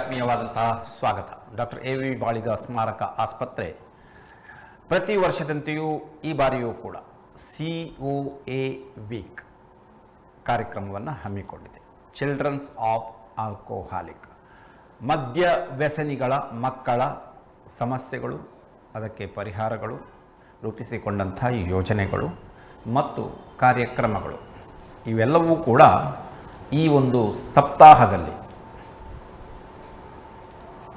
ಆತ್ಮೀಯವಾದಂತಹ ಸ್ವಾಗತ. Doctor AV. Baliga ಸ್ಮಾರಕ ಆಸ್ಪತ್ರೆ ಪ್ರತಿ ವರ್ಷದಂತೆಯೂ ಈ ಬಾರಿಯೂ ಕೂಡ COA ವೀಕ್ ಕಾರ್ಯಕ್ರಮವನ್ನು ಹಮ್ಮಿಕೊಂಡಿದೆ. ಚಿಲ್ಡ್ರನ್ಸ್ ಆಫ್ ಆಲ್ಕೋಹಾಲಿಕ್, ಮದ್ಯ ವ್ಯಸನಿಗಳ ಮಕ್ಕಳ ಸಮಸ್ಯೆಗಳು, ಅದಕ್ಕೆ ಪರಿಹಾರಗಳು, ರೂಪಿಸಿಕೊಂಡಂಥ ಯೋಜನೆಗಳು ಮತ್ತು ಕಾರ್ಯಕ್ರಮಗಳು ಇವೆಲ್ಲವೂ ಕೂಡ ಈ ಒಂದು ಸಪ್ತಾಹದಲ್ಲಿ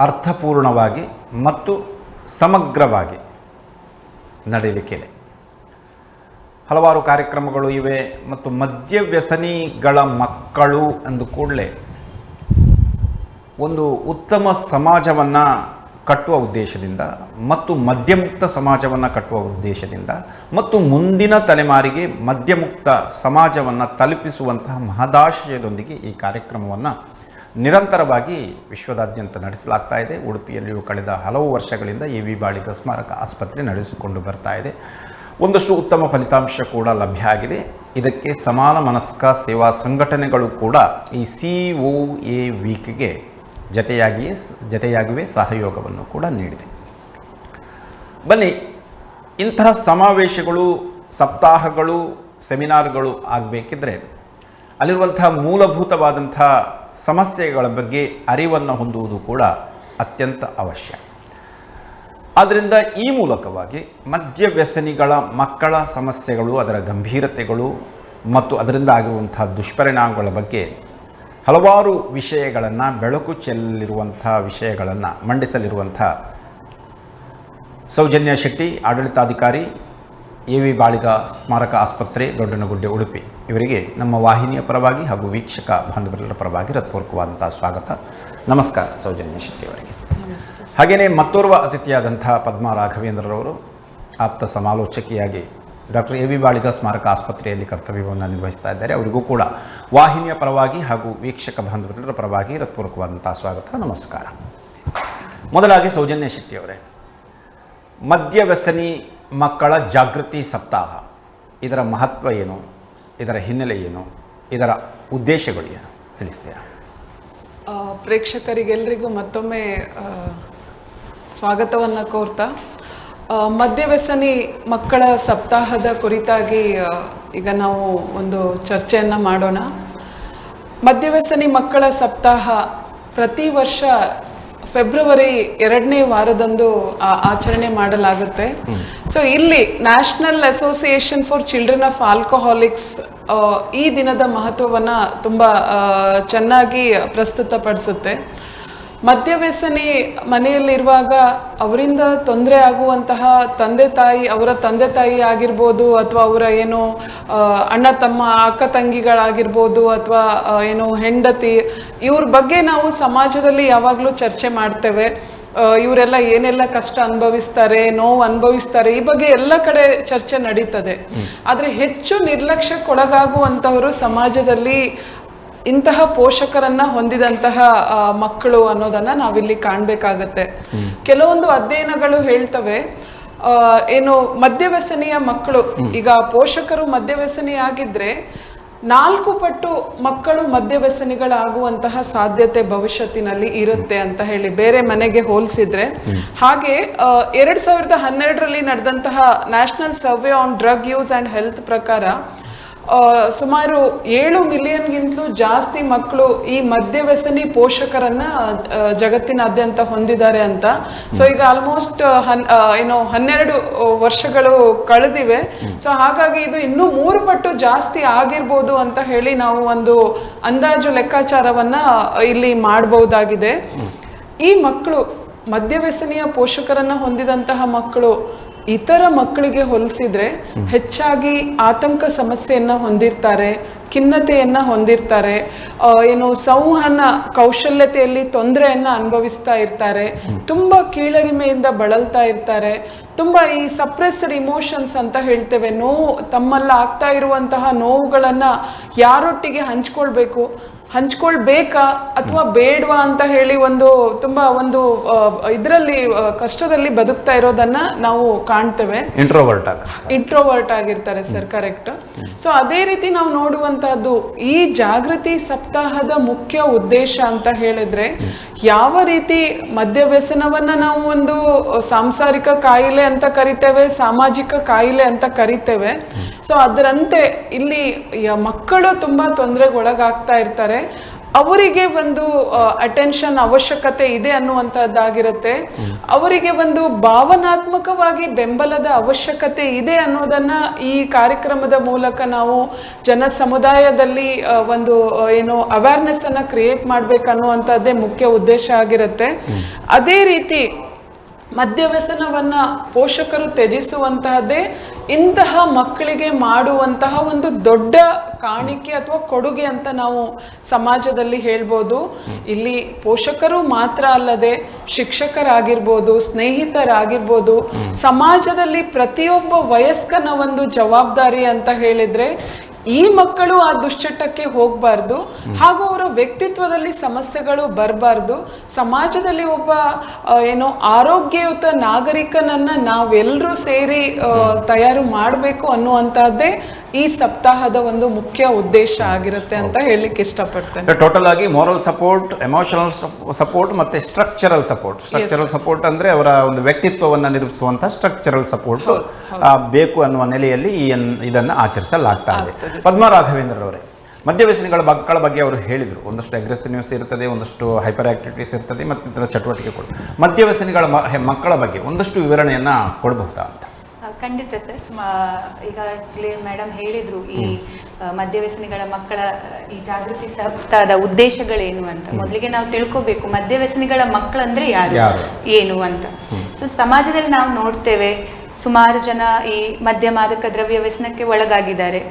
ಅರ್ಥಪೂರ್ಣವಾಗಿ ಮತ್ತು ಸಮಗ್ರವಾಗಿ ನಡೆಯಲಿಕ್ಕಿದೆ. ಹಲವಾರು ಕಾರ್ಯಕ್ರಮಗಳು ಇವೆ ಮತ್ತು ಮದ್ಯ ವ್ಯಸನಿಗಳ ಮಕ್ಕಳು ಅಂದ ಕೂಡಲೇ ಒಂದು ಉತ್ತಮ ಸಮಾಜವನ್ನು ಕಟ್ಟುವ ಉದ್ದೇಶದಿಂದ ಮತ್ತು ಮದ್ಯಮುಕ್ತ ಸಮಾಜವನ್ನು ಕಟ್ಟುವ ಉದ್ದೇಶದಿಂದ ಮತ್ತು ಮುಂದಿನ ತಲೆಮಾರಿಗೆ ಮದ್ಯಮುಕ್ತ ಸಮಾಜವನ್ನು ತಲುಪಿಸುವಂತಹ ಮಹದಾಶಯದೊಂದಿಗೆ ಈ ಕಾರ್ಯಕ್ರಮವನ್ನು ನಿರಂತರವಾಗಿ ವಿಶ್ವದಾದ್ಯಂತ ನಡೆಸಲಾಗ್ತಾ ಇದೆ. ಉಡುಪಿಯಲ್ಲಿಯೂ ಕಳೆದ ಹಲವು ವರ್ಷಗಳಿಂದ ಎ.ವಿ. ಬಾಳಿಗ ಸ್ಮಾರಕ ಆಸ್ಪತ್ರೆ ನಡೆಸಿಕೊಂಡು ಬರ್ತಾ ಇದೆ. ಒಂದಷ್ಟು ಉತ್ತಮ ಫಲಿತಾಂಶ ಕೂಡ ಲಭ್ಯ ಆಗಿದೆ. ಇದಕ್ಕೆ ಸಮಾನ ಮನಸ್ಕ ಸೇವಾ ಸಂಘಟನೆಗಳು ಕೂಡ ಈ COA ವೀಕ್ಗೆ ಜತೆಯಾಗಿಯೇ ಸಹಯೋಗವನ್ನು ಕೂಡ ನೀಡಿದೆ. ಬನ್ನಿ, ಇಂತಹ ಸಮಾವೇಶಗಳು, ಸಪ್ತಾಹಗಳು, ಸೆಮಿನಾರ್ಗಳು ಆಗಬೇಕಿದ್ರೆ ಅಲ್ಲಿರುವಂತಹ ಮೂಲಭೂತವಾದಂಥ ಸಮಸ್ಯೆಗಳ ಬಗ್ಗೆ ಅರಿವನ್ನು ಹೊಂದುವುದು ಕೂಡ ಅತ್ಯಂತ ಅವಶ್ಯ. ಆದ್ದರಿಂದ ಈ ಮೂಲಕವಾಗಿ ಮದ್ಯ ವ್ಯಸನಿಗಳ ಮಕ್ಕಳ ಸಮಸ್ಯೆಗಳು, ಅದರ ಗಂಭೀರತೆಗಳು ಮತ್ತು ಅದರಿಂದ ಆಗಿರುವಂಥ ದುಷ್ಪರಿಣಾಮಗಳ ಬಗ್ಗೆ ಹಲವಾರು ವಿಷಯಗಳನ್ನು, ಬೆಳಕು ಚೆಲ್ಲಿರುವಂಥ ವಿಷಯಗಳನ್ನು ಮಂಡಿಸಲಿರುವಂಥ ಸೌಜನ್ಯ ಶೆಟ್ಟಿ, ಆಡಳಿತಾಧಿಕಾರಿ, ಎ.ವಿ. ಬಾಳಿಗ ಸ್ಮಾರಕ ಆಸ್ಪತ್ರೆ, ದೊಡ್ಡನಗುಡ್ಡೆ, ಉಡುಪಿ, ಇವರಿಗೆ ನಮ್ಮ ವಾಹಿನಿಯ ಪರವಾಗಿ ಹಾಗೂ ವೀಕ್ಷಕ ಬಾಂಧವರೆಲ್ಲರ ಪರವಾಗಿ ಹೃತ್ಪೂರ್ವಕವಾದಂಥ ಸ್ವಾಗತ. ನಮಸ್ಕಾರ ಸೌಜನ್ಯ ಶೆಟ್ಟಿ ಅವರಿಗೆ. ಹಾಗೆಯೇ ಮತ್ತೋರ್ವ ಅತಿಥಿಯಾದಂಥ ಪದ್ಮಾ ರಾಘವೇಂದ್ರರವರು ಆಪ್ತ ಸಮಾಲೋಚಕಿಯಾಗಿ ಡಾಕ್ಟರ್ ಎ.ವಿ. ಬಾಳಿಗ ಸ್ಮಾರಕ ಆಸ್ಪತ್ರೆಯಲ್ಲಿ ಕರ್ತವ್ಯವನ್ನು ನಿರ್ವಹಿಸ್ತಾ ಇದ್ದಾರೆ. ಅವರಿಗೂ ಕೂಡ ವಾಹಿನಿಯ ಪರವಾಗಿ ಹಾಗೂ ವೀಕ್ಷಕ ಬಾಂಧವರೆಲ್ಲರ ಪರವಾಗಿ ಹೃತ್ಪೂರ್ವಕವಾದಂಥ ಸ್ವಾಗತ, ನಮಸ್ಕಾರ. ಮೊದಲಾಗಿ ಸೌಜನ್ಯ ಶೆಟ್ಟಿ ಅವರೇ, ಮದ್ಯ ವ್ಯಸನಿ ಮಕ್ಕಳ ಜಾಗೃತಿ ಸಪ್ತಾಹ, ಇದರ ಮಹತ್ವ ಏನು, ಇದರ ಹಿನ್ನೆಲೆ ಏನು, ಇದರ ಉದ್ದೇಶಗಳು ಏನು ತಿಳಿಸ್ತೀರಾ? ಪ್ರೇಕ್ಷಕರಿಗೆಲ್ಲರಿಗೂ ಮತ್ತೊಮ್ಮೆ ಸ್ವಾಗತವನ್ನು ಕೋರ್ತಾ, ಮದ್ಯವ್ಯಸನಿ ಮಕ್ಕಳ ಸಪ್ತಾಹದ ಕುರಿತಾಗಿ ಈಗ ನಾವು ಒಂದು ಚರ್ಚೆಯನ್ನು ಮಾಡೋಣ. ಮದ್ಯವ್ಯಸನಿ ಮಕ್ಕಳ ಸಪ್ತಾಹ ಪ್ರತಿ ವರ್ಷ ಫೆಬ್ರವರಿ 2ನೇ ವಾರದಂದು ಆಚರಣೆ ಮಾಡಲಾಗುತ್ತೆ. ಸೊ ಇಲ್ಲಿ national association for children of alcoholics ಈ ದಿನದ ಮಹತ್ವವನ್ನು ತುಂಬ ಚೆನ್ನಾಗಿ ಪ್ರಸ್ತುತಪಡಿಸುತ್ತೆ. ಮದ್ಯವ್ಯಸನಿ ಮನೆಯಲ್ಲಿರುವಾಗ ಅವರಿಂದ ತೊಂದರೆ ಆಗುವಂತಹ ಅವರ ತಂದೆ ತಾಯಿ ಆಗಿರ್ಬೋದು, ಅಥವಾ ಅವರ ಏನೋ ಅಣ್ಣ ತಮ್ಮ ಅಕ್ಕ ತಂಗಿಗಳಾಗಿರ್ಬೋದು, ಅಥವಾ ಏನೋ ಹೆಂಡತಿ, ಇವ್ರ ಬಗ್ಗೆ ನಾವು ಸಮಾಜದಲ್ಲಿ ಯಾವಾಗಲೂ ಚರ್ಚೆ ಮಾಡ್ತೇವೆ. ಇವರೆಲ್ಲ ಏನೆಲ್ಲ ಕಷ್ಟ ಅನುಭವಿಸ್ತಾರೆ, ನೋವು ಅನುಭವಿಸ್ತಾರೆ, ಈ ಬಗ್ಗೆ ಎಲ್ಲ ಕಡೆ ಚರ್ಚೆ ನಡೀತದೆ. ಆದರೆ ಹೆಚ್ಚು ನಿರ್ಲಕ್ಷ್ಯಕ್ಕೊಳಗಾಗುವಂಥವರು ಸಮಾಜದಲ್ಲಿ ಇಂತಹ ಪೋಷಕರನ್ನ ಹೊಂದಿದಂತಹ ಮಕ್ಕಳು ಅನ್ನೋದನ್ನ ನಾವಿಲ್ಲಿ ಕಾಣಬೇಕಾಗತ್ತೆ. ಕೆಲವೊಂದು ಅಧ್ಯಯನಗಳು ಹೇಳ್ತವೆ, ಏನು ಮದ್ಯವ್ಯಸನಿಯ ಮಕ್ಕಳು, ಈಗ ಪೋಷಕರು ಮದ್ಯವ್ಯಸನಿ ಆಗಿದ್ರೆ 4 ಪಟ್ಟು ಮಕ್ಕಳು ಮದ್ಯವ್ಯಸನಿಗಳಾಗುವಂತಹ ಸಾಧ್ಯತೆ ಭವಿಷ್ಯತ್ತಿನಲ್ಲಿ ಇರುತ್ತೆ ಅಂತ ಹೇಳಿ, ಬೇರೆ ಮನೆಗೆ ಹೋಲಿಸಿದ್ರೆ. ಹಾಗೆ 2012ರಲ್ಲಿ ನಡೆದಂತಹ national survey on drug use and health ಪ್ರಕಾರ ಸುಮಾರು 7 ಮಿಲಿಯನ್ಗಿಂತಲೂ ಜಾಸ್ತಿ ಮಕ್ಕಳು ಈ ಮದ್ಯವ್ಯಸನಿ ಪೋಷಕರನ್ನ ಜಗತ್ತಿನಾದ್ಯಂತ ಹೊಂದಿದ್ದಾರೆ ಅಂತ. ಸೊ ಈಗ ಆಲ್ಮೋಸ್ಟ್ 12 ವರ್ಷಗಳು ಕಳೆದಿವೆ. ಸೊ ಹಾಗಾಗಿ ಇದು ಇನ್ನೂ 3 ಪಟ್ಟು ಜಾಸ್ತಿ ಆಗಿರ್ಬೋದು ಅಂತ ಹೇಳಿ ನಾವು ಒಂದು ಅಂದಾಜು ಲೆಕ್ಕಾಚಾರವನ್ನ ಇಲ್ಲಿ ಮಾಡಬಹುದಾಗಿದೆ. ಈ ಮಕ್ಕಳು, ಮದ್ಯವ್ಯಸನಿಯ ಪೋಷಕರನ್ನ ಹೊಂದಿದಂತಹ ಮಕ್ಕಳು ಇತರ ಮಕ್ಕಳಿಗೆ ಹೋಲಿಸಿದ್ರೆ ಹೆಚ್ಚಾಗಿ ಆತಂಕ ಸಮಸ್ಯೆಯನ್ನ ಹೊಂದಿರ್ತಾರೆ, ಖಿನ್ನತೆಯನ್ನ ಹೊಂದಿರ್ತಾರೆ, ಏನು ಸಂವಹನ ಕೌಶಲ್ಯತೆಯಲ್ಲಿ ತೊಂದರೆಯನ್ನ ಅನುಭವಿಸ್ತಾ ಇರ್ತಾರೆ, ತುಂಬಾ ಕೀಳರಿಮೆಯಿಂದ ಬಳಲ್ತಾ ಇರ್ತಾರೆ, ತುಂಬಾ ಈ ಸಪ್ರೆಸ್ಡ್ ಇಮೋಷನ್ಸ್ ಅಂತ ಹೇಳ್ತೇವೆ, ನೋವು, ತಮ್ಮಲ್ಲಿ ಆಗ್ತಾ ಇರುವಂತಹ ನೋವುಗಳನ್ನ ಯಾರೊಟ್ಟಿಗೆ ಹಂಚ್ಕೊಳ್ಬೇಕು, ಹಂಚ್ಕೊಳ್ಬೇಕಾ ಅಥವಾ ಬೇಡವಾ ಅಂತ ಹೇಳಿ ತುಂಬಾ ಇದರಲ್ಲಿ ಕಷ್ಟದಲ್ಲಿ ಬದುಕ್ತಾ ಇರೋದನ್ನ ನಾವು ಕಾಣ್ತೇವೆ. ಇಂಟ್ರೋವರ್ಟ್ ಆಗಿರ್ತಾರೆ ಸರ್, ಕರೆಕ್ಟ್. ಸೊ ಅದೇ ರೀತಿ ನಾವು ನೋಡುವಂತಹದ್ದು ಈ ಜಾಗೃತಿ ಸಪ್ತಾಹದ ಮುಖ್ಯ ಉದ್ದೇಶ ಅಂತ ಹೇಳಿದ್ರೆ, ಯಾವ ರೀತಿ ಮದ್ಯ ವ್ಯಸನವನ್ನ ನಾವು ಒಂದು ಸಾಂಸಾರಿಕ ಕಾಯಿಲೆ ಅಂತ ಕರಿತೇವೆ, ಸಾಮಾಜಿಕ ಕಾಯಿಲೆ ಅಂತ ಕರಿತೇವೆ. ಸೊ ಅದರಂತೆ ಇಲ್ಲಿ ಮಕ್ಕಳು ತುಂಬಾ ತೊಂದರೆಗೊಳಗಾಗ್ತಾ ಇರ್ತಾರೆ. ಅವರಿಗೆ ಒಂದು ಅಟೆನ್ಷನ್ ಅವಶ್ಯಕತೆ ಇದೆ ಅನ್ನುವಂಥದ್ದಾಗಿರುತ್ತೆ. ಅವರಿಗೆ ಒಂದು ಭಾವನಾತ್ಮಕವಾಗಿ ಬೆಂಬಲದ ಅವಶ್ಯಕತೆ ಇದೆ ಅನ್ನೋದನ್ನ ಈ ಕಾರ್ಯಕ್ರಮದ ಮೂಲಕ ನಾವು ಜನ ಸಮುದಾಯದಲ್ಲಿ ಅವೇರ್ನೆಸ್ ಅನ್ನ ಕ್ರಿಯೇಟ್ ಮಾಡ್ಬೇಕನ್ನುವಂಥದ್ದೇ ಮುಖ್ಯ ಉದ್ದೇಶ ಆಗಿರುತ್ತೆ. ಅದೇ ರೀತಿ ಮದ್ಯ ವ್ಯಸನವನ್ನ ಪೋಷಕರು ತ್ಯಜಿಸುವಂತಹದ್ದೇ ಇಂತಹ ಮಕ್ಕಳಿಗೆ ಮಾಡುವಂತಹ ಒಂದು ದೊಡ್ಡ ಕಾಣಿಕೆ ಅಥವಾ ಕೊಡುಗೆ ಅಂತ ನಾವು ಸಮಾಜದಲ್ಲಿ ಹೇಳ್ಬೋದು. ಇಲ್ಲಿ ಪೋಷಕರು ಮಾತ್ರ ಅಲ್ಲದೆ ಶಿಕ್ಷಕರಾಗಿರ್ಬೋದು, ಸ್ನೇಹಿತರಾಗಿರ್ಬೋದು, ಸಮಾಜದಲ್ಲಿ ಪ್ರತಿಯೊಬ್ಬ ವಯಸ್ಕನ ಒಂದು ಜವಾಬ್ದಾರಿ ಅಂತ ಹೇಳಿದ್ರೆ ಈ ಮಕ್ಕಳು ಆ ದುಶ್ಚಟಕ್ಕೆ ಹೋಗಬಾರ್ದು, ಹಾಗೂ ಅವರ ವ್ಯಕ್ತಿತ್ವದಲ್ಲಿ ಸಮಸ್ಯೆಗಳು ಬರಬಾರ್ದು. ಸಮಾಜದಲ್ಲಿ ಒಬ್ಬ ಆರೋಗ್ಯಯುತ ನಾಗರಿಕನನ್ನ ನಾವೆಲ್ಲರೂ ಸೇರಿ ತಯಾರು ಮಾಡಬೇಕು ಅನ್ನುವಂಥದ್ದೇ ಈ ಸಪ್ತಾಹದ ಒಂದು ಮುಖ್ಯ ಉದ್ದೇಶ ಆಗಿರುತ್ತೆ ಅಂತ ಹೇಳಲಿಕ್ಕೆ ಇಷ್ಟಪಡ್ತೇನೆ. ಟೋಟಲ್ ಆಗಿ ಮೋರಲ್ ಸಪೋರ್ಟ್, ಎಮೋಷನಲ್ ಸಪೋರ್ಟ್ ಮತ್ತೆ ಸ್ಟ್ರಕ್ಚರಲ್ ಸಪೋರ್ಟ್ ಅಂದ್ರೆ ಅವರ ಒಂದು ವ್ಯಕ್ತಿತ್ವವನ್ನು ನಿರೂಪಿಸುವಂತಹ ಸ್ಟ್ರಕ್ಚರಲ್ ಸಪೋರ್ಟ್ ಬೇಕು ಅನ್ನುವ ನೆಲೆಯಲ್ಲಿ ಇದನ್ನು ಆಚರಿಸಲಾಗ್ತಾ ಇದೆ. ಪದ್ಮಾ ರಾಘವೇಂದ್ರರವರೇ, ಮದ್ಯವ್ಯಸನಿಗಳ ಮಕ್ಕಳ ಬಗ್ಗೆ ಅವರು ಹೇಳಿದರು. ಒಂದಷ್ಟು ಅಗ್ರೆಸಿವ್ನೆಸ್ ಇರ್ತದೆ, ಒಂದಷ್ಟು ಹೈಪರ್ ಆಕ್ಟಿವಿಟೀಸ್ ಇರ್ತದೆ, ಮತ್ತಿತರ ಚಟುವಟಿಕೆಗಳು. ಮದ್ಯವ್ಯಸನಿಗಳ ಮಕ್ಕಳ ಬಗ್ಗೆ ಒಂದಷ್ಟು ವಿವರಣೆಯನ್ನ ಕೊಡಬಹುದಾ ಅಂತ? ಖಂಡಿತ ಸರ್. ಈಗಾಗಲೇ ಮೇಡಮ್ ಹೇಳಿದ್ರು ಈ ಮದ್ಯವ್ಯಸನಿಗಳ ಮಕ್ಕಳ ಈ ಜಾಗೃತಿ ಸಪ್ತಾಹದ ಉದ್ದೇಶಗಳೇನು ಅಂತ. ಮೊದಲಿಗೆ ನಾವು ತಿಳ್ಕೋಬೇಕು ಮದ್ಯವ್ಯಸನಿಗಳ ಮಕ್ಕಳಂದ್ರೆ ಯಾರು, ಏನು ಅಂತ. ಸೊ ಸಮಾಜದಲ್ಲಿ ನಾವು ನೋಡ್ತೇವೆ ಸುಮಾರು ಜನ ಈ ಮದ್ಯ ಮಾದಕ ದ್ರವ್ಯ ವ್ಯಸನಕ್ಕೆ ಒಳಗಾಗಿದ್ದಾರೆ.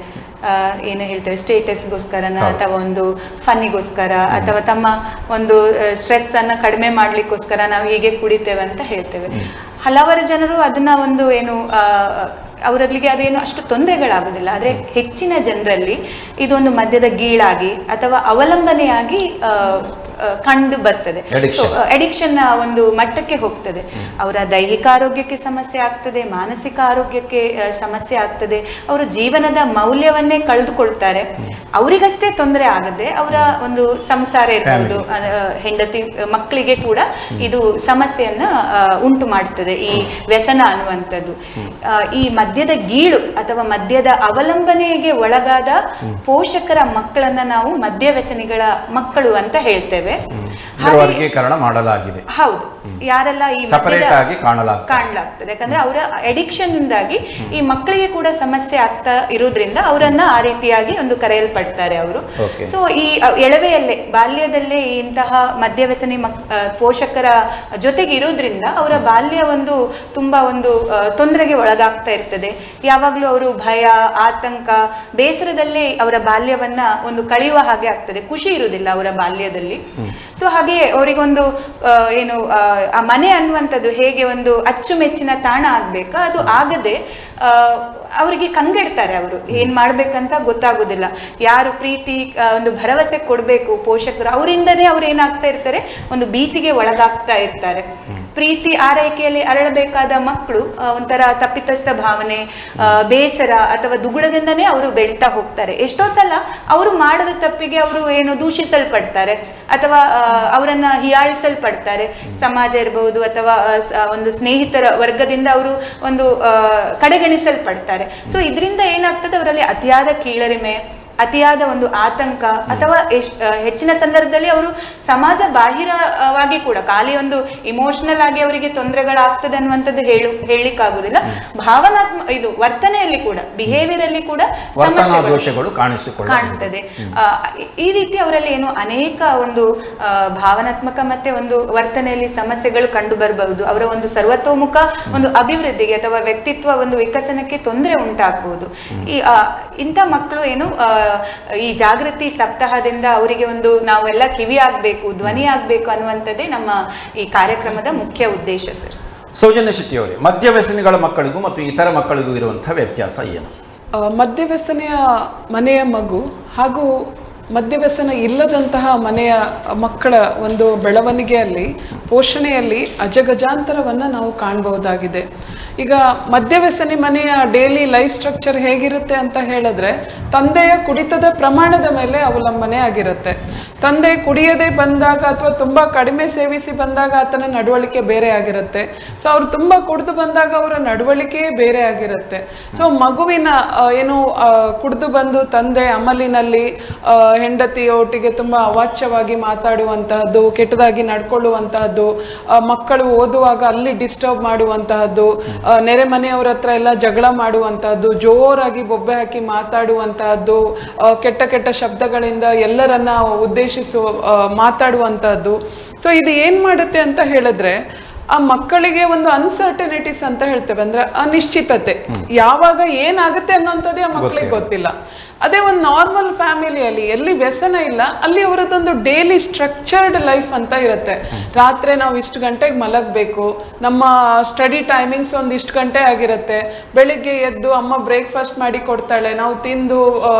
ಏನು ಹೇಳ್ತೇವೆ, ಸ್ಟೇಟಸ್ಗೋಸ್ಕರನ ಅಥವಾ ಒಂದು ಫನ್ನಿಗೋಸ್ಕರ ಅಥವಾ ತಮ್ಮ ಒಂದು ಸ್ಟ್ರೆಸ್ ಅನ್ನ ಕಡಿಮೆ ಮಾಡ್ಲಿಕ್ಕೋಸ್ಕರ ನಾವು ಹೀಗೆ ಕುಡಿತೇವೆ ಅಂತ ಹೇಳ್ತೇವೆ. ಹಲವಾರು ಜನರು ಅದನ್ನ ಒಂದು ಅವರಿಗೆ ಅದೇನು ಅಷ್ಟು ತೊಂದರೆಗಳಾಗುದಿಲ್ಲ. ಆದರೆ ಹೆಚ್ಚಿನ ಜನರಲ್ಲಿ ಇದೊಂದು ಮದ್ಯದ ಗೀಳಾಗಿ ಅಥವಾ ಅವಲಂಬನೆಯಾಗಿ ಕಂಡು ಬರ್ತದೆ. ಅಡಿಕ್ಷನ್ ಒಂದು ಮಟ್ಟಕ್ಕೆ ಹೋಗ್ತದೆ. ಅವರ ದೈಹಿಕ ಆರೋಗ್ಯಕ್ಕೆ ಸಮಸ್ಯೆ ಆಗ್ತದೆ, ಮಾನಸಿಕ ಆರೋಗ್ಯಕ್ಕೆ ಸಮಸ್ಯೆ ಆಗ್ತದೆ. ಅವರು ಜೀವನದ ಮೌಲ್ಯವನ್ನೇ ಕಳೆದುಕೊಳ್ತಾರೆ. ಅವರಿಗಷ್ಟೇ ತೊಂದರೆ ಆಗದೆ ಅವರ ಒಂದು ಸಂಸಾರ ಇರ್ಬೋದು, ಹೆಂಡತಿ ಮಕ್ಕಳಿಗೆ ಕೂಡ ಇದು ಸಮಸ್ಯೆಯನ್ನ ಉಂಟು ಮಾಡ್ತದೆ ಈ ವ್ಯಸನ ಅನ್ನುವಂಥದ್ದು. ಈ ಮದ್ಯದ ಗೀಳು ಅಥವಾ ಮದ್ಯದ ಅವಲಂಬನೆಗೆ ಒಳಗಾದ ಪೋಷಕರ ಮಕ್ಕಳನ್ನ ನಾವು ಮದ್ಯ ವ್ಯಸನಿಗಳ ಮಕ್ಕಳು ಅಂತ ಹೇಳ್ತೇವೆ. ವರ್ಗೀಕರಣ ಮಾಡಲಾಗಿದೆ. ಹೌದು, ಯಾರೆಲ್ಲ ಈ ಕಾಣಲಾಗ್ತದೆ. ಯಾಕಂದ್ರೆ ಅವರ ಅಡಿಕ್ಷನ್ ಇಂದಾಗಿ ಈ ಮಕ್ಕಳಿಗೆ ಕೂಡ ಸಮಸ್ಯೆ ಆಗ್ತಾ ಇರೋದ್ರಿಂದ ಅವರನ್ನ ಆ ರೀತಿಯಾಗಿ ಒಂದು ಕರೆಯಲ್ಪಡ್ತಾರೆ ಅವರು. ಸೊ ಈ ಎಳವೆಯಲ್ಲೇ ಬಾಲ್ಯದಲ್ಲೇ ಇಂತಹ ಮದ್ಯವ್ಯಸನಿ ಪೋಷಕರ ಜೊತೆಗೆ ಇರೋದ್ರಿಂದ ಅವರ ಬಾಲ್ಯ ಒಂದು ತುಂಬಾ ಒಂದು ತೊಂದರೆಗೆ ಒಳಗಾಗ್ತಾ ಇರ್ತದೆ. ಯಾವಾಗ್ಲೂ ಅವರು ಭಯ, ಆತಂಕ, ಬೇಸರದಲ್ಲೇ ಅವರ ಬಾಲ್ಯವನ್ನ ಒಂದು ಕಳೆಯುವ ಹಾಗೆ ಆಗ್ತದೆ. ಖುಷಿ ಇರುವುದಿಲ್ಲ ಅವರ ಬಾಲ್ಯದಲ್ಲಿ. ಸೊ ಹಾಗೆ ಅವರಿಗೊಂದು ಆ ಮನೆ ಅನ್ನುವಂಥದ್ದು ಹೇಗೆ ಒಂದು ಅಚ್ಚುಮೆಚ್ಚಿನ ತಾಣ ಆಗ್ಬೇಕಾ, ಅದು ಆಗದೆ ಅವರಿಗೆ ಕಂಗೆಡ್ತಾರೆ. ಅವರು ಏನ್ ಮಾಡ್ಬೇಕಂತ ಗೊತ್ತಾಗುದಿಲ್ಲ. ಯಾರು ಪ್ರೀತಿ ಒಂದು ಭರವಸೆ ಕೊಡ್ಬೇಕು ಪೋಷಕರು, ಅವರಿಂದನೇ ಅವ್ರು ಏನಾಗ್ತಾ ಇರ್ತಾರೆ, ಒಂದು ಭೀತಿಗೆ ಒಳಗಾಗ್ತಾ ಇರ್ತಾರೆ. ಪ್ರೀತಿ ಆರೈಕೆಯಲ್ಲಿ ಅರಳಬೇಕಾದ ಮಕ್ಕಳು ಒಂಥರ ತಪ್ಪಿತಸ್ಥ ಭಾವನೆ, ಬೇಸರ ಅಥವಾ ದುಗುಡದಿಂದನೇ ಅವರು ಬೆಳೀತಾ ಹೋಗ್ತಾರೆ. ಎಷ್ಟೋ ಸಲ ಅವರು ಮಾಡದ ತಪ್ಪಿಗೆ ಅವರು ದೂಷಿಸಲ್ಪಡ್ತಾರೆ ಅಥವಾ ಅವರನ್ನ ಹೀಯಾಳಿಸಲ್ಪಡ್ತಾರೆ. ಸಮಾಜ ಇರಬಹುದು ಅಥವಾ ಒಂದು ಸ್ನೇಹಿತರ ವರ್ಗದಿಂದ ಅವರು ಒಂದು ಕಡೆಗಣಿಸಲ್ಪಡ್ತಾರೆ. ಸೊ ಇದರಿಂದ ಏನಾಗ್ತದೆ, ಅವರಲ್ಲಿ ಅತಿಯಾದ ಕೀಳರಿಮೆ, ಅತಿಯಾದ ಒಂದು ಆತಂಕ ಅಥವಾ ಹೆಚ್ಚಿನ ಸಂದರ್ಭದಲ್ಲಿ ಅವರು ಸಮಾಜ ಬಾಹಿರವಾಗಿ ಕೂಡ ಖಾಲಿ ಒಂದು ಇಮೋಷನಲ್ ಆಗಿ ಅವರಿಗೆ ತೊಂದರೆಗಳಾಗ್ತದೆ ಅನ್ನುವಂಥದ್ದು ಹೇಳಲಿಕ್ಕಾಗುದಿಲ್ಲ. ಇದು ವರ್ತನೆಯಲ್ಲಿ ಕೂಡ, ಬಿಹೇವಿಯರ್ ಅಲ್ಲಿ ಕೂಡ ಸಮಸ್ಯೆಗಳು ಕಾಣ್ತದೆ. ಈ ರೀತಿ ಅವರಲ್ಲಿ ಅನೇಕ ಒಂದು ಭಾವನಾತ್ಮಕ ಮತ್ತೆ ಒಂದು ವರ್ತನೆಯಲ್ಲಿ ಸಮಸ್ಯೆಗಳು ಕಂಡು ಬರಬಹುದು. ಅವರ ಒಂದು ಸರ್ವತೋಮುಖ ಒಂದು ಅಭಿವೃದ್ಧಿಗೆ ಅಥವಾ ವ್ಯಕ್ತಿತ್ವ ಒಂದು ವಿಕಸನಕ್ಕೆ ತೊಂದರೆ ಉಂಟಾಗಬಹುದು. ಇಂಥ ಮಕ್ಕಳು ಈ ಜಾಗೃತಿ ಸಪ್ತಾಹದಿಂದ ಅವರಿಗೆ ಒಂದು ನಾವೆಲ್ಲ ಕಿವಿ ಆಗ್ಬೇಕು, ಧ್ವನಿ ಆಗ್ಬೇಕು ಅನ್ನುವಂಥದ್ದೇ ನಮ್ಮ ಈ ಕಾರ್ಯಕ್ರಮದ ಮುಖ್ಯ ಉದ್ದೇಶ ಸರ್. ಸೌಜನ್ಯ ಶೆಟ್ಟಿ ಅವರೇ, ಮದ್ಯವ್ಯಸನಿಗಳ ಮಕ್ಕಳಿಗೂ ಮತ್ತು ಇತರ ಮಕ್ಕಳಿಗೂ ಇರುವಂತಹ ವ್ಯತ್ಯಾಸ ಏನು? ಮದ್ಯವ್ಯಸನೆಯ ಮನೆಯ ಮಗು ಹಾಗೂ ಮದ್ಯವ್ಯಸನ ಇಲ್ಲದಂತಹ ಮನೆಯ ಮಕ್ಕಳ ಒಂದು ಬೆಳವಣಿಗೆಯಲ್ಲಿ ಪೋಷಣೆಯಲ್ಲಿ ಅಜಗಜಾಂತರವನ್ನು ನಾವು ಕಾಣಬಹುದಾಗಿದೆ. ಈಗ ಮದ್ಯವ್ಯಸನಿ ಮನೆಯ ಡೈಲಿ ಲೈಫ್ ಸ್ಟ್ರಕ್ಚರ್ ಹೇಗಿರುತ್ತೆ ಅಂತ ಹೇಳಿದ್ರೆ ತಂದೆಯ ಕುಡಿತದ ಪ್ರಮಾಣದ ಮೇಲೆ ಅವಲಂಬನೆ ಆಗಿರುತ್ತೆ. ತಂದೆ ಕುಡಿಯದೆ ಬಂದಾಗ ಅಥವಾ ತುಂಬ ಕಡಿಮೆ ಸೇವಿಸಿ ಬಂದಾಗ ಆತನ ನಡವಳಿಕೆ ಬೇರೆ ಆಗಿರುತ್ತೆ. ಸೊ ಅವ್ರು ತುಂಬ ಕುಡಿದು ಬಂದಾಗ ಅವರ ನಡವಳಿಕೆಯೇ ಬೇರೆ ಆಗಿರುತ್ತೆ. ಸೊ ಮಗುವಿನ ಕುಡಿದು ಬಂದು ತಂದೆ ಅಮಲಿನಲ್ಲಿ ಹೆಂಡತಿಯೊಟ್ಟಿಗೆ ತುಂಬ ಅವಾಚ್ಯವಾಗಿ ಮಾತಾಡುವಂತಹದ್ದು, ಕೆಟ್ಟದಾಗಿ ನಡ್ಕೊಳ್ಳುವಂತಹದ್ದು, ಮಕ್ಕಳು ಓದುವಾಗ ಅಲ್ಲಿ ಡಿಸ್ಟರ್ಬ್ ಮಾಡುವಂತಹದ್ದು, ನೆರೆ ಮನೆಯವರ ಹತ್ರ ಎಲ್ಲ ಜಗಳ ಮಾಡುವಂತಹದ್ದು, ಜೋರಾಗಿ ಬೊಬ್ಬೆ ಹಾಕಿ ಮಾತಾಡುವಂತಹದ್ದು, ಕೆಟ್ಟ ಕೆಟ್ಟ ಶಬ್ದಗಳಿಂದ ಎಲ್ಲರನ್ನ ಉದ್ದೇಶಿಸುವ ಮಾತಾಡುವಂತಹದ್ದು. ಸೊ ಇದು ಏನ್ ಮಾಡುತ್ತೆ ಅಂತ ಹೇಳಿದ್ರೆ ಆ ಮಕ್ಕಳಿಗೆ ಒಂದು ಅನ್ಸರ್ಟನಿಟೀಸ್ ಅಂತ ಹೇಳ್ತೇವೆ, ಅಂದ್ರೆ ಅನಿಶ್ಚಿತತೆ, ಯಾವಾಗ ಏನಾಗುತ್ತೆ ಅನ್ನೋಂಥದ್ದೇ ಆ ಮಕ್ಕಳಿಗೆ ಗೊತ್ತಿಲ್ಲ. ಅದೇ ಒಂದು ನಾರ್ಮಲ್ ಫ್ಯಾಮಿಲಿಯಲ್ಲಿ ಎಲ್ಲಿ ವ್ಯಸನ ಇಲ್ಲ ಅಲ್ಲಿ ಅವರದೊಂದು ಡೈಲಿ ಸ್ಟ್ರಕ್ಚರ್ಡ್ ಲೈಫ್ ಅಂತ ಇರುತ್ತೆ. ರಾತ್ರಿ ನಾವು ಇಷ್ಟು ಗಂಟೆಗೆ ಮಲಗಬೇಕು, ನಮ್ಮ ಸ್ಟಡಿ ಟೈಮಿಂಗ್ಸ್ ಒಂದು ಇಷ್ಟು ಗಂಟೆ ಆಗಿರುತ್ತೆ, ಬೆಳಿಗ್ಗೆ ಎದ್ದು ಅಮ್ಮ ಬ್ರೇಕ್ಫಾಸ್ಟ್ ಮಾಡಿ ಕೊಡ್ತಾಳೆ, ನಾವು ತಿಂದು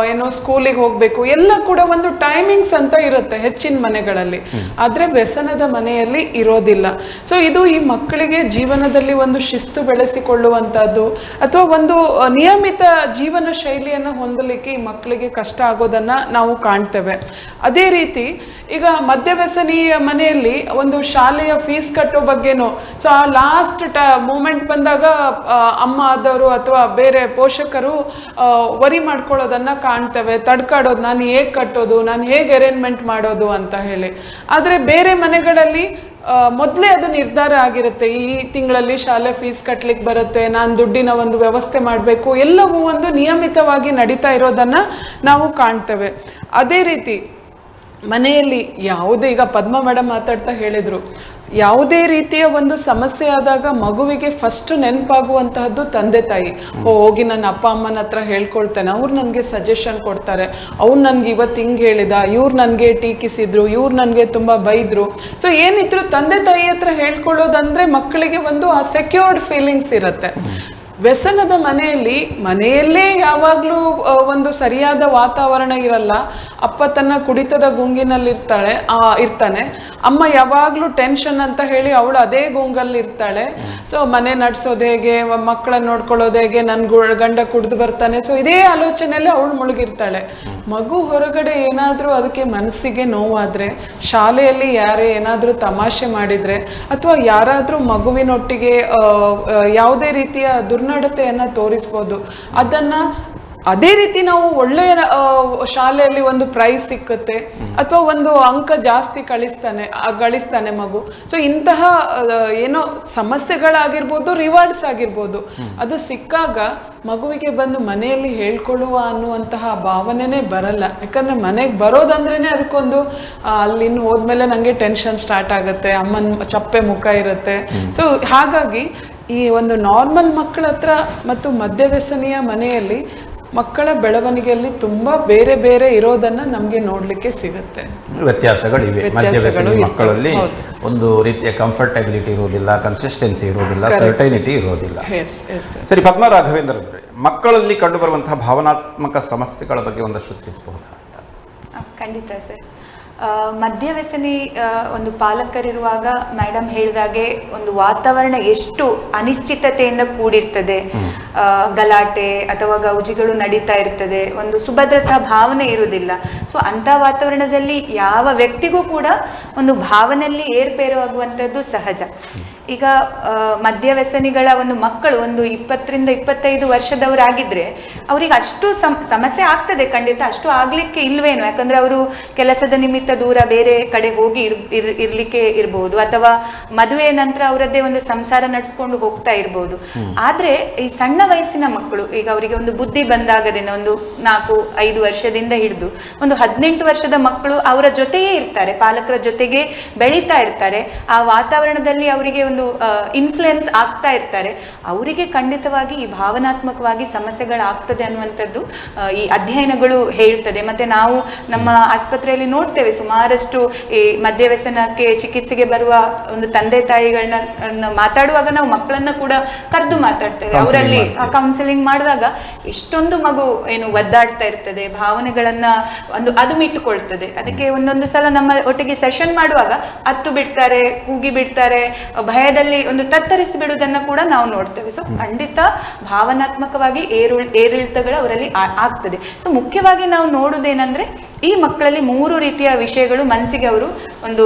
ಸ್ಕೂಲಿಗೆ ಹೋಗ್ಬೇಕು, ಎಲ್ಲ ಕೂಡ ಒಂದು ಟೈಮಿಂಗ್ಸ್ ಅಂತ ಇರುತ್ತೆ ಹೆಚ್ಚಿನ ಮನೆಗಳಲ್ಲಿ. ಆದ್ರೆ ವ್ಯಸನದ ಮನೆಯಲ್ಲಿ ಇರೋದಿಲ್ಲ. ಸೊ ಇದು ಈ ಮಕ್ಕಳಿಗೆ ಜೀವನದಲ್ಲಿ ಒಂದು ಶಿಸ್ತು ಬೆಳೆಸಿಕೊಳ್ಳುವಂತಹದ್ದು ಅಥವಾ ಒಂದು ನಿಯಮಿತ ಜೀವನ ಶೈಲಿಯನ್ನು ಹೊಂದಲಿಕ್ಕೆ ಮಕ್ಕಳಿಗೆ ಕಷ್ಟ ಆಗೋದನ್ನ ನಾವು ಕಾಣ್ತೇವೆ. ಅದೇ ರೀತಿ ಈಗ ಮದ್ಯವ್ಯಸನಿಯ ಮನೆಯಲ್ಲಿ ಒಂದು ಶಾಲೆಯ ಫೀಸ್ ಕಟ್ಟೋ ಬಗ್ಗೆನೂ ಸೊ ಆ ಲಾಸ್ಟ್ ಮೂಮೆಂಟ್ ಬಂದಾಗ ಅಮ್ಮ ಆದವರು ಅಥವಾ ಬೇರೆ ಪೋಷಕರು ವರಿ ಮಾಡ್ಕೊಳ್ಳೋದನ್ನ ಕಾಣ್ತೇವೆ, ತಡ್ಕಾಡೋದು, ನಾನು ಹೇಗೆ ಕಟ್ಟೋದು, ನಾನು ಹೇಗೆ ಅರೇಂಜ್ಮೆಂಟ್ ಮಾಡೋದು ಅಂತ ಹೇಳಿ. ಆದರೆ ಬೇರೆ ಮನೆಗಳಲ್ಲಿ ಮೊದಲೇ ಅದು ನಿರ್ಧಾರ ಆಗಿರುತ್ತೆ, ಈ ತಿಂಗಳಲ್ಲಿ ಶಾಲೆ ಫೀಸ್ ಕಟ್ಲಿಕ್ಕೆ ಬರುತ್ತೆ, ನಾನು ದುಡ್ಡಿನ ಒಂದು ವ್ಯವಸ್ಥೆ ಮಾಡಬೇಕು, ಎಲ್ಲವೂ ಒಂದು ನಿಯಮಿತವಾಗಿ ನಡೀತಾ ಇರೋದನ್ನ ನಾವು ಕಾಣ್ತೇವೆ. ಅದೇ ರೀತಿ ಮನೆಯಲ್ಲಿ ಯಾವುದೇ, ಈಗ ಪದ್ಮ ಮೇಡಮ್ ಮಾತಾಡ್ತಾ ಹೇಳಿದ್ರು, ಯಾವುದೇ ರೀತಿಯ ಒಂದು ಸಮಸ್ಯೆ ಆದಾಗ ಮಗುವಿಗೆ ಫಸ್ಟ್ ನೆನಪಾಗುವಂತಹದ್ದು ತಂದೆ ತಾಯಿ. ಹೋಗಿ ನನ್ನ ಅಪ್ಪ ಅಮ್ಮನ ಹತ್ರ ಹೇಳ್ಕೊಳ್ತೇನೆ, ಅವ್ರು ನನಗೆ ಸಜೆಷನ್ ಕೊಡ್ತಾರೆ, ಅವ್ರು ನನ್ಗೆ ಇವತ್ತು ಹಿಂಗೆ ಹೇಳಿದ, ಇವ್ರು ನನಗೆ ಟೀಕಿಸಿದ್ರು, ಇವ್ರು ನನಗೆ ತುಂಬ ಬೈದ್ರು. ಸೊ ಏನಿದ್ರು ತಂದೆ ತಾಯಿ ಹತ್ರ ಹೇಳ್ಕೊಳ್ಳೋದಂದ್ರೆ ಮಕ್ಕಳಿಗೆ ಒಂದು ಆ ಸೆಕ್ಯೂರ್ಡ್ ಫೀಲಿಂಗ್ಸ್ ಇರುತ್ತೆ. ವ್ಯಸನದ ಮನೆಯಲ್ಲೇ ಯಾವಾಗಲೂ ಒಂದು ಸರಿಯಾದ ವಾತಾವರಣ ಇರಲ್ಲ. ಅಪ್ಪ ತನ್ನ ಕುಡಿತದ ಗುಂಗಿನಲ್ಲಿ ಇರ್ತಾನೆ, ಅಮ್ಮ ಯಾವಾಗಲೂ ಟೆನ್ಷನ್ ಅಂತ ಹೇಳಿ ಅವಳು ಅದೇ ಗುಂಗಲ್ಲಿ ಇರ್ತಾಳೆ. ಸೊ ಮನೆ ನಡೆಸೋದು ಹೇಗೆ, ಮಕ್ಕಳನ್ನ ನೋಡ್ಕೊಳ್ಳೋದು ಹೇಗೆ, ನನ್ನ ಗಂಡ ಕುಡಿದು ಬರ್ತಾನೆ, ಸೊ ಇದೇ ಆಲೋಚನೆಯಲ್ಲೇ ಅವಳು ಮುಳುಗಿರ್ತಾಳೆ. ಮಗು ಹೊರಗಡೆ ಏನಾದರೂ ಅದಕ್ಕೆ ಮನಸ್ಸಿಗೆ ನೋವಾದರೆ, ಶಾಲೆಯಲ್ಲಿ ಯಾರೇ ಏನಾದರೂ ತಮಾಷೆ ಮಾಡಿದರೆ ಅಥವಾ ಯಾರಾದರೂ ಮಗುವಿನೊಟ್ಟಿಗೆ ಯಾವುದೇ ರೀತಿಯ ದುರ್ನಡತೆಯನ್ನು ತೋರಿಸ್ಬೋದು, ಅದನ್ನು ಅದೇ ರೀತಿ ನಾವು ಒಳ್ಳೆಯ ಶಾಲೆಯಲ್ಲಿ ಒಂದು ಪ್ರೈಸ್ ಸಿಕ್ಕುತ್ತೆ ಅಥವಾ ಒಂದು ಅಂಕ ಜಾಸ್ತಿ ಗಳಿಸ್ತಾನೆ ಮಗು. ಸೊ ಇಂತಹ ಏನೋ ಸಮಸ್ಯೆಗಳಾಗಿರ್ಬೋದು, ರಿವಾರ್ಡ್ಸ್ ಆಗಿರ್ಬೋದು, ಅದು ಸಿಕ್ಕಾಗ ಮಗುವಿಗೆ ಬಂದು ಮನೆಯಲ್ಲಿ ಹೇಳ್ಕೊಳ್ಳುವ ಅನ್ನುವಂತಹ ಭಾವನೆನೇ ಬರಲ್ಲ. ಯಾಕಂದ್ರೆ ಮನೆಗೆ ಬರೋದಂದ್ರೇನೆ ಅದಕ್ಕೊಂದು ಅಲ್ಲಿನ್ನು ಹೋದ್ಮೇಲೆ ನನಗೆ ಟೆನ್ಷನ್ ಸ್ಟಾರ್ಟ್ ಆಗುತ್ತೆ, ಅಮ್ಮನ ಚಪ್ಪೆ ಮುಖ ಇರುತ್ತೆ. ಸೊ ಹಾಗಾಗಿ ಈ ಒಂದು ನಾರ್ಮಲ್ ಮಕ್ಕಳ ಹತ್ರ ಮತ್ತು ಮದ್ಯವ್ಯಸನಿಯ ಮನೆಯಲ್ಲಿ ಮಕ್ಕಳ ಬೆಳವಣಿಗೆಯಲ್ಲಿ ತುಂಬಾ ಬೇರೆ ಬೇರೆ ಇರೋದನ್ನ ನಮಗೆ ನೋಡ್ಲಿಕ್ಕೆ ಸಿಗುತ್ತೆ. ವ್ಯತ್ಯಾಸಗಳಿವೆ. ಮದ್ಯವ್ಯಸನಿ ಮಕ್ಕಳಲ್ಲಿ ಒಂದು ರೀತಿಯ ಕಂಫರ್ಟಬಿಲಿಟಿ ಇರೋದಿಲ್ಲ, ಕನ್ಸಿಸ್ಟೆನ್ಸಿ ಇರೋದಿಲ್ಲ, ಸರ್ಟೈನಿಟಿ ಇರೋದಿಲ್ಲ. ಸರಿ, ಪದ್ಮ ರಾಘವೇಂದ್ರ ಅವರೇ, ಮಕ್ಕಳಲ್ಲಿ ಕಂಡುಬರುವಂತಹ ಭಾವನಾತ್ಮಕ ಸಮಸ್ಯೆಗಳ ಬಗ್ಗೆ ಒಂದಷ್ಟು ತಿಳಿಸಬಹುದಾ ಅಂತ? ಖಂಡಿತ ಸರ್. ಮದ್ಯವ್ಯಸನಿ ಒಂದು ಪಾಲಕರಿರುವಾಗ ಮೇಡಮ್ ಹೇಳಿದಾಗೆ ಒಂದು ವಾತಾವರಣ ಎಷ್ಟು ಅನಿಶ್ಚಿತತೆಯಿಂದ ಕೂಡಿರ್ತದೆ, ಗಲಾಟೆ ಅಥವಾ ಗೌಜಿಗಳು ನಡೀತಾ ಇರ್ತದೆ, ಒಂದು ಸುಭದ್ರತಾ ಭಾವನೆ ಇರುವುದಿಲ್ಲ. ಸೊ ಅಂಥ ವಾತಾವರಣದಲ್ಲಿ ಯಾವ ವ್ಯಕ್ತಿಗೂ ಕೂಡ ಒಂದು ಭಾವನೆಯಲ್ಲಿ ಏರ್ಪೇರು ಆಗುವಂಥದ್ದು ಸಹಜ. ಈಗ ಮದ್ಯವ್ಯಸನಿಗಳ ಒಂದು ಮಕ್ಕಳು ಒಂದು 20-25 ವರ್ಷದವರಾಗಿದ್ರೆ ಅವ್ರಿಗೆ ಅಷ್ಟು ಸಮಸ್ಯೆ ಆಗ್ತದೆ, ಖಂಡಿತ ಅಷ್ಟು ಆಗ್ಲಿಕ್ಕೆ ಇಲ್ವೇನು. ಯಾಕಂದ್ರೆ ಅವರು ಕೆಲಸದ ನಿಮಿತ್ತ ದೂರ ಬೇರೆ ಕಡೆ ಹೋಗಿ ಇರ್ಲಿಕ್ಕೆ ಇರ್ಬೋದು, ಅಥವಾ ಮದುವೆ ನಂತರ ಅವರದ್ದೇ ಒಂದು ಸಂಸಾರ ನಡೆಸ್ಕೊಂಡು ಹೋಗ್ತಾ ಇರ್ಬೋದು. ಆದ್ರೆ ಈ ಸಣ್ಣ ವಯಸ್ಸಿನ ಮಕ್ಕಳು, ಈಗ ಅವರಿಗೆ ಒಂದು ಬುದ್ಧಿ ಬಂದಾಗದಿಂದ ಒಂದು 4-5 ವರ್ಷದಿಂದ ಹಿಡಿದು ಒಂದು 18 ವರ್ಷದ ಮಕ್ಕಳು ಅವರ ಜೊತೆಯೇ ಇರ್ತಾರೆ, ಪಾಲಕರ ಜೊತೆಗೆ ಬೆಳೀತಾ ಇರ್ತಾರೆ. ಆ ವಾತಾವರಣದಲ್ಲಿ ಅವರಿಗೆ ಒಂದು ಇನ್ಫ್ಲುಯೆನ್ಸ್ ಆಗ್ತಾ ಇರ್ತಾರೆ. ಅವರಿಗೆ ಖಂಡಿತವಾಗಿ ಈ ಭಾವನಾತ್ಮಕವಾಗಿ ಸಮಸ್ಯೆಗಳಾಗ್ತದೆ ಅನ್ನುವಂಥದ್ದು ಈ ಅಧ್ಯಯನಗಳು ಹೇಳ್ತದೆ. ಮತ್ತೆ ನಾವು ನಮ್ಮ ಆಸ್ಪತ್ರೆಯಲ್ಲಿ ನೋಡ್ತೇವೆ, ಸುಮಾರಷ್ಟು ಈ ಮದ್ಯವ್ಯಸನಕ್ಕೆ ಚಿಕಿತ್ಸೆಗೆ ಬರುವ ಒಂದು ತಂದೆ ತಾಯಿಗಳನ್ನ ಮಾತಾಡುವಾಗ ನಾವು ಮಕ್ಕಳನ್ನ ಕೂಡ ಕರೆದು ಮಾತಾಡ್ತೇವೆ. ಅವರಲ್ಲಿ ಕೌನ್ಸಿಲಿಂಗ್ ಮಾಡಿದಾಗ ಎಷ್ಟೊಂದು ಮಗು ಏನು ಒದ್ದಾಡ್ತಾ ಇರ್ತದೆ, ಭಾವನೆಗಳನ್ನ ಅದು ಮಿಟ್ಟುಕೊಳ್ತದೆ. ಅದಕ್ಕೆ ಒಂದೊಂದು ಸಲ ನಮ್ಮ ಒಟ್ಟಿಗೆ ಸೆಷನ್ ಮಾಡುವಾಗ ಅತ್ತು ಬಿಡ್ತಾರೆ, ಕೂಗಿ ಬಿಡ್ತಾರೆ, ಭಯದಲ್ಲಿ ಒಂದು ತತ್ತರಿಸಿ ಬಿಡುವುದನ್ನ ಕೂಡ ನಾವು ನೋಡ್ತೇವೆ. ಸೊ ಖಂಡಿತ ಭಾವನಾತ್ಮಕವಾಗಿ ಏರಿಳಿತಗಳು ಅವರಲ್ಲಿ ಆಗ್ತದೆ. ಸೊ ಮುಖ್ಯವಾಗಿ ನಾವು ನೋಡುವುದೇನಂದ್ರೆ ಈ ಮಕ್ಕಳಲ್ಲಿ 3 ರೀತಿಯ ವಿಷಯಗಳು ಮನಸ್ಸಿಗೆ ಅವರು ಒಂದು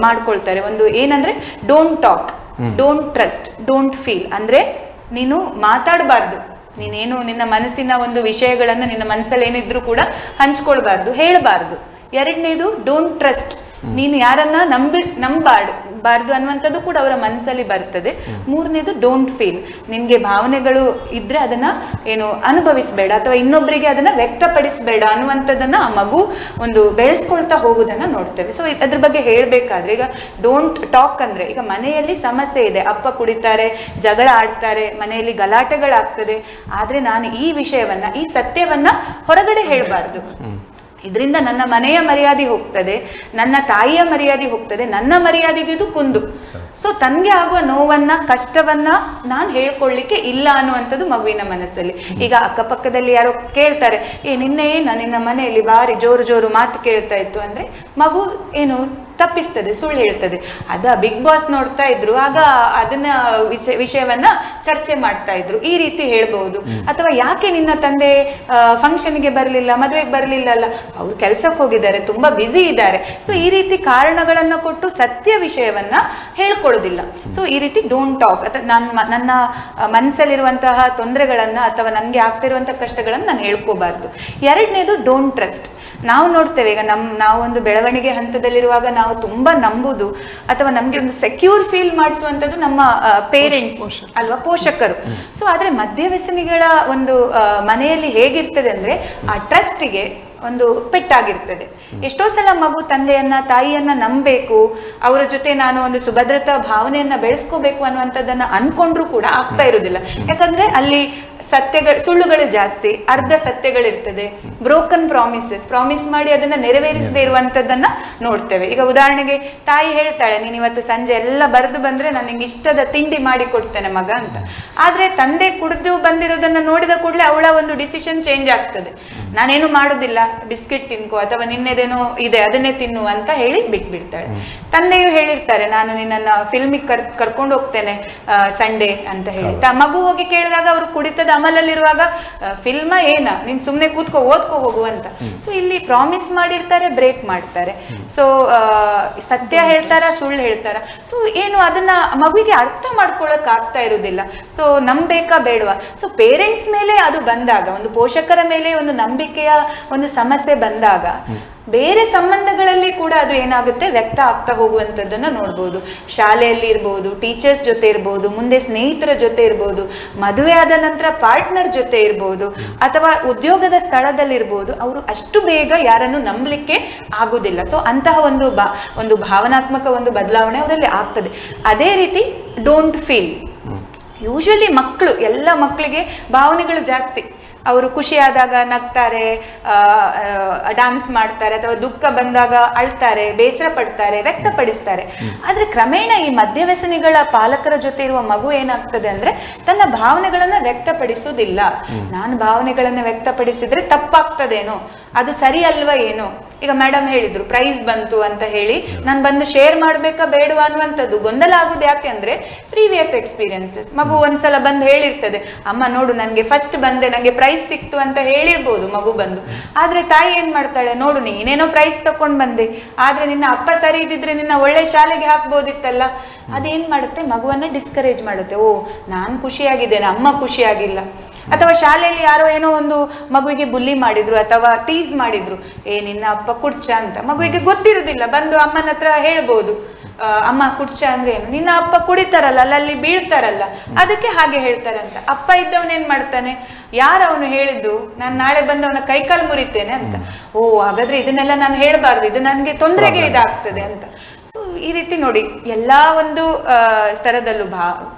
ಮಾಡ್ಕೊಳ್ತಾರೆ. ಒಂದು ಏನಂದ್ರೆ don't talk, don't trust, don't feel. ಅಂದ್ರೆ ನೀನು ಮಾತಾಡಬಾರ್ದು, ನೀನೇನು ನಿನ್ನ ಮನಸ್ಸಿನ ಒಂದು ವಿಷಯಗಳನ್ನ ನಿನ್ನ ಮನಸ್ಸಲ್ಲಿ ಏನಿದ್ರು ಕೂಡ ಹಂಚ್ಕೊಳ್ಬಾರ್ದು, ಹೇಳಬಾರ್ದು. ಎರಡನೇದು ಡೋಂಟ್ ಟ್ರಸ್ಟ್, ನೀನು ಯಾರನ್ನ ನಂಬಬಾರ್ದು ಅನ್ನುವಂಥದ್ದು ಕೂಡ ಅವರ ಮನಸ್ಸಲ್ಲಿ ಬರ್ತದೆ. ಮೂರನೇದು ಡೋಂಟ್ ಫೀಲ್, ನಿನ್ಗೆ ಭಾವನೆಗಳು ಇದ್ರೆ ಅದನ್ನ ಏನು ಅನುಭವಿಸಬೇಡ ಅಥವಾ ಇನ್ನೊಬ್ಬರಿಗೆ ಅದನ್ನ ವ್ಯಕ್ತಪಡಿಸಬೇಡ ಅನ್ನುವಂಥದ್ದನ್ನ ಆ ಮಗು ಒಂದು ಬೆಳೆಸ್ಕೊಳ್ತಾ ಹೋಗುದನ್ನ ನೋಡ್ತೇವೆ. ಸೊ ಅದ್ರ ಬಗ್ಗೆ ಹೇಳ್ಬೇಕಾದ್ರೆ ಈಗ ಡೋಂಟ್ ಟಾಕ್ ಅಂದ್ರೆ ಈಗ ಮನೆಯಲ್ಲಿ ಸಮಸ್ಯೆ ಇದೆ, ಅಪ್ಪ ಕುಡಿತಾರೆ, ಜಗಳ ಆಡ್ತಾರೆ, ಮನೆಯಲ್ಲಿ ಗಲಾಟೆಗಳಾಗ್ತದೆ, ಆದ್ರೆ ನಾನು ಈ ವಿಷಯವನ್ನ, ಈ ಸತ್ಯವನ್ನ ಹೊರಗಡೆ ಹೇಳ್ಬಾರ್ದು. ಇದರಿಂದ ನನ್ನ ಮನೆಯ ಮರ್ಯಾದೆ ಹೋಗ್ತದೆ, ನನ್ನ ತಾಯಿಯ ಮರ್ಯಾದೆ ಹೋಗ್ತದೆ, ನನ್ನ ಮರ್ಯಾದೆಗೆ ಇದು ಕುಂದು. ಸೊ ತನ್ಗೆ ಆಗುವ ನೋವನ್ನ, ಕಷ್ಟವನ್ನ ನಾನು ಹೇಳ್ಕೊಳ್ಳಿಕ್ಕೆ ಇಲ್ಲ ಅನ್ನುವಂಥದ್ದು ಮಗುವಿನ ಮನಸ್ಸಲ್ಲಿ. ಈಗ ಅಕ್ಕಪಕ್ಕದಲ್ಲಿ ಯಾರೋ ಕೇಳ್ತಾರೆ, ನಿನ್ನೆ ನಿನ್ನ ಮನೆಯಲ್ಲಿ ಭಾರಿ ಜೋರು ಮಾತು ಕೇಳ್ತಾ ಇತ್ತು ಅಂದ್ರೆ ಮಗು ಏನು ತಪ್ಪಿಸ್ತದೆ, ಸುಳ್ಳು ಹೇಳ್ತದೆ. ಬಿಗ್ ಬಾಸ್ ನೋಡ್ತಾ ಇದ್ರು, ಆಗ ಅದನ್ನ ವಿಷಯವನ್ನ ಚರ್ಚೆ ಮಾಡ್ತಾ ಇದ್ರು, ಈ ರೀತಿ ಹೇಳ್ಬಹುದು. ಅಥವಾ ಯಾಕೆ ನಿನ್ನ ತಂದೆ ಫಂಕ್ಷನ್ಗೆ ಬರಲಿಲ್ಲ, ಮದುವೆಗೆ ಬರಲಿಲ್ಲ, ಅಲ್ಲ ಅವ್ರು ಕೆಲ್ಸಕ್ಕೆ ಹೋಗಿದ್ದಾರೆ, ತುಂಬಾ ಬ್ಯುಸಿ ಇದ್ದಾರೆ. ಸೊ ಈ ರೀತಿ ಕಾರಣಗಳನ್ನ ಕೊಟ್ಟು ಸತ್ಯ ವಿಷಯವನ್ನ ಹೇಳ್ಕೊಳ್ಳೋದಿಲ್ಲ. ಸೊ ಈ ರೀತಿ ಡೋಂಟ್ ಟಾಕ್, ಅಥವಾ ನನ್ನ ಮನಸ್ಸಲ್ಲಿರುವಂತಹ ತೊಂದರೆಗಳನ್ನ ಅಥವಾ ನನ್ಗೆ ಆಗ್ತಿರುವಂತಹ ಕಷ್ಟಗಳನ್ನ ನಾನು ಹೇಳ್ಕೋಬಾರ್ದು. ಎರಡನೇದು ಡೋಂಟ್ ಟ್ರಸ್ಟ್. ನಾವು ನೋಡ್ತೇವೆ ಈಗ ನಾವು ಒಂದು ಬೆಳವಣಿಗೆ ಹಂತದಲ್ಲಿರುವಾಗ ನಾವು ತುಂಬಾ ನಂಬುದು ಅಥವಾ ನಮ್ಗೆ ಒಂದು ಸೆಕ್ಯೂರ್ ಫೀಲ್ ಮಾಡಿಸುವಂಥದ್ದು ನಮ್ಮ ಪೇರೆಂಟ್ಸ್ ಅಲ್ವಾ, ಪೋಷಕರು. ಸೊ ಆದ್ರೆ ಮದ್ಯವ್ಯಸನಿಗಳ ಒಂದು ಮನೆಯಲ್ಲಿ ಹೇಗಿರ್ತದೆ ಅಂದ್ರೆ ಆ ಟ್ರಸ್ಟಿಗೆ ಒಂದು ಪೆಟ್ಟಾಗಿರ್ತದೆ. ಎಷ್ಟೋ ಸಲ ಮಗು ತಂದೆಯನ್ನ ತಾಯಿಯನ್ನ ನಂಬಬೇಕು, ಅವರ ಜೊತೆ ನಾನು ಒಂದು ಸುಭದ್ರತಾ ಭಾವನೆಯನ್ನ ಬೆಳೆಸ್ಕೋಬೇಕು ಅನ್ನುವಂಥದ್ದನ್ನ ಅನ್ಕೊಂಡ್ರು ಕೂಡ ಆಗ್ತಾ ಇರುವುದಿಲ್ಲ. ಯಾಕಂದ್ರೆ ಅಲ್ಲಿ ಸುಳ್ಳುಗಳು ಜಾಸ್ತಿ, ಅರ್ಧ ಸತ್ಯಗಳಿರ್ತದೆ, ಬ್ರೋಕನ್ ಪ್ರಾಮಿಸ್ ಮಾಡಿ ಅದನ್ನ ನೆರವೇರಿಸದೇ ಇರುವಂತದ್ದನ್ನ ನೋಡ್ತೇವೆ. ಈಗ ಉದಾಹರಣೆಗೆ ತಾಯಿ ಹೇಳ್ತಾಳೆ, ನೀನ್ ಇವತ್ತು ಸಂಜೆ ಎಲ್ಲ ಬರೆದು ಬಂದ್ರೆ ನಾನು ನಿಂಗೆ ಇಷ್ಟದ ತಿಂಡಿ ಮಾಡಿ ಕೊಡ್ತೇನೆ ಮಗ ಅಂತ. ಆದ್ರೆ ತಂದೆ ಕುಡಿದು ಬಂದಿರೋದನ್ನ ನೋಡಿದ ಕೂಡಲೇ ಅವಳ ಒಂದು ಡಿಸಿಷನ್ ಚೇಂಜ್ ಆಗ್ತದೆ. ನಾನೇನು ಮಾಡೋದಿಲ್ಲ, ಬಿಸ್ಕೆಟ್ ತಿನ್ಕೋ ಅಥವಾ ನಿನ್ನೆದೇನೋ ಇದೆ ಅದನ್ನೇ ತಿನ್ನು ಅಂತ ಹೇಳಿ ಬಿಟ್ಬಿಡ್ತಾಳೆ. ತಂದೆಯು ಹೇಳಿರ್ತಾರೆ, ನಾನು ನಿನ್ನನ್ನ ಫಿಲ್ಮಿಗೆ ಕರ್ಕೊಂಡು ಹೋಗ್ತೇನೆ ಸಂಡೇ ಅಂತ ಹೇಳಿ. ಮಗು ಹೋಗಿ ಕೇಳಿದಾಗ ಅವರು ಕುಡಿತದ ಅಮಲಲ್ಲಿರುವಾಗ ಫಿಲ್ಮ ಏನ, ನೀನ್ ಸುಮ್ನೆ ಕೂತ್ಕೋ ಓದ್ಕೋ ಹೋಗು ಅಂತ. ಸೊ ಇಲ್ಲಿ ಪ್ರಾಮಿಸ್ ಮಾಡಿರ್ತಾರೆ, ಬ್ರೇಕ್ ಮಾಡ್ತಾರೆ. ಸೊ ಸತ್ಯ ಹೇಳ್ತಾರ, ಸುಳ್ಳು ಹೇಳ್ತಾರ. ಸೊ ಏನು ಅದನ್ನ ಮಗುವಿಗೆ ಅರ್ಥ ಮಾಡ್ಕೊಳಕ್ ಆಗ್ತಾ ಇರುವುದಿಲ್ಲ. ಸೊ ನಂಬೇಕಾ ಬೇಡವಾ? ಸೊ ಪೇರೆಂಟ್ಸ್ ಮೇಲೆ ಅದು ಬಂದಾಗ, ಒಂದು ಪೋಷಕರ ಮೇಲೆ ಒಂದು ನಂಬಿಕೆಯ ಒಂದು ಸಮಸ್ಯೆ ಬಂದಾಗ ಬೇರೆ ಸಂಬಂಧಗಳಲ್ಲಿ ಕೂಡ ಅದು ಏನಾಗುತ್ತೆ, ವ್ಯಕ್ತ ಆಗ್ತಾ ಹೋಗುವಂಥದ್ದನ್ನ ನೋಡ್ಬೋದು. ಶಾಲೆಯಲ್ಲಿ ಇರ್ಬೋದು, ಟೀಚರ್ಸ್ ಜೊತೆ ಇರ್ಬೋದು, ಮುಂದೆ ಸ್ನೇಹಿತರ ಜೊತೆ ಇರ್ಬೋದು, ಮದುವೆ ಆದ ನಂತರ ಪಾರ್ಟ್ನರ್ ಜೊತೆ ಇರ್ಬೋದು, ಅಥವಾ ಉದ್ಯೋಗದ ಸ್ಥಳದಲ್ಲಿರ್ಬೋದು. ಅವರು ಅಷ್ಟು ಬೇಗ ಯಾರನ್ನು ನಂಬಲಿಕ್ಕೆ ಆಗುದಿಲ್ಲ. ಸೊ ಅಂತಹ ಒಂದು ಭಾವನಾತ್ಮಕ ಒಂದು ಬದಲಾವಣೆ ಅವರಲ್ಲಿ ಆಗ್ತದೆ. ಅದೇ ರೀತಿ ಡೋಂಟ್ ಫೀಲ್. ಯೂಶಲಿ ಎಲ್ಲ ಮಕ್ಕಳಿಗೆ ಭಾವನೆಗಳು ಜಾಸ್ತಿ. ಅವರು ಖುಷಿಯಾದಾಗ ನಗ್ತಾರೆ, ಡಾನ್ಸ್ ಮಾಡ್ತಾರೆ, ಅಥವಾ ದುಃಖ ಬಂದಾಗ ಅಳ್ತಾರೆ, ಬೇಸರ ಪಡ್ತಾರೆ, ವ್ಯಕ್ತಪಡಿಸ್ತಾರೆ. ಆದ್ರೆ ಕ್ರಮೇಣ ಈ ಮದ್ಯವ್ಯಸನಿಗಳ ಪಾಲಕರ ಜೊತೆ ಇರುವ ಮಗು ಏನಾಗ್ತದೆ ಅಂದ್ರೆ ತನ್ನ ಭಾವನೆಗಳನ್ನ ವ್ಯಕ್ತಪಡಿಸುವುದಿಲ್ಲ. ನಾನು ಭಾವನೆಗಳನ್ನ ವ್ಯಕ್ತಪಡಿಸಿದ್ರೆ ತಪ್ಪಾಗ್ತದೇನೋ, ಅದು ಸರಿ ಅಲ್ವಾ ಏನೋ. ಈಗ ಮೇಡಮ್ ಹೇಳಿದ್ರು ಪ್ರೈಸ್ ಬಂತು ಅಂತ ಹೇಳಿ ನಾನು ಬಂದು ಶೇರ್ ಮಾಡ್ಬೇಕಾ ಬೇಡವಾ ಅನ್ನುವಂಥದ್ದು ಗೊಂದಲ ಆಗುದು. ಯಾಕೆ ಅಂದ್ರೆ ಪ್ರೀವಿಯಸ್ ಎಕ್ಸ್ಪೀರಿಯನ್ಸಸ್. ಮಗು ಒಂದ್ಸಲ ಬಂದು ಹೇಳಿರ್ತದೆ, ಅಮ್ಮ ನೋಡು ನನ್ಗೆ ಫಸ್ಟ್ ಬಂದೆ, ನಂಗೆ ಪ್ರೈಸ್ ಸಿಕ್ತು ಅಂತ ಹೇಳಿರ್ಬೋದು ಮಗು ಬಂದು. ಆದ್ರೆ ತಾಯಿ ಏನ್ ಮಾಡ್ತಾಳೆ, ನೋಡು ನೀನೇನೋ ಪ್ರೈಸ್ ತಕೊಂಡ್ ಬಂದೆ, ಆದ್ರೆ ನಿನ್ನ ಅಪ್ಪ ಸರಿ ಇದ್ದಿದ್ರೆ ನಿನ್ನ ಒಳ್ಳೆ ಶಾಲೆಗೆ ಹಾಕ್ಬೋದಿತ್ತಲ್ಲ. ಅದೇನ್ ಮಾಡುತ್ತೆ, ಮಗುವನ್ನ ಡಿಸ್ಕರೇಜ್ ಮಾಡುತ್ತೆ. ಓ ನಾನ್ ಖುಷಿಯಾಗಿದ್ದೇನೆ, ಅಮ್ಮ ಖುಷಿಯಾಗಿಲ್ಲ. ಅಥವಾ ಶಾಲೆಯಲ್ಲಿ ಯಾರೋ ಏನೋ ಒಂದು ಮಗುವಿಗೆ ಬುಲ್ಲಿ ಮಾಡಿದ್ರು ಅಥವಾ ಟೀಸ್ ಮಾಡಿದ್ರು, ನಿನ್ನ ಅಪ್ಪ ಕುಡ್ಚ ಅಂತ. ಮಗುವಿಗೆ ಗೊತ್ತಿರುವುದಿಲ್ಲ, ಬಂದು ಅಮ್ಮನ ಹತ್ರ ಹೇಳ್ಬೋದು, ಅಮ್ಮ ಕುಡ್ಚ ಅಂದ್ರೆ ಏನು, ನಿನ್ನ ಅಪ್ಪ ಕುಡಿತಾರಲ್ಲ, ಅಲ್ಲಿ ಬೀಳ್ತಾರಲ್ಲ, ಅದಕ್ಕೆ ಹಾಗೆ ಹೇಳ್ತಾರಂತ. ಅಪ್ಪ ಇದ್ದವನೇನ್ ಮಾಡ್ತಾನೆ, ಯಾರವನು ಹೇಳಿದ್ದು, ನಾನು ನಾಳೆ ಬಂದು ಅವನ ಕೈಕಾಲು ಮುರಿತೇನೆ ಅಂತ. ಓ ಹಾಗಾದ್ರೆ ಇದನ್ನೆಲ್ಲ ನಾನು ಹೇಳ್ಬಾರ್ದು, ಇದು ನನ್ಗೆ ತೊಂದರೆಗೆ ಇದಾಗ್ತದೆ ಅಂತ. ಸೊ ಈ ರೀತಿ ನೋಡಿ, ಎಲ್ಲಾ ಒಂದು ಸ್ತರದಲ್ಲೂ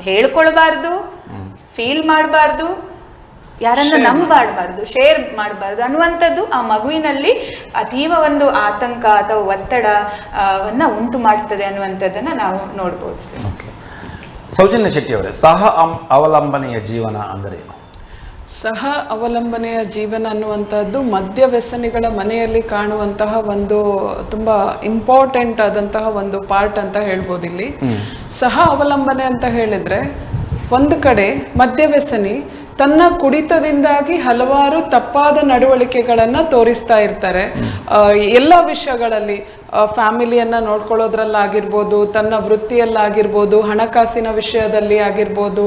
ಹೇಳ್ಕೊಳ್ಬಾರ್ದು, ಫೀಲ್ ಮಾಡಬಾರ್ದು, ಯಾರನ್ನ ನಂಬಾಡಬಾರ್ದು, ಶೇರ್ ಮಾಡಬಾರ್ದು ಅನ್ನುವಂಥದ್ದು ಆ ಮಗುವಿನಲ್ಲಿ ಅತೀವ ಒಂದು ಆತಂಕ ಅಥವಾ ಒತ್ತಡವನ್ನ ಉಂಟು ಮಾಡ್ತದೆ ಅನ್ನುವಂಥದ್ದನ್ನ ನಾವು ನೋಡ್ಬೋದು ಸರ್. ಸೌಜನ್ಯ ಶೆಟ್ಟಿ ಅವರೇ, ಅವಲಂಬನೆಯ ಜೀವನ ಅಂದರೆ ಸಹ ಅವಲಂಬನೆಯ ಜೀವನ ಅನ್ನುವಂಥದ್ದು ಮದ್ಯ ವ್ಯಸನಿಗಳ ಮನೆಯಲ್ಲಿ ಕಾಣುವಂತಹ ಒಂದು ತುಂಬಾ ಇಂಪಾರ್ಟೆಂಟ್ ಆದಂತಹ ಒಂದು ಪಾರ್ಟ್ ಅಂತ ಹೇಳ್ಬೋದು. ಇಲ್ಲಿ ಸಹ ಅವಲಂಬನೆ ಅಂತ ಹೇಳಿದ್ರೆ, ಒಂದು ಕಡೆ ಮದ್ಯ ವ್ಯಸನಿ ತನ್ನ ಕುಡಿತದಿಂದಾಗಿ ಹಲವಾರು ತಪ್ಪಾದ ನಡವಳಿಕೆಗಳನ್ನ ತೋರಿಸ್ತಾ ಇರ್ತಾರೆ. ಎಲ್ಲ ವಿಷಯಗಳಲ್ಲಿ ಫ್ಯಾಮಿಲಿಯನ್ನ ನೋಡ್ಕೊಳ್ಳೋದ್ರಲ್ಲಾಗಿರ್ಬೋದು, ತನ್ನ ವೃತ್ತಿಯಲ್ಲಾಗಿರ್ಬೋದು, ಹಣಕಾಸಿನ ವಿಷಯದಲ್ಲಿ ಆಗಿರ್ಬೋದು,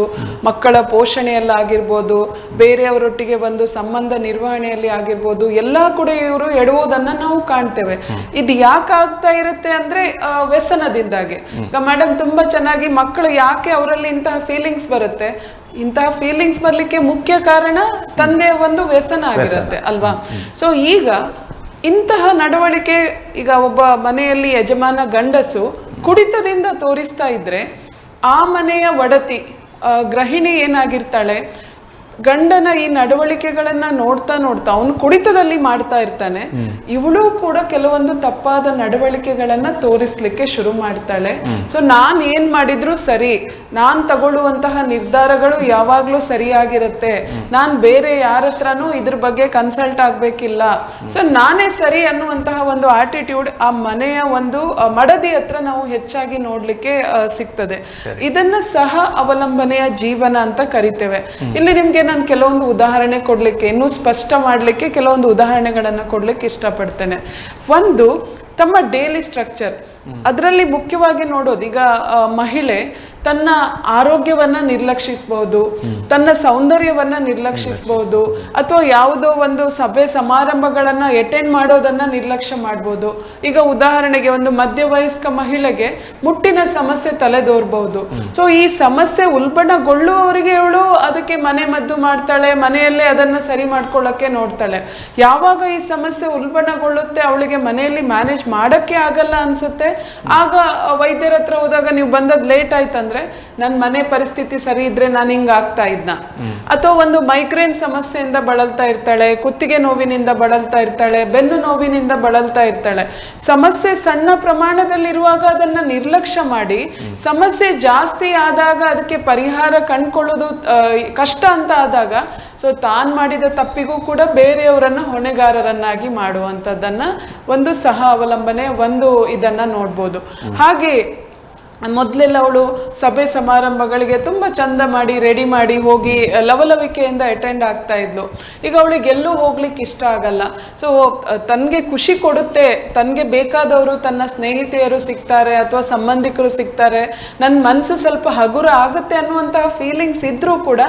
ಮಕ್ಕಳ ಪೋಷಣೆಯಲ್ಲಾಗಿರ್ಬೋದು, ಬೇರೆಯವರೊಟ್ಟಿಗೆ ಒಂದು ಸಂಬಂಧ ನಿರ್ವಹಣೆಯಲ್ಲಿ ಆಗಿರ್ಬೋದು, ಎಲ್ಲ ಕೂಡ ಇವರು ಎಡುವುದನ್ನ ನಾವು ಕಾಣ್ತೇವೆ. ಇದು ಯಾಕೆ ಆಗ್ತಾ ಇರುತ್ತೆ ಅಂದ್ರೆ ವ್ಯಸನದಿಂದಾಗಿ. ಈಗ ಮೇಡಮ್ ತುಂಬಾ ಚೆನ್ನಾಗಿ ಮಕ್ಕಳು ಯಾಕೆ ಅವರಲ್ಲಿ ಇಂತಹ ಫೀಲಿಂಗ್ಸ್ ಬರುತ್ತೆ, ಇಂತಹ ಫೀಲಿಂಗ್ಸ್ ಬರ್ಲಿಕ್ಕೆ ಮುಖ್ಯ ಕಾರಣ ತಂದೆಯ ಒಂದು ವ್ಯಸನ ಆಗಿರುತ್ತೆ ಅಲ್ವಾ. ಸೊ ಈಗ ಇಂತಹ ನಡವಳಿಕೆ, ಈಗ ಒಬ್ಬ ಮನೆಯಲ್ಲಿ ಯಜಮಾನ ಗಂಡಸು ಕುಡಿತದಿಂದ ತೋರಿಸ್ತಾ ಇದ್ರೆ, ಆ ಮನೆಯ ಒಡತಿ ಗೃಹಿಣಿ ಏನಾಗಿರ್ತಾಳೆ, ಗಂಡನ ಈ ನಡವಳಿಕೆಗಳನ್ನ ನೋಡ್ತಾ ನೋಡ್ತಾ ಅವನು ಕುಡಿತದಲ್ಲಿ ಮಾಡ್ತಾ ಇರ್ತಾನೆ, ಇವಳು ಕೂಡ ಕೆಲವೊಂದು ತಪ್ಪಾದ ನಡವಳಿಕೆಗಳನ್ನ ತೋರಿಸ್ಲಿಕ್ಕೆ ಶುರು ಮಾಡ್ತಾಳೆ. ಸೊ ನಾನ್ ಏನ್ ಮಾಡಿದ್ರು ಸರಿ, ನಾನ್ ತಗೊಳ್ಳುವಂತಹ ನಿರ್ಧಾರಗಳು ಯಾವಾಗ್ಲೂ ಸರಿಯಾಗಿರುತ್ತೆ, ನಾನ್ ಬೇರೆ ಯಾರ ಹತ್ರನೂ ಇದ್ರ ಬಗ್ಗೆ ಕನ್ಸಲ್ಟ್ ಆಗ್ಬೇಕಿಲ್ಲ, ಸೊ ನಾನೇ ಸರಿ ಅನ್ನುವಂತಹ ಒಂದು ಆಟಿಟ್ಯೂಡ್ ಆ ಮನೆಯ ಒಂದು ಮಡದಿ ಹತ್ರ ನಾವು ಹೆಚ್ಚಾಗಿ ನೋಡ್ಲಿಕ್ಕೆ ಸಿಗ್ತದೆ. ಇದನ್ನ ಸಹ ಅವಲಂಬನೆಯ ಜೀವನ ಅಂತ ಕರಿತೇವೆ. ಇಲ್ಲಿ ನಿಮ್ಗೆ ನಾನು ಕೆಲವೊಂದು ಉದಾಹರಣೆ ಕೊಡ್ಲಿಕ್ಕೆ, ಇನ್ನೂ ಸ್ಪಷ್ಟ ಮಾಡ್ಲಿಕ್ಕೆ ಕೆಲವೊಂದು ಉದಾಹರಣೆಗಳನ್ನ ಕೊಡ್ಲಿಕ್ಕೆ ಇಷ್ಟಪಡ್ತೇನೆ. ಒಂದು, ತಮ್ಮ ಡೈಲಿ ಸ್ಟ್ರಕ್ಚರ್, ಅದರಲ್ಲಿ ಮುಖ್ಯವಾಗಿ ನೋಡೋದು, ಈಗ ಮಹಿಳೆ ತನ್ನ ಆರೋಗ್ಯವನ್ನ ನಿರ್ಲಕ್ಷಿಸಬಹುದು, ತನ್ನ ಸೌಂದರ್ಯವನ್ನ ನಿರ್ಲಕ್ಷಿಸಬಹುದು, ಅಥವಾ ಯಾವುದೋ ಒಂದು ಸಭೆ ಸಮಾರಂಭಗಳನ್ನ ಅಟೆಂಡ್ ಮಾಡೋದನ್ನ ನಿರ್ಲಕ್ಷ್ಯ ಮಾಡ್ಬೋದು. ಈಗ ಉದಾಹರಣೆಗೆ ಒಂದು ಮಧ್ಯವಯಸ್ಕ ಮಹಿಳೆಗೆ ಮುಟ್ಟಿನ ಸಮಸ್ಯೆ ತಲೆದೋರ್ಬಹುದು. ಸೊ ಈ ಸಮಸ್ಯೆ ಉಲ್ಬಣಗೊಳ್ಳುವವರಿಗೆ ಇವಳು ಅದಕ್ಕೆ ಮನೆ ಮದ್ದು ಮಾಡ್ತಾಳೆ, ಮನೆಯಲ್ಲೇ ಅದನ್ನ ಸರಿ ಮಾಡ್ಕೊಳ್ಳಕ್ಕೆ ನೋಡ್ತಾಳೆ. ಯಾವಾಗ ಈ ಸಮಸ್ಯೆ ಉಲ್ಬಣಗೊಳ್ಳುತ್ತೆ, ಅವಳಿಗೆ ಮನೆಯಲ್ಲಿ ಮ್ಯಾನೇಜ್ ಮಾಡಕ್ಕೆ ಆಗಲ್ಲ ಅನ್ಸುತ್ತೆ, ಆಗ ವೈದ್ಯರ ಹತ್ರ ಹೋದಾಗ ನೀವು ಬಂದದ್ ಲೇಟ್ ಆಯ್ತಂದ್ರೆ ನನ್ನ ಮನೆ ಪರಿಸ್ಥಿತಿ ಸರಿ ಇದ್ರೆ ನಾನು ಹಿಂಗ ಆಗ್ತಾ ಇದ್ನ, ಅಥವಾ ಒಂದು ಮೈಗ್ರೇನ್ ಸಮಸ್ಯೆಯಿಂದ ಬಳಲ್ತಾ ಇರ್ತಾಳೆ, ಕುತ್ತಿಗೆ ನೋವಿನಿಂದ ಬಳಲ್ತಾ ಇರ್ತಾಳೆ, ಬೆನ್ನು ನೋವಿನಿಂದ ಬಳಲ್ತಾ ಇರ್ತಾಳೆ. ಸಮಸ್ಯೆ ಸಣ್ಣ ಪ್ರಮಾಣದಲ್ಲಿರುವಾಗ ಅದನ್ನ ನಿರ್ಲಕ್ಷ್ಯ ಮಾಡಿ, ಸಮಸ್ಯೆ ಜಾಸ್ತಿ ಆದಾಗ ಅದಕ್ಕೆ ಪರಿಹಾರ ಕಂಡುಕೊಳ್ಳೋದು ಕಷ್ಟ ಅಂತ ಆದಾಗ, ಸೊ ತಾನ್ ಮಾಡಿದ ತಪ್ಪಿಗೂ ಕೂಡ ಬೇರೆಯವರನ್ನ ಹೊಣೆಗಾರರನ್ನಾಗಿ ಮಾಡುವಂಥದ್ದನ್ನ ಒಂದು ಸಹ ಅವಲಂಬನೆ ಒಂದು ಇದನ್ನ ನೋಡ್ಬೋದು. ಹಾಗೆ ಮೊದಲೆಲ್ಲ ಅವಳು ಸಭೆ ಸಮಾರಂಭಗಳಿಗೆ ತುಂಬ ಚಂದ ಮಾಡಿ ರೆಡಿ ಮಾಡಿ ಹೋಗಿ ಲವಲವಿಕೆಯಿಂದ ಅಟೆಂಡ್ ಆಗ್ತಾ ಇದ್ಲು. ಈಗ ಅವಳಿಗೆ ಎಲ್ಲೂ ಹೋಗ್ಲಿಕ್ಕೆ ಇಷ್ಟ ಆಗಲ್ಲ. ಸೊ ತನಗೆ ಖುಷಿ ಕೊಡುತ್ತೆ, ತನಗೆ ಬೇಕಾದವರು ತನ್ನ ಸ್ನೇಹಿತೆಯರು ಸಿಗ್ತಾರೆ ಅಥವಾ ಸಂಬಂಧಿಕರು ಸಿಗ್ತಾರೆ, ನನ್ನ ಮನಸ್ಸು ಸ್ವಲ್ಪ ಹಗುರ ಆಗುತ್ತೆ ಅನ್ನುವಂತಹ ಫೀಲಿಂಗ್ಸ್ ಇದ್ರೂ ಕೂಡ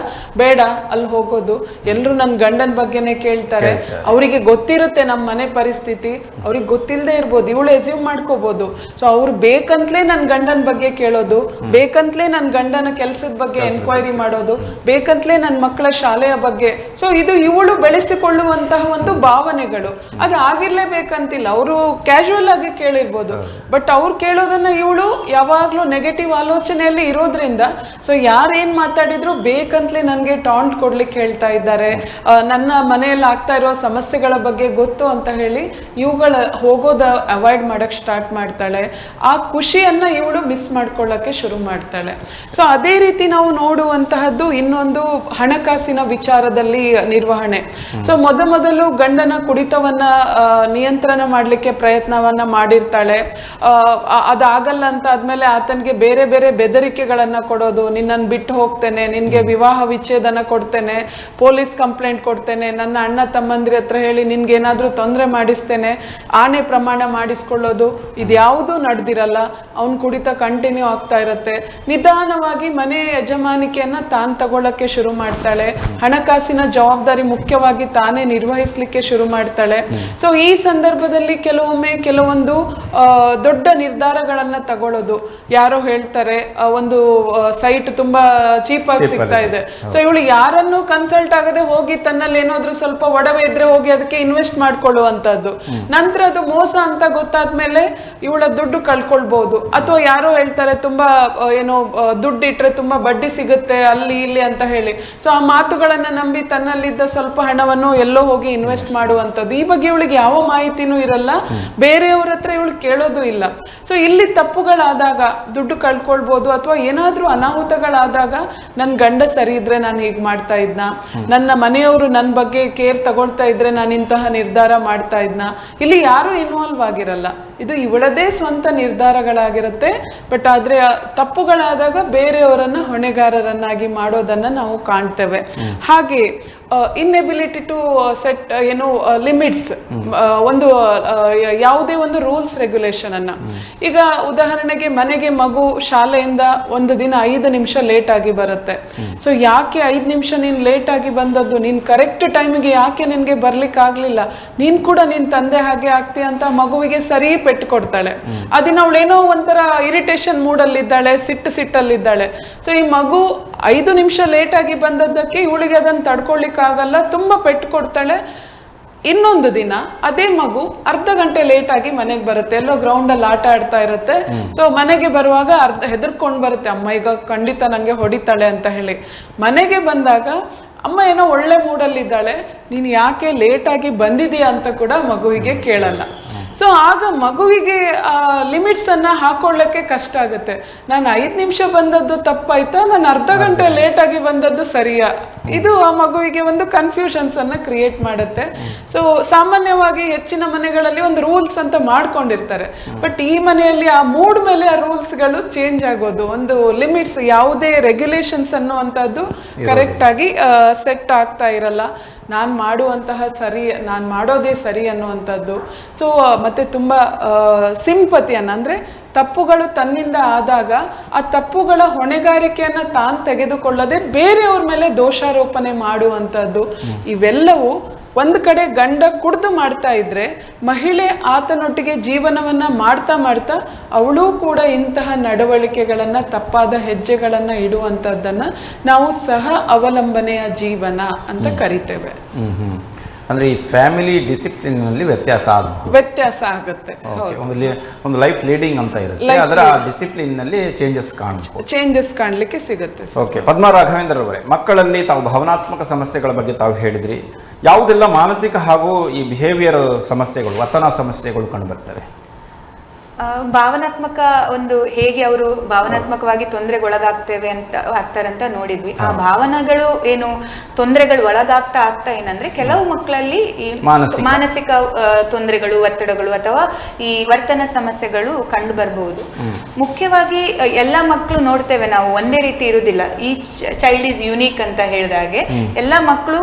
ಬೇಡ ಅಲ್ಲಿ ಹೋಗೋದು, ಎಲ್ಲರೂ ನನ್ನ ಗಂಡನ ಬಗ್ಗೆನೇ ಕೇಳ್ತಾರೆ, ಅವರಿಗೆ ಗೊತ್ತಿರುತ್ತೆ ನಮ್ಮ ಮನೆ ಪರಿಸ್ಥಿತಿ, ಅವ್ರಿಗೆ ಗೊತ್ತಿಲ್ಲದೆ ಇರ್ಬೋದು, ಇವಳು ಎಸ್ಯೂಮ್ ಮಾಡ್ಕೋಬಹುದು. ಸೊ ಅವ್ರು ಬೇಕಂತಲೇ ನನ್ನ ಗಂಡನ ಬಗ್ಗೆ ಕೇಳೋದು, ಬೇಕಂತಲೇ ನನ್ನ ಗಂಡನ ಕೆಲಸದ ಬಗ್ಗೆ ಎನ್ಕ್ವೈರಿ ಮಾಡೋದು, ಬೇಕಂತಲೇ ನನ್ನ ಮಕ್ಕಳ ಶಾಲೆಯ ಬಗ್ಗೆ. ಸೊ ಇದು ಇವಳು ಬೆಳೆಸಿಕೊಳ್ಳುವಂತಹ ಒಂದು ಭಾವನೆಗಳು. ಅದು ಆಗಿರ್ಲೇಬೇಕಂತಿಲ್ಲ, ಅವರು ಕ್ಯಾಶುವಲ್ ಆಗಿ ಕೇಳಿರ್ಬೋದು, ಬಟ್ ಅವ್ರು ಕೇಳೋದನ್ನ ಇವಳು ಯಾವಾಗ್ಲೂ ನೆಗೆಟಿವ್ ಆಲೋಚನೆಯಲ್ಲಿ ಇರೋದ್ರಿಂದ, ಸೊ ಯಾರೇನ್ ಮಾತಾಡಿದ್ರು ಬೇಕಂತಲೇ ನನಗೆ ಟಾಂಟ್ ಕೊಡ್ಲಿಕ್ಕೆ ಹೇಳ್ತಾ ಇದ್ದಾರೆ, ನನ್ನ ಮನೆಯಲ್ಲಿ ಆಗ್ತಾ ಇರೋ ಸಮಸ್ಯೆಗಳ ಬಗ್ಗೆ ಗೊತ್ತು ಅಂತ ಹೇಳಿ ಇವುಗಳ ಹೋಗೋದ ಅವಾಯ್ಡ್ ಮಾಡಕ್ ಸ್ಟಾರ್ಟ್ ಮಾಡ್ತಾಳೆ. ಆ ಖುಷಿಯನ್ನ ಇವಳು ಮಿಸ್ ಮಾಡ್ಕೊಳ್ಳಕ್ಕೆ ಶುರು ಮಾಡ್ತಾಳೆ. ಸೊ ಅದೇ ರೀತಿ ನಾವು ನೋಡುವಂತಹದ್ದು ಇನ್ನೊಂದು ಹಣಕಾಸಿನ ವಿಚಾರದಲ್ಲಿ ನಿರ್ವಹಣೆ. ಸೊ ಮೊದಲು ಗಂಡನ ಕುಡಿತವನ್ನ ನಿಯಂತ್ರಣ ಮಾಡ್ಲಿಕ್ಕೆ ಪ್ರಯತ್ನವನ್ನ ಮಾಡಿರ್ತಾಳೆ. ಅದಾಗಲ್ಲ ಅಂತ ಆದ್ಮೇಲೆ ಆತನಿಗೆ ಬೇರೆ ಬೇರೆ ಬೆದರಿಕೆಗಳನ್ನ ಕೊಡೋದು, ನಿನ್ನನ್ನು ಬಿಟ್ಟು ಹೋಗ್ತೇನೆ, ನಿನ್ಗೆ ವಿವಾಹ ವಿಚ್ಛೇದನ ಕೊಡ್ತೇನೆ, ಪೊಲೀಸ್ ಕಂಪ್ಲೇಂಟ್ ಕೊಡ್ತೇನೆ, ನನ್ನ ಅಣ್ಣ ತಮ್ಮಂದಿರ ಹತ್ರ ಹೇಳಿ ನಿನ್ಗೇನಾದ್ರೂ ತೊಂದರೆ ಮಾಡಿಸ್ತೇನೆ, ಆಣೆ ಪ್ರಮಾಣ ಮಾಡಿಸ್ಕೊಳ್ಳೋದು, ಇದ್ಯಾವುದೂ ನಡೆದಿರಲ್ಲ. ಅವ್ನು ಕುಡಿತ ಕಂಟಿನ್ಯೂ ಆಗ್ತಾ ಇರುತ್ತೆ. ನಿಧಾನವಾಗಿ ಮನೆ ಯಜಮಾನಿಕೆಯನ್ನ ತಾನು ತಗೊಳ್ಳಕ್ಕೆ ಶುರು ಮಾಡ್ತಾಳೆ. ಹಣಕಾಸಿನ ಜವಾಬ್ದಾರಿ ಮುಖ್ಯವಾಗಿ ತಾನೇ ನಿರ್ವಹಿಸ್ಲಿಕ್ಕೆ ಶುರು ಮಾಡ್ತಾಳೆ. ಸೊ ಈ ಸಂದರ್ಭದಲ್ಲಿ ಕೆಲವೊಂದು ದೊಡ್ಡ ನಿರ್ಧಾರಗಳನ್ನ ತಗೊಳ್ಳೋದು. ಯಾರೋ ಹೇಳ್ತಾರೆ ಒಂದು ಸೈಟ್ ತುಂಬಾ ಚೀಪ್ ಆಗಿ ಸಿಗ್ತಾ ಇದೆ, ಸೊ ಇವಳು ಯಾರನ್ನು ಕನ್ಸಲ್ಟ್ ಆಗದೆ ಹೋಗಿ ತನ್ನಲ್ಲಿ ಏನಾದ್ರೂ ಸ್ವಲ್ಪ ಒಡವೆ ಇದ್ರೆ ಹೋಗಿ ಅದಕ್ಕೆ ಇನ್ವೆಸ್ಟ್ ಮಾಡ್ಕೊಳ್ಳುವಂತದ್ದು. ನಂತರ ಅದು ಮೋಸ ಅಂತ ಗೊತ್ತಾದ್ಮೇಲೆ ಇವಳ ದುಡ್ಡು ಕಳ್ಕೊಳ್ಬಹುದು. ಅಥವಾ ಯಾರೋ ಹೇಳ್ತಾರೆ ತುಂಬಾ ಏನೋ ದುಡ್ಡಿಟ್ರೆ ತುಂಬಾ ಬಡ್ಡಿ ಸಿಗುತ್ತೆ ಅಲ್ಲಿ ಇಲ್ಲಿ ಅಂತ ಹೇಳಿ. ಸೊ ಆ ಮಾತುಗಳನ್ನ ನಂಬಿ ತನ್ನಲ್ಲಿದ್ದ ಸ್ವಲ್ಪ ಹಣವನ್ನು ಎಲ್ಲೋ ಹೋಗಿ ಇನ್ವೆಸ್ಟ್ ಮಾಡುವಂಥದ್ದು. ಈ ಬಗ್ಗೆ ಇವಳಿಗೆ ಯಾವ ಮಾಹಿತಿನೂ ಇರಲ್ಲ, ಬೇರೆಯವ್ರ ಹತ್ರ ಇವಳು ಕೇಳೋದು ಇಲ್ಲ. ಸೊ ಇಲ್ಲಿ ತಪ್ಪುಗಳಾದಾಗ ದುಡ್ಡು ಕಳ್ಕೊಳ್ಬೋದು, ಅಥವಾ ಏನಾದ್ರೂ ಅನಾಹುತಗಳಾದಾಗ ನನ್ನ ಗಂಡ ಸರಿ ಇದ್ರೆ ನಾನು ಹೀಗೆ ಮಾಡ್ತಾ ಇದ್ನ, ನನ್ನ ಮನೆಯವರು ನನ್ನ ಬಗ್ಗೆ ಕೇರ್ ತಗೊಳ್ತಾ ಇದ್ರೆ ನಾನು ಇಂತಹ ನಿರ್ಧಾರ ಮಾಡ್ತಾ ಇದ್ನ, ಇಲ್ಲಿ ಯಾರು ಇನ್ವಾಲ್ವ್ ಆಗಿರಲ್ಲ. ಇದು ಇವಳದೇ ಸ್ವಂತ ನಿರ್ಧಾರಗಳಾಗಿರುತ್ತೆ. ಬಟ್ ಆದ್ರೆ ತಪ್ಪುಗಳಾದಾಗ ಬೇರೆಯವರನ್ನ ಹೊಣೆಗಾರರನ್ನಾಗಿ ಮಾಡೋದನ್ನ ನಾವು ಕಾಣ್ತೇವೆ. ಹಾಗೆ ಇನ್ಎಬಿಲಿಟಿ ಟು ಸೆಟ್ ಏನು ಲಿಮಿಟ್ಸ್, ಒಂದು ಯಾವುದೇ ಒಂದು ರೂಲ್ಸ್ ರೆಗ್ಯುಲೇಷನ್ ಅನ್ನ. ಈಗ ಉದಾಹರಣೆಗೆ ಮನೆಗೆ ಮಗು ಶಾಲೆಯಿಂದ ಒಂದು ದಿನ 5 ನಿಮಿಷ ಲೇಟ್ ಆಗಿ ಬರುತ್ತೆ. ಸೊ ಯಾಕೆ 5 ನಿಮಿಷ ನೀನ್ ಲೇಟ್ ಆಗಿ ಬಂದದ್ದು, ನೀನ್ ಕರೆಕ್ಟ್ ಟೈಮಿಗೆ ಯಾಕೆ ನಿನ್ಗೆ ಬರ್ಲಿಕ್ಕೆ ಆಗ್ಲಿಲ್ಲ, ನೀನ್ ಕೂಡ ನಿನ್ ತಂದೆ ಹಾಗೆ ಆಗ್ತೀಯ ಅಂತ ಮಗುವಿಗೆ ಸರಿ ಪೆಟ್ಟು ಕೊಡ್ತಾಳೆ. ಆ ದಿನ ಅವಳೇನೋ ಒಂಥರ ಇರಿಟೇಷನ್ ಮೂಡಲ್ಲಿದ್ದಾಳೆ, ಸಿಟ್ಟಲ್ಲಿದ್ದಾಳೆ. ಸೊ ಈ ಮಗು 5 ನಿಮಿಷ ಲೇಟ್ ಆಗಿ ಬಂದದ್ದಕ್ಕೆ ಇವಳಿಗೆ ಅದನ್ನ ತಡ್ಕೊಳ್ಲಿಕ್ಕೆ ಆಗಲ್ಲ, ತುಂಬಾ ಪೆಟ್ಟು ಕೊಡ್ತಾಳೆ. ಇನ್ನೊಂದು ದಿನ ಅದೇ ಮಗು ಅರ್ಧ ಗಂಟೆ ಲೇಟ್ ಆಗಿ ಮನೆಗೆ ಬರುತ್ತೆ, ಎಲ್ಲೋ ಗ್ರೌಂಡ್ ಅಲ್ಲಿ ಆಟ ಆಡ್ತಾ ಇರುತ್ತೆ. ಸೊ ಮನೆಗೆ ಬರುವಾಗ ಹೆದರ್ಕೊಂಡ್ ಬರುತ್ತೆ, ಅಮ್ಮ ಈಗ ಖಂಡಿತ ನಂಗೆ ಹೊಡಿತಾಳೆ ಅಂತ ಹೇಳಿ. ಮನೆಗೆ ಬಂದಾಗ ಅಮ್ಮ ಏನೋ ಒಳ್ಳೆ ಮೂಡಲ್ಲಿದ್ದಾಳೆ, ನೀನು ಯಾಕೆ ಲೇಟ್ ಆಗಿ ಬಂದಿದೀಯ ಅಂತ ಕೂಡ ಮಗುವಿಗೆ ಕೇಳಲ್ಲ. ಸೊ ಆಗ ಮಗುವಿಗೆ ಲಿಮಿಟ್ಸ್ ಅನ್ನ ಹಾಕೊಳ್ಳಕ್ಕೆ ಕಷ್ಟ ಆಗುತ್ತೆ. ನಾನು 5 ನಿಮಿಷ ಬಂದದ್ದು ತಪ್ಪಾಯ್ತಾ, ನಾನು ಅರ್ಧ ಗಂಟೆ ಲೇಟ್ ಆಗಿ ಬಂದದ್ದು ಸರಿಯಾ? ಇದು ಆ ಮಗುವಿಗೆ ಒಂದು ಕನ್ಫ್ಯೂಷನ್ಸ್ ಅನ್ನ ಕ್ರಿಯೇಟ್ ಮಾಡುತ್ತೆ. ಸೊ ಸಾಮಾನ್ಯವಾಗಿ ಹೆಚ್ಚಿನ ಮನೆಗಳಲ್ಲಿ ಒಂದು ರೂಲ್ಸ್ ಅಂತ ಮಾಡ್ಕೊಂಡಿರ್ತಾರೆ. ಬಟ್ ಈ ಮನೆಯಲ್ಲಿ ಆ ಮೂಡ್ ಮೇಲೆ ಆ ರೂಲ್ಸ್ ಗಳು ಚೇಂಜ್ ಆಗೋದು, ಒಂದು ಲಿಮಿಟ್ಸ್, ಯಾವುದೇ ರೆಗ್ಯುಲೇಷನ್ಸ್ ಅನ್ನುವಂಥದ್ದು ಕರೆಕ್ಟ್ ಆಗಿ ಸೆಟ್ ಆಗ್ತಾ ಇರಲ್ಲ. ನಾನು ಮಾಡೋದೇ ಸರಿ ಅನ್ನುವಂಥದ್ದು. ಸೊ ಮತ್ತೆ ತುಂಬಾ ಸಿಂಪತಿಯನ್ನ, ಅಂದ್ರೆ ತಪ್ಪುಗಳು ತನ್ನಿಂದ ಆದಾಗ ಆ ತಪ್ಪುಗಳ ಹೊಣೆಗಾರಿಕೆಯನ್ನ ತಾನು ತೆಗೆದುಕೊಳ್ಳದೆ ಬೇರೆಯವ್ರ ಮೇಲೆ ದೋಷಾರೋಪಣೆ ಮಾಡುವಂಥದ್ದು. ಇವೆಲ್ಲವೂ ಒಂದು ಕಡೆ ಗಂಡ ಕುಡ್ದು ಮಾಡ್ತಾ ಇದ್ರೆ, ಮಹಿಳೆ ಆತನೊಟ್ಟಿಗೆ ಜೀವನವನ್ನ ಮಾಡ್ತಾ ಮಾಡ್ತಾ ಅವಳು ಕೂಡ ಇಂತಹ ನಡವಳಿಕೆಗಳನ್ನ, ತಪ್ಪಾದ ಹೆಜ್ಜೆಗಳನ್ನ ಇಡುವಂಥದ್ದನ್ನ ನಾವು ಸಹ ಅವಲಂಬನೆಯ ಜೀವನ ಅಂತ ಕರಿತೇವೆ. ಅಂದ್ರೆ ಈ ಫ್ಯಾಮಿಲಿ ಡಿಸಿಪ್ಲಿನ್ ನಲ್ಲಿ ವ್ಯತ್ಯಾಸ ಆಗುತ್ತೆ. ಒಂದು ಲೈಫ್ ಲೀಡಿಂಗ್ ಅಂತ ಇರುತ್ತೆ, ಅದರ ಡಿಸಿಪ್ಲಿನ್ ನಲ್ಲಿ ಚೇಂಜಸ್ ಕಾಣ್ಲಿಕ್ಕೆ ಸಿಗುತ್ತೆ. ಓಕೆ, ಪದ್ಮಾ ರಾಘವೇಂದ್ರ ಅವರೇ, ಮಕ್ಕಳಲ್ಲಿ ತಾವು ಭಾವನಾತ್ಮಕ ಸಮಸ್ಯೆಗಳ ಬಗ್ಗೆ ತಾವು ಹೇಳಿದ್ರಿ. ಯಾವುದೆಲ್ಲ ಮಾನಸಿಕ ಹಾಗೂ ಈ ಬಿಹೇವಿಯರ್ ಸಮಸ್ಯೆಗಳು, ವರ್ತನಾ ಸಮಸ್ಯೆಗಳು ಕಂಡು ಬರ್ತವೆ? ಭಾವನಾತ್ಮಕ ಒಂದು ಹೇಗೆ ಅವರು ಭಾವನಾತ್ಮಕವಾಗಿ ತೊಂದರೆಗೊಳಗಾಗ್ತೇವೆ ಆಗ್ತಾರಂತ ನೋಡಿದ್ವಿ. ಆ ಭಾವನೆಗಳು ಏನು ತೊಂದರೆಗಳು ಒಳಗಾಗ್ತಾ ಏನಂದ್ರೆ ಕೆಲವು ಮಕ್ಕಳಲ್ಲಿ ಈ ಮಾನಸಿಕ ತೊಂದರೆಗಳು, ಒತ್ತಡಗಳು ಅಥವಾ ಈ ವರ್ತನ ಸಮಸ್ಯೆಗಳು ಕಂಡು ಬರಬಹುದು. ಮುಖ್ಯವಾಗಿ ಎಲ್ಲ ಮಕ್ಕಳು ನೋಡ್ತೇವೆ ನಾವು ಒಂದೇ ರೀತಿ ಇರುವುದಿಲ್ಲ. ಈಚ್ ಚೈಲ್ಡ್ ಈಸ್ ಯುನೀಕ್ ಅಂತ ಹೇಳಿದಾಗೆ ಎಲ್ಲ ಮಕ್ಕಳು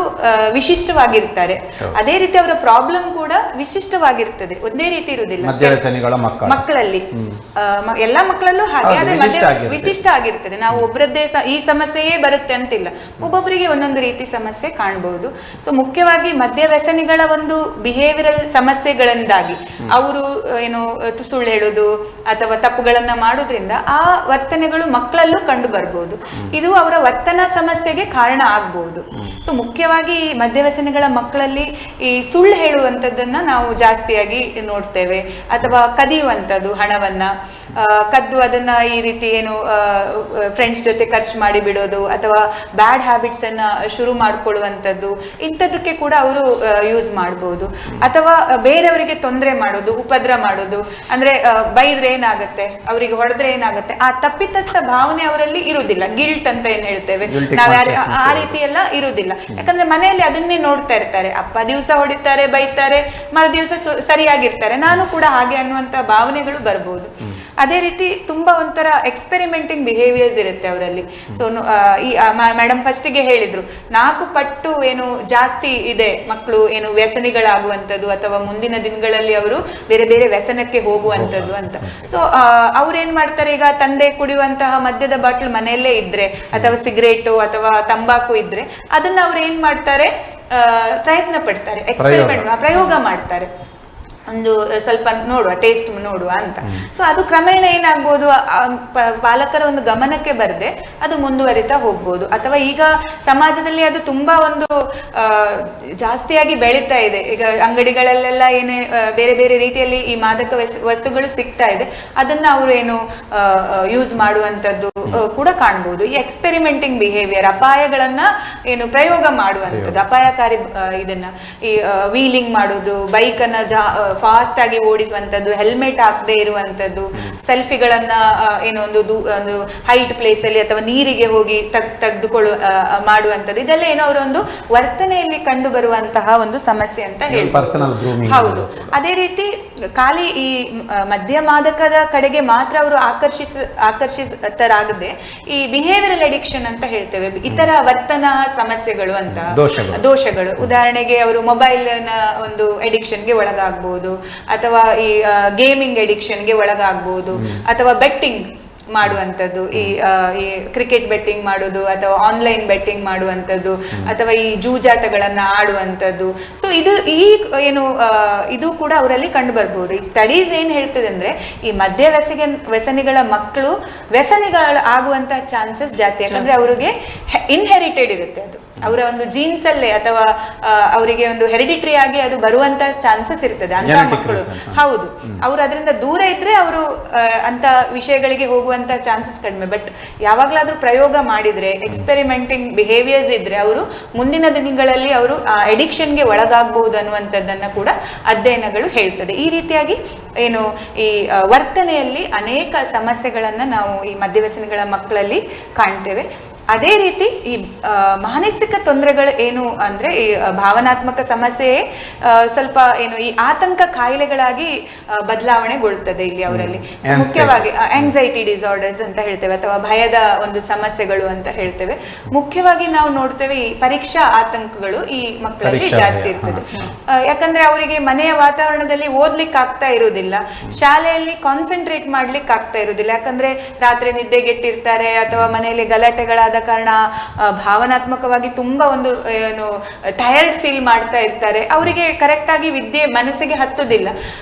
ವಿಶಿಷ್ಟವಾಗಿರ್ತಾರೆ. ಅದೇ ರೀತಿ ಅವರ ಪ್ರಾಬ್ಲಮ್ ಕೂಡ ವಿಶಿಷ್ಟವಾಗಿರ್ತದೆ, ಒಂದೇ ರೀತಿ ಇರುವುದಿಲ್ಲ ಮಕ್ಕಳಲ್ಲಿ. ಎಲ್ಲ ಮಕ್ಕಳಲ್ಲೂ ಹಾಗೆ, ಆದ್ರೆ ವಿಶಿಷ್ಟ ಆಗಿರ್ತದೆ. ನಾವು ಒಬ್ಬರದ್ದೇ ಈ ಸಮಸ್ಯೆಯೇ ಬರುತ್ತೆ ಅಂತಿಲ್ಲ, ಒಬ್ಬೊಬ್ಬರಿಗೆ ಒಂದೊಂದು ರೀತಿ ಸಮಸ್ಯೆ ಕಾಣಬಹುದು. ಸೊ ಮುಖ್ಯವಾಗಿ ಮದ್ಯ ವ್ಯಸನಿಗಳ ಒಂದು ಬಿಹೇವಿಯರಲ್ ಸಮಸ್ಯೆಗಳಿಂದಾಗಿ ಅವರು ಏನು ಸುಳ್ಳು ಹೇಳುದು ಅಥವಾ ತಪ್ಪುಗಳನ್ನ ಮಾಡೋದ್ರಿಂದ ಆ ವರ್ತನೆಗಳು ಮಕ್ಕಳಲ್ಲೂ ಕಂಡು ಬರ್ಬೋದು. ಇದು ಅವರ ವರ್ತನಾ ಸಮಸ್ಯೆಗೆ ಕಾರಣ ಆಗ್ಬಹುದು. ಸೊ ಮುಖ್ಯವಾಗಿ ಮದ್ಯ ವ್ಯಸನಿಗಳ ಮಕ್ಕಳಲ್ಲಿ ಈ ಸುಳ್ಳು ಹೇಳುವಂಥದ್ದನ್ನ ನಾವು ಜಾಸ್ತಿಯಾಗಿ ನೋಡ್ತೇವೆ, ಅಥವಾ ಕದಿಯುವಂಥದ್ದು, ಹಣವನ್ನ ಕದ್ದು ಅದನ್ನ ಈ ರೀತಿ ಏನು ಫ್ರೆಂಡ್ಸ್ ಜೊತೆ ಖರ್ಚು ಮಾಡಿ ಬಿಡೋದು, ಅಥವಾ ಬ್ಯಾಡ್ ಹ್ಯಾಬಿಟ್ಸ್ ಅನ್ನ ಶುರು ಮಾಡ್ಕೊಳ್ಳುವಂಥದ್ದು, ಇಂಥದ್ದಕ್ಕೆ ಕೂಡ ಅವರು ಯೂಸ್ ಮಾಡ್ಬೋದು. ಅಥವಾ ಬೇರೆಯವರಿಗೆ ತೊಂದರೆ ಮಾಡೋದು, ಉಪದ್ರ ಮಾಡೋದು, ಅಂದ್ರೆ ಬೈದ್ರೆ ಏನಾಗುತ್ತೆ, ಅವರಿಗೆ ಹೊಡೆದ್ರೆ ಏನಾಗುತ್ತೆ, ಆ ತಪ್ಪಿತಸ್ಥ ಭಾವನೆ ಅವರಲ್ಲಿ ಇರುವುದಿಲ್ಲ. ಗಿಲ್ಟ್ ಅಂತ ಏನ್ ಹೇಳ್ತೇವೆ ನಾವು, ಆ ರೀತಿ ಎಲ್ಲ ಇರುವುದಿಲ್ಲ. ಯಾಕಂದ್ರೆ ಮನೆಯಲ್ಲಿ ಅದನ್ನೇ ನೋಡ್ತಾ ಇರ್ತಾರೆ, ಅಪ್ಪ ದಿವಸ ಹೊಡಿತಾರೆ, ಬೈತಾರೆ, ಮರು ದಿವಸ ಸರಿಯಾಗಿರ್ತಾರೆ, ನಾನು ಕೂಡ ಹಾಗೆ ಅನ್ನುವಂತ ಭಾವನೆಗಳು ಬರ್ಬೋದು. ಅದೇ ರೀತಿ ತುಂಬಾ ಒಂಥರ ಎಕ್ಸ್ಪೆರಿಮೆಂಟಿಂಗ್ ಬಿಹೇವಿಯರ್ಸ್ ಇರುತ್ತೆ ಅವರಲ್ಲಿ. ಸೊ ಈ ಮೇಡಮ್ ಫಸ್ಟಿಗೆ ಹೇಳಿದ್ರು 4 ಪಟ್ಟು ಏನು ಜಾಸ್ತಿ ಇದೆ ಮಕ್ಕಳು ಏನು ವ್ಯಸನಿಗಳಾಗುವಂಥದ್ದು, ಅಥವಾ ಮುಂದಿನ ದಿನಗಳಲ್ಲಿ ಅವರು ಬೇರೆ ಬೇರೆ ವ್ಯಸನಕ್ಕೆ ಹೋಗುವಂಥದ್ದು ಅಂತ. ಸೊ ಅವ್ರೇನ್ ಮಾಡ್ತಾರೆ, ಈಗ ತಂದೆ ಕುಡಿಯುವಂತಹ ಮದ್ಯದ ಬಾಟ್ಲ್ ಮನೆಯಲ್ಲೇ ಇದ್ರೆ, ಅಥವಾ ಸಿಗರೇಟು ಅಥವಾ ತಂಬಾಕು ಇದ್ರೆ, ಅದನ್ನ ಅವ್ರು ಏನ್ ಮಾಡ್ತಾರೆ, ಪ್ರಯತ್ನ ಪಡ್ತಾರೆ, ಪ್ರಯೋಗ ಮಾಡ್ತಾರೆ. ಒಂದು ಸ್ವಲ್ಪ ನೋಡುವ, ಟೇಸ್ಟ್ ನೋಡುವ ಅಂತ. ಸೊ ಅದು ಕ್ರಮೇಣ ಏನಾಗ್ಬೋದು, ಪಾಲಕರ ಒಂದು ಗಮನಕ್ಕೆ ಬರದೆ ಅದು ಮುಂದುವರಿತಾ ಹೋಗ್ಬೋದು. ಅಥವಾ ಈಗ ಸಮಾಜದಲ್ಲಿ ಅದು ತುಂಬಾ ಒಂದು ಜಾಸ್ತಿಯಾಗಿ ಬೆಳೀತಾ ಇದೆ. ಈಗ ಅಂಗಡಿಗಳಲ್ಲೆಲ್ಲ ಏನೇ ಬೇರೆ ಬೇರೆ ರೀತಿಯಲ್ಲಿ ಈ ಮಾದಕ ವಸ್ತುಗಳು ಸಿಗ್ತಾ ಇದೆ, ಅದನ್ನ ಅವರು ಏನು ಯೂಸ್ ಮಾಡುವಂಥದ್ದು ಕೂಡ ಕಾಣ್ಬೋದು. ಈ ಎಕ್ಸ್ಪೆರಿಮೆಂಟಿಂಗ್ ಬಿಹೇವಿಯರ್, ಅಪಾಯಗಳನ್ನ ಏನು ಪ್ರಯೋಗ ಮಾಡುವಂಥದ್ದು, ಅಪಾಯಕಾರಿ ಇದನ್ನ ಈ ವೀಲಿಂಗ್ ಮಾಡೋದು, ಬೈಕ್ ಅನ್ನ ಫಾಸ್ಟ್ ಆಗಿ ಓಡಿಸುವಂಥದ್ದು, ಹೆಲ್ಮೆಟ್ ಹಾಕದೆ ಇರುವಂಥದ್ದು, ಸೆಲ್ಫಿಗಳನ್ನ ಏನೋ ಒಂದು ಹೈಟ್ ಪ್ಲೇಸ್ ಅಲ್ಲಿ ಅಥವಾ ನೀರಿಗೆ ಹೋಗಿ ತೆಗೆದುಕೊಳ್ಳುವ ಮಾಡುವಂಥದ್ದು, ಇದೆಲ್ಲ ಏನೋ ಅವರ ಒಂದು ವರ್ತನೆಯಲ್ಲಿ ಕಂಡು ಬರುವಂತಹ ಒಂದು ಸಮಸ್ಯೆ ಅಂತ ಹೇಳ್ಬೋದು. ಹೌದು. ಅದೇ ರೀತಿ ಖಾಲಿ ಈ ಮದ್ಯ ಮಾದಕದ ಕಡೆಗೆ ಮಾತ್ರ ಅವರು ಆಕರ್ಷಿತರಾಗದೆ ಈ ಬಿಹೇವಿಯರಲ್ ಅಡಿಕ್ಷನ್ ಅಂತ ಹೇಳ್ತೇವೆ, ಇತರ ವರ್ತನಾ ಸಮಸ್ಯೆಗಳು ಅಂತ ದೋಷಗಳು. ಉದಾಹರಣೆಗೆ ಅವರು ಮೊಬೈಲ್ ನ ಒಂದು ಅಡಿಕ್ಷನ್ಗೆ ಒಳಗಾಗಬಹುದು, ಅಥವಾ ಈ ಗೇಮಿಂಗ್ ಅಡಿಕ್ಷನ್ಗೆ ಒಳಗಾಗಬಹುದು, ಅಥವಾ ಬೆಟ್ಟಿಂಗ್ ಮಾಡುವಂಥದ್ದು, ಈ ಕ್ರಿಕೆಟ್ ಬೆಟ್ಟಿಂಗ್ ಮಾಡೋದು, ಅಥವಾ ಆನ್ಲೈನ್ ಬೆಟ್ಟಿಂಗ್ ಮಾಡುವಂಥದ್ದು, ಅಥವಾ ಈ ಜೂಜಾಟಗಳನ್ನ ಆಡುವಂಥದ್ದು. ಸೊ ಇದು ಕೂಡ ಅವರಲ್ಲಿ ಕಂಡು ಬರ್ಬೋದು. ಈ ಸ್ಟಡೀಸ್ ಏನ್ ಹೇಳ್ತದೆ ಅಂದ್ರೆ, ಈ ಮದ್ಯ ವ್ಯಸನಿಗಳ ಮಕ್ಕಳು ವ್ಯಸನಿಗಳ ಆಗುವಂತಹ ಚಾನ್ಸಸ್ ಜಾಸ್ತಿ. ಯಾಕಂದ್ರೆ ಅವರಿಗೆ ಇನ್ಹೆರಿಟೆಡ್ ಇರುತ್ತೆ, ಅದು ಅವರ ಒಂದು ಜೀನ್ಸ್ ಅಲ್ಲೇ ಅಥವಾ ಅವರಿಗೆ ಒಂದು ಹೆರಿಡಿಟರಿ ಆಗಿ ಅದು ಬರುವಂತ ಚಾನ್ಸಸ್ ಇರ್ತದೆ ಅಂತ ಮಕ್ಕಳು. ಹೌದು, ಅವರು ಅದರಿಂದ ದೂರ ಇದ್ರೆ ಅವರು ಅಂತ ವಿಷಯಗಳಿಗೆ ಹೋಗುವಂತ ಚಾನ್ಸಸ್ ಕಡಿಮೆ. ಬಟ್ ಯಾವಾಗ್ಲಾದ್ರೂ ಪ್ರಯೋಗ ಮಾಡಿದ್ರೆ, ಎಕ್ಸ್ಪೆರಿಮೆಂಟಿಂಗ್ ಬಿಹೇವಿಯರ್ಸ್ ಇದ್ರೆ, ಅವರು ಮುಂದಿನ ದಿನಗಳಲ್ಲಿ ಅವರು ಅಡಿಕ್ಷನ್ಗೆ ಒಳಗಾಗಬಹುದು ಅನ್ನುವಂಥದ್ದನ್ನ ಕೂಡ ಅಧ್ಯಯನಗಳು ಹೇಳ್ತದೆ. ಈ ರೀತಿಯಾಗಿ ಏನು ಈ ವರ್ತನೆಯಲ್ಲಿ ಅನೇಕ ಸಮಸ್ಯೆಗಳನ್ನ ನಾವು ಈ ಮದ್ಯವ್ಯಸನಿಗಳ ಮಕ್ಕಳಲ್ಲಿ ಕಾಣ್ತೇವೆ. ಅದೇ ರೀತಿ ಈ ಮಾನಸಿಕ ತೊಂದರೆಗಳು ಏನು ಅಂದ್ರೆ, ಈ ಭಾವನಾತ್ಮಕ ಸಮಸ್ಯೆ ಸ್ವಲ್ಪ ಏನು ಈ ಆತಂಕ ಕಾಯಿಲೆಗಳಾಗಿ ಬದಲಾವಣೆಗೊಳ್ತದೆ ಇಲ್ಲಿ ಅವರಲ್ಲಿ. ಮುಖ್ಯವಾಗಿ ಆಂಗ್ಸೈಟಿ ಡಿಸಾರ್ಡರ್ಸ್ ಅಂತ ಹೇಳ್ತೇವೆ, ಅಥವಾ ಭಯದ ಒಂದು ಸಮಸ್ಯೆಗಳು ಅಂತ ಹೇಳ್ತೇವೆ. ಮುಖ್ಯವಾಗಿ ನಾವು ನೋಡ್ತೇವೆ ಈ ಪರೀಕ್ಷಾ ಆತಂಕಗಳು ಈ ಮಕ್ಕಳಲ್ಲಿ ಜಾಸ್ತಿ ಇರ್ತದೆ. ಯಾಕಂದ್ರೆ ಅವರಿಗೆ ಮನೆಯ ವಾತಾವರಣದಲ್ಲಿ ಓದ್ಲಿಕ್ಕೆ ಆಗ್ತಾ ಇರುವುದಿಲ್ಲ, ಶಾಲೆಯಲ್ಲಿ ಕಾನ್ಸಂಟ್ರೇಟ್ ಮಾಡ್ಲಿಕ್ಕೆ ಆಗ್ತಾ ಇರುವುದಿಲ್ಲ. ಯಾಕಂದ್ರೆ ರಾತ್ರಿ ನಿದ್ದೆಗೆಟ್ಟಿರ್ತಾರೆ, ಅಥವಾ ಮನೆಯಲ್ಲಿ ಗಲಾಟೆಗಳಾದ ಕಾರಣ ಭಾವನಾತ್ಮಕವಾಗಿ ತುಂಬಾ ಒಂದು ಏನು ಟಯರ್ಡ್ ಫೀಲ್ ಮಾಡ್ತಾ ಇರ್ತಾರೆ. ಅವರಿಗೆ ಕರೆಕ್ಟ್ ಆಗಿ ವಿದ್ಯೆ ಮನಸ್ಸಿಗೆ ಹತ್ತುದಿಲ್ಲ.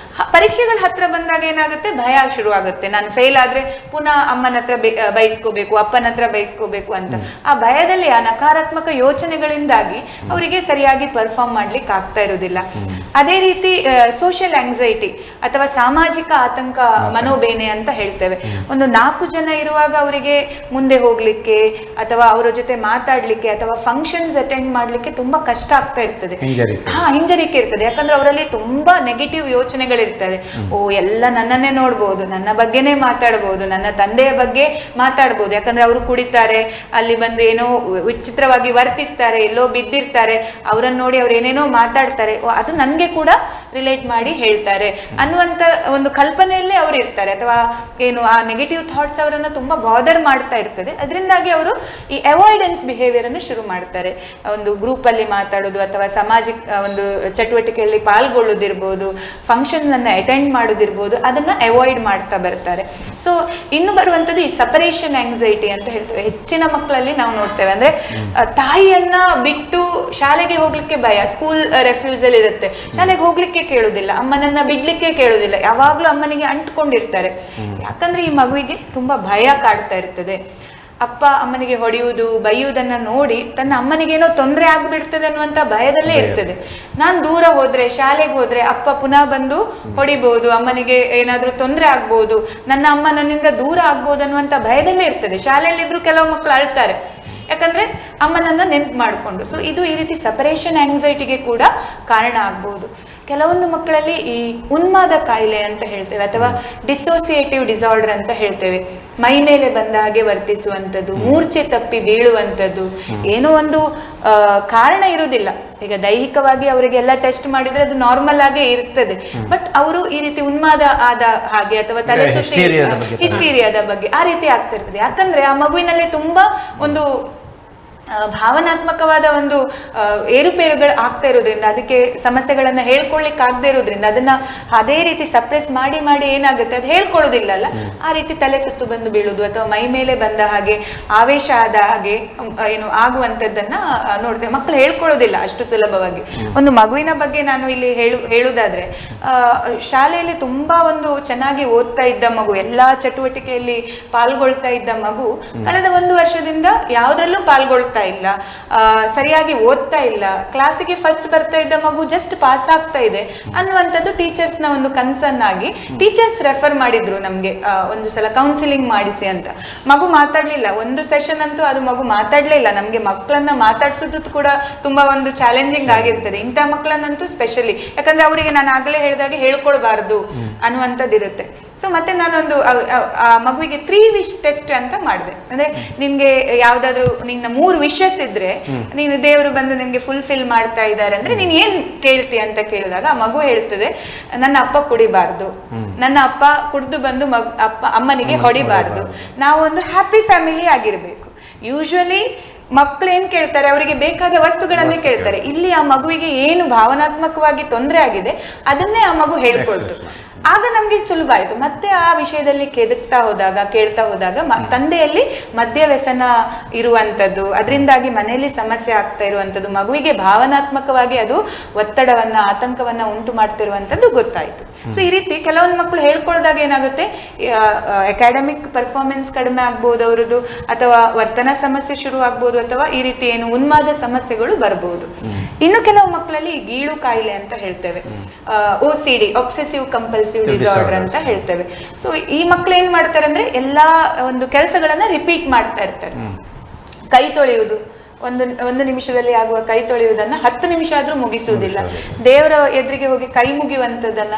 ಪರೀಕ್ಷೆಗಳ ಹತ್ರ ಬಂದಾಗ ಏನಾಗುತ್ತೆ, ಭಯ ಶುರು ಆಗುತ್ತೆ. ನಾನು ಫೇಲ್ ಆದ್ರೆ ಪುನಃ ಅಮ್ಮನ ಹತ್ರ ಬಯಸ್ಕೋಬೇಕು, ಅಪ್ಪನ ಹತ್ರ ಬಯಸ್ಕೋಬೇಕು ಅಂತ. ಆ ಭಯದಲ್ಲಿ, ಆ ನಕಾರಾತ್ಮಕ ಯೋಚನೆಗಳಿಂದಾಗಿ ಅವರಿಗೆ ಸರಿಯಾಗಿ ಪರ್ಫಾರ್ಮ್ ಮಾಡ್ಲಿಕ್ಕೆ ಆಗ್ತಾ ಇರುವುದಿಲ್ಲ. ಅದೇ ರೀತಿ ಸೋಷಿಯಲ್ ಆಂಗ್ಸೈಟಿ ಅಥವಾ ಸಾಮಾಜಿಕ ಆತಂಕ ಮನೋಬೇನೆ ಅಂತ ಹೇಳ್ತೇವೆ. ಒಂದು 4 ಜನ ಇರುವಾಗ ಅವರಿಗೆ ಮುಂದೆ ಹೋಗ್ಲಿಕ್ಕೆ ಅಥವಾ ಅವರ ಜೊತೆ ಮಾತಾಡ್ಲಿಕ್ಕೆ ಅಥವಾ ಫಂಕ್ಷನ್ಸ್ ಅಟೆಂಡ್ ಮಾಡ್ಲಿಕ್ಕೆ ತುಂಬಾ ಕಷ್ಟ ಆಗ್ತಾ ಇರ್ತದೆ. ಹಿಂಜರಿಕೆ ಇರ್ತದೆ. ಯಾಕಂದ್ರೆ ಅವರಲ್ಲಿ ತುಂಬಾ ನೆಗೆಟಿವ್ ಯೋಚನೆಗಳಿರ್ತದೆ. ಎಲ್ಲ ನನ್ನನ್ನೇ ನೋಡ್ಬೋದು, ನನ್ನ ಬಗ್ಗೆನೇ ಮಾತಾಡ್ಬೋದು, ನನ್ನ ತಂದೆಯ ಬಗ್ಗೆ ಮಾತಾಡ್ಬೋದು. ಯಾಕಂದ್ರೆ ಅವರು ಕುಡಿತಾರೆ, ಅಲ್ಲಿ ಬಂದು ಏನೋ ವಿಚಿತ್ರವಾಗಿ ವರ್ತಿಸ್ತಾರೆ, ಎಲ್ಲೋ ಬಿದ್ದಿರ್ತಾರೆ, ಅವರನ್ನು ನೋಡಿ ಅವ್ರು ಏನೇನೋ ಮಾತಾಡ್ತಾರೆ, ಅದು ನನ್ಗೆ ಕೂಡ ರಿಲೇಟ್ ಮಾಡಿ ಹೇಳ್ತಾರೆ ಅನ್ನುವಂತ ಒಂದು ಕಲ್ಪನೆಯಲ್ಲೇ ಅವ್ರು ಇರ್ತಾರೆ. ಅಥವಾ ಏನು ಆ ನೆಗೆಟಿವ್ ಥಾಟ್ಸ್ ಅವರನ್ನ ತುಂಬಾ ಬಾದರ್ ಮಾಡ್ತಾ ಇರ್ತದೆ. ಅದರಿಂದಾಗಿ ಅವರು ಈ ಅವಾಯ್ಡೆನ್ಸ್ ಬಿಹೇವಿಯರ್ ಅನ್ನು ಶುರು ಮಾಡ್ತಾರೆ. ಒಂದು ಗ್ರೂಪ್ ಅಲ್ಲಿ ಮಾತಾಡೋದು, ಅಥವಾ ಸಾಮಾಜಿಕ ಒಂದು ಚಟುವಟಿಕೆಯಲ್ಲಿ ಪಾಲ್ಗೊಳ್ಳೋದಿರ್ಬೋದು, ಫಂಕ್ಷನ್ ಅನ್ನ ಅಟೆಂಡ್ ಮಾಡೋದಿರ್ಬೋದು, ಅದನ್ನ ಅವಾಯ್ಡ್ ಮಾಡ್ತಾ ಬರ್ತಾರೆ. ಸೊ ಇನ್ನು ಬರುವಂತದ್ದು ಈ ಸಪರೇಷನ್ ಆಂಗ್ಸೈಟಿ ಅಂತ ಹೇಳ್ತೇವೆ. ಹೆಚ್ಚಿನ ಮಕ್ಕಳಲ್ಲಿ ನಾವು ನೋಡ್ತೇವೆ. ಅಂದ್ರೆ ತಾಯಿಯನ್ನ ಬಿಟ್ಟು ಶಾಲೆಗೆ ಹೋಗ್ಲಿಕ್ಕೆ ಭಯ, ಸ್ಕೂಲ್ ರೆಫ್ಯೂಸಲ್ ಇರುತ್ತೆ, ಶಾಲೆಗೆ ಹೋಗ್ಲಿಕ್ಕೆ ಕೇಳುದಿಲ್ಲ, ಅಮ್ಮನನ್ನ ಬಿಡ್ಲಿಕ್ಕೆ ಕೇಳುದಿಲ್ಲ, ಯಾವಾಗ್ಲೂ ಅಮ್ಮನಿಗೆ ಅಂಟ್ಕೊಂಡಿರ್ತಾರೆ. ಯಾಕಂದ್ರೆ ಈ ಮಗುವಿಗೆ ತುಂಬಾ ಭಯ ಕಾಡ್ತಾ ಇರ್ತದೆ. ಅಪ್ಪ ಅಮ್ಮನಿಗೆ ಹೊಡೆಯುವುದು, ಬೈಯುವುದನ್ನ ನೋಡಿ ತನ್ನ ಅಮ್ಮನಿಗೇನೋ ತೊಂದರೆ ಆಗ್ಬಿಡ್ತದೆ ಅನ್ನುವಂತ ಭಯದಲ್ಲೇ ಇರ್ತದೆ. ನಾನ್ ದೂರ ಹೋದ್ರೆ, ಶಾಲೆಗೆ ಹೋದ್ರೆ ಅಪ್ಪ ಪುನಃ ಬಂದು ಹೊಡಿಬಹುದು, ಅಮ್ಮನಿಗೆ ಏನಾದ್ರೂ ತೊಂದರೆ ಆಗ್ಬಹುದು, ನನ್ನ ಅಮ್ಮ ನನ್ನಿಂದ ದೂರ ಆಗ್ಬಹುದು ಅನ್ನುವಂತ ಭಯದಲ್ಲೇ ಇರ್ತದೆ. ಶಾಲೆಯಲ್ಲಿದ್ರು ಕೆಲವು ಮಕ್ಕಳು ಅಳ್ತಾರೆ, ಯಾಕಂದ್ರೆ ಅಮ್ಮನನ್ನ ನೆನ್ಪು ಮಾಡಿಕೊಂಡು. ಸೊ ಇದು ಈ ರೀತಿ ಸಪರೇಷನ್ ಆಂಗ್ಸೈಟಿಗೆ ಕೂಡ ಕಾರಣ ಆಗ್ಬಹುದು. ಕೆಲವೊಂದು ಮಕ್ಕಳಲ್ಲಿ ಈ ಉನ್ಮಾದ ಕಾಯಿಲೆ ಅಂತ ಹೇಳ್ತೇವೆ, ಅಥವಾ ಡಿಸೋಸಿಯೇಟಿವ್ ಡಿಸಾರ್ಡರ್ ಅಂತ ಹೇಳ್ತೇವೆ. ಮೈ ಮೇಲೆ ಬಂದ ಹಾಗೆ ವರ್ತಿಸುವಂಥದ್ದು, ಮೂರ್ಛೆ ತಪ್ಪಿ ಬೀಳುವಂಥದ್ದು, ಏನೋ ಒಂದು ಕಾರಣ ಇರುವುದಿಲ್ಲ. ಈಗ ದೈಹಿಕವಾಗಿ ಅವರಿಗೆಲ್ಲ ಟೆಸ್ಟ್ ಮಾಡಿದ್ರೆ ಅದು ನಾರ್ಮಲ್ ಆಗೇ ಇರ್ತದೆ. ಬಟ್ ಅವರು ಈ ರೀತಿ ಉನ್ಮಾದ ಆದ ಹಾಗೆ, ಅಥವಾ ತಲೆ ಸುತ್ತಿ ಹಿಸ್ಟೀರಿಯಾದ ಬಗ್ಗೆ ಆ ರೀತಿ ಆಗ್ತಾ ಇರ್ತದೆ. ಯಾಕಂದ್ರೆ ಆ ಮಗುವಿನಲ್ಲಿ ತುಂಬಾ ಒಂದು ಭಾವನಾತ್ಮಕವಾದ ಒಂದು ಏರುಪೇರುಗಳು ಆಗ್ತಾ ಇರೋದ್ರಿಂದ, ಅದಕ್ಕೆ ಸಮಸ್ಯೆಗಳನ್ನ ಹೇಳ್ಕೊಳ್ಳಿಕ್ಕೆ ಆಗದೆ ಇರೋದ್ರಿಂದ ಅದನ್ನ ಅದೇ ರೀತಿ ಸಪ್ರೆಸ್ ಮಾಡಿ ಮಾಡಿ ಏನಾಗುತ್ತೆ, ಅದು ಹೇಳ್ಕೊಳ್ಳೋದಿಲ್ಲ ಅಲ್ಲ, ಆ ರೀತಿ ತಲೆ ಸುತ್ತು ಬಂದು ಬೀಳುದು ಅಥವಾ ಮೈ ಮೇಲೆ ಬಂದ ಹಾಗೆ ಆವೇಶ ಆದ ಹಾಗೆ ಏನು ಆಗುವಂಥದ್ದನ್ನ ನೋಡ್ತೇವೆ. ಮಕ್ಕಳು ಹೇಳ್ಕೊಳ್ಳೋದಿಲ್ಲ ಅಷ್ಟು ಸುಲಭವಾಗಿ. ಒಂದು ಮಗುವಿನ ಬಗ್ಗೆ ನಾನು ಇಲ್ಲಿ ಹೇಳುವುದಾದ್ರೆ, ಶಾಲೆಯಲ್ಲಿ ತುಂಬಾ ಒಂದು ಚೆನ್ನಾಗಿ ಓದ್ತಾ ಇದ್ದ ಮಗು, ಎಲ್ಲಾ ಚಟುವಟಿಕೆಯಲ್ಲಿ ಪಾಲ್ಗೊಳ್ತಾ ಇದ್ದ ಮಗು ಕಳೆದ 1 ವರ್ಷದಿಂದ ಯಾವ್ದ್ರಲ್ಲೂ ಪಾಲ್ಗೊಳ್ತಾ ಇಲ್ಲ, ಸರಿಯಾಗಿ ಓದ್ತಾ ಇಲ್ಲ, ಕ್ಲಾಸಿಗೆ ಫಸ್ಟ್ ಬರ್ತಾ ಇದ್ದ ಮಗು ಜಸ್ಟ್ ಪಾಸ್ ಆಗ್ತಾ ಇದೆ ಅನ್ನುವಂಥದ್ದು ಟೀಚರ್ಸ್ ನ ಒಂದು ಕನ್ಸರ್ನ್ ಆಗಿ ಟೀಚರ್ಸ್ ರೆಫರ್ ಮಾಡಿದ್ರು ನಮ್ಗೆ ಒಂದು ಸಲ ಕೌನ್ಸಿಲಿಂಗ್ ಮಾಡಿಸಿ ಅಂತ. ಮಗು ಮಾತಾಡ್ಲಿಲ್ಲ, ಒಂದು ಸೆಷನ್ ಅಂತೂ ಅದು ಮಗು ಮಾತಾಡ್ಲಿಲ್ಲ. ನಮ್ಗೆ ಮಕ್ಕಳನ್ನ ಮಾತಾಡ್ಸೋದು ಕೂಡ ತುಂಬಾ ಒಂದು ಚಾಲೆಂಜಿಂಗ್ ಆಗಿರ್ತದೆ, ಇಂಥ ಮಕ್ಕಳನ್ನಂತೂ ಸ್ಪೆಷಲಿ. ಯಾಕಂದ್ರೆ ಅವರಿಗೆ ನಾನು ಆಗಲೇ ಹೇಳಿದಾಗೆ ಹೇಳ್ಕೊಳ್ಬಾರ್ದು ಅನ್ನುವಂಥದ್ದು ಇರುತ್ತೆ. ಸೊ ಮತ್ತೆ ನಾನೊಂದು ಆ ಮಗುವಿಗೆ 3 ವಿಶ್ ಟೆಸ್ಟ್ ಅಂತ ಮಾಡಿದೆ. ಅಂದ್ರೆ ನಿಮ್ಗೆ ಯಾವ್ದಾದ್ರು ನಿನ್ನ 3 ವಿಶಸ್ ಇದ್ರೆ, ನೀನು ದೇವರು ಬಂದು ನಿಮ್ಗೆ ಫುಲ್ಫಿಲ್ ಮಾಡ್ತಾ ಇದ್ದಾರೆ ಅಂದ್ರೆ ನೀನ್ ಏನ್ ಕೇಳ್ತೀಯ ಅಂತ ಕೇಳಿದಾಗ ಆ ಮಗು ಹೇಳ್ತದೆ, ನನ್ನ ಅಪ್ಪ ಕುಡಿಬಾರ್ದು, ನನ್ನ ಅಪ್ಪ ಕುಡ್ದು ಬಂದು ಅಮ್ಮನಿಗೆ ಹೊಡಿಬಾರ್ದು, ನಾವು ಒಂದು ಹ್ಯಾಪಿ ಫ್ಯಾಮಿಲಿ ಆಗಿರ್ಬೇಕು. ಯೂಶುವಲಿ ಮಕ್ಕಳು ಏನ್ ಕೇಳ್ತಾರೆ, ಅವರಿಗೆ ಬೇಕಾದ ವಸ್ತುಗಳನ್ನೇ ಕೇಳ್ತಾರೆ. ಇಲ್ಲಿ ಆ ಮಗುವಿಗೆ ಏನು ಭಾವನಾತ್ಮಕವಾಗಿ ತೊಂದರೆ ಆಗಿದೆ ಅದನ್ನೇ ಆ ಮಗು ಹೇಳ್ಕೊಳ್ತು. ಆಗ ನಮ್ಗೆ ಸುಲಭ ಆಯ್ತು. ಮತ್ತೆ ಆ ವಿಷಯದಲ್ಲಿ ಕೇಳ್ತಾ ಹೋದಾಗ ತಂದೆಯಲ್ಲಿ ಮದ್ಯ ವ್ಯಸನ ಇರುವಂತದ್ದು, ಅದರಿಂದಾಗಿ ಮನೆಯಲ್ಲಿ ಸಮಸ್ಯೆ ಆಗ್ತಾ ಇರುವಂತದ್ದು, ಮಗುವಿಗೆ ಭಾವನಾತ್ಮಕವಾಗಿ ಅದು ಒತ್ತಡವನ್ನ ಆತಂಕವನ್ನ ಉಂಟು ಮಾಡ್ತಿರುವಂತದ್ದು ಗೊತ್ತಾಯ್ತು. ಸೊ ಈ ರೀತಿ ಕೆಲವೊಂದು ಮಕ್ಕಳು ಹೇಳ್ಕೊಳ್ದಾಗ ಏನಾಗುತ್ತೆ, ಅಕಾಡೆಮಿಕ್ ಪರ್ಫಾರ್ಮೆನ್ಸ್ ಕಡಿಮೆ ಆಗ್ಬೋದು ಅವರದ್ದು, ಅಥವಾ ವರ್ತನ ಸಮಸ್ಯೆ ಶುರು ಆಗ್ಬೋದು, ಅಥವಾ ಈ ರೀತಿ ಏನು ಉನ್ಮಾದ ಸಮಸ್ಯೆಗಳು ಬರ್ಬೋದು. ಇನ್ನು ಕೆಲವು ಮಕ್ಕಳಲ್ಲಿ ಗೀಳು ಕಾಯಿಲೆ ಅಂತ ಹೇಳ್ತೇವೆ, OCD ಒಬ್ಸೆಸಿವ್ ಕಂಪಲ್ಸಿವ್ ಡಿಸಾರ್ಡರ್ ಅಂತ ಹೇಳ್ತೇವೆ. ಸೊ ಈ ಮಕ್ಕಳು ಏನ್ ಮಾಡ್ತಾರೆ ಅಂದ್ರೆ ಎಲ್ಲಾ ಒಂದು ಕೆಲಸಗಳನ್ನ ರಿಪೀಟ್ ಮಾಡ್ತಾ ಇರ್ತಾರೆ. ಕೈ ತೊಳೆಯುವುದು, ಒಂದು ನಿಮಿಷದಲ್ಲಿ ಆಗುವ ಕೈ ತೊಳೆಯುವುದನ್ನ 10 ನಿಮಿಷ ಆದ್ರೂ ಮುಗಿಸುವುದಿಲ್ಲ. ದೇವರ ಎದುರಿಗೆ ಹೋಗಿ ಕೈ ಮುಗಿಯುವಂಥದ್ದನ್ನ